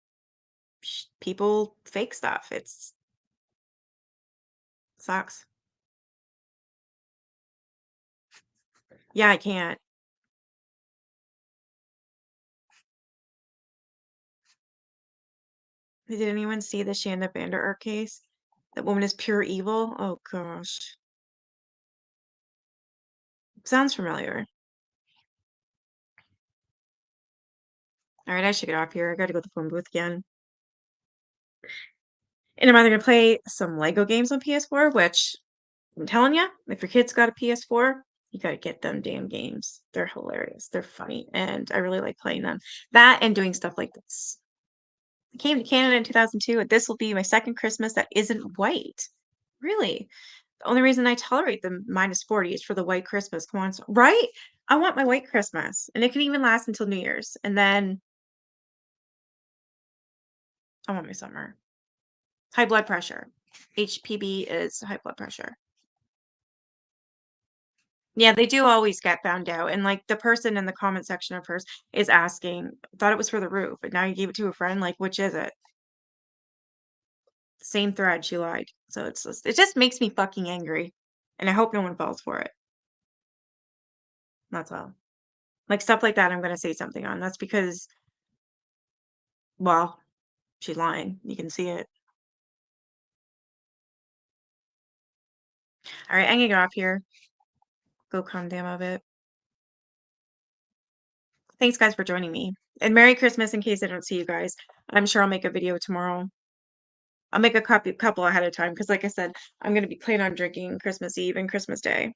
people fake stuff. It's sucks. Yeah, I can't. Did anyone see the Shanda Vander case? That woman is pure evil. Oh gosh. Sounds familiar. All right, I should get off here. I gotta go to the phone booth again. And I'm either gonna play some Lego games on PS4, which I'm telling you, if your kid's got a PS4, you gotta get them damn games. They're hilarious. They're funny, and I really like playing them. That and doing stuff like this. I came to Canada in 2002, and this will be my second Christmas that isn't white. Really. The only reason I tolerate the -40 is for the white Christmas. Come on, right? I want my white Christmas, and it can even last until New Year's, and then I want my summer. High blood pressure. HPB is high blood pressure. Yeah, they do always get found out, and, like, the person in the comment section of hers is asking, "Thought it was for the roof, but now you gave it to a friend, like, which is it?" Same thread, she lied. So it just makes me fucking angry, and I hope no one falls for it. That's all. Like, stuff like that, I'm gonna say something on. That's because, well, she's lying. You can see it. Alright, I'm gonna get off here. Go calm down a bit. Thanks, guys, for joining me. And Merry Christmas in case I don't see you guys. I'm sure I'll make a video tomorrow. I'll make a couple ahead of time because, like I said, I'm gonna be planning on drinking Christmas Eve and Christmas Day.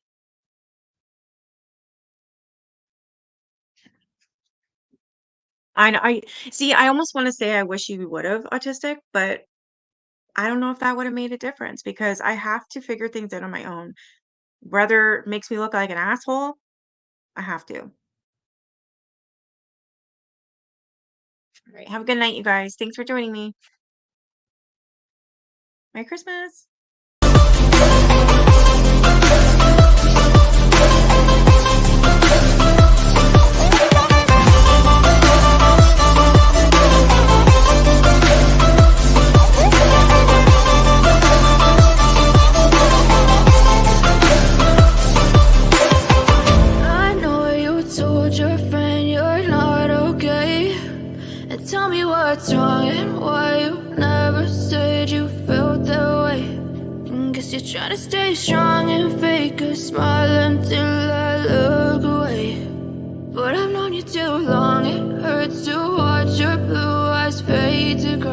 I see, I almost wanna say I wish you would've autistic, but I don't know if that would've made a difference because I have to figure things out on my own. Whether it makes me look like an asshole, I have to. Alright, have a good night, you guys. Thanks for joining me. Merry Christmas. I know you told your friend you're not okay. And tell me what's wrong and why you never said you felt that way. And guess you're trying to stay strong and fake a smile until I look away. But I've known you too long, it hurts to watch your blue eyes fade to gray.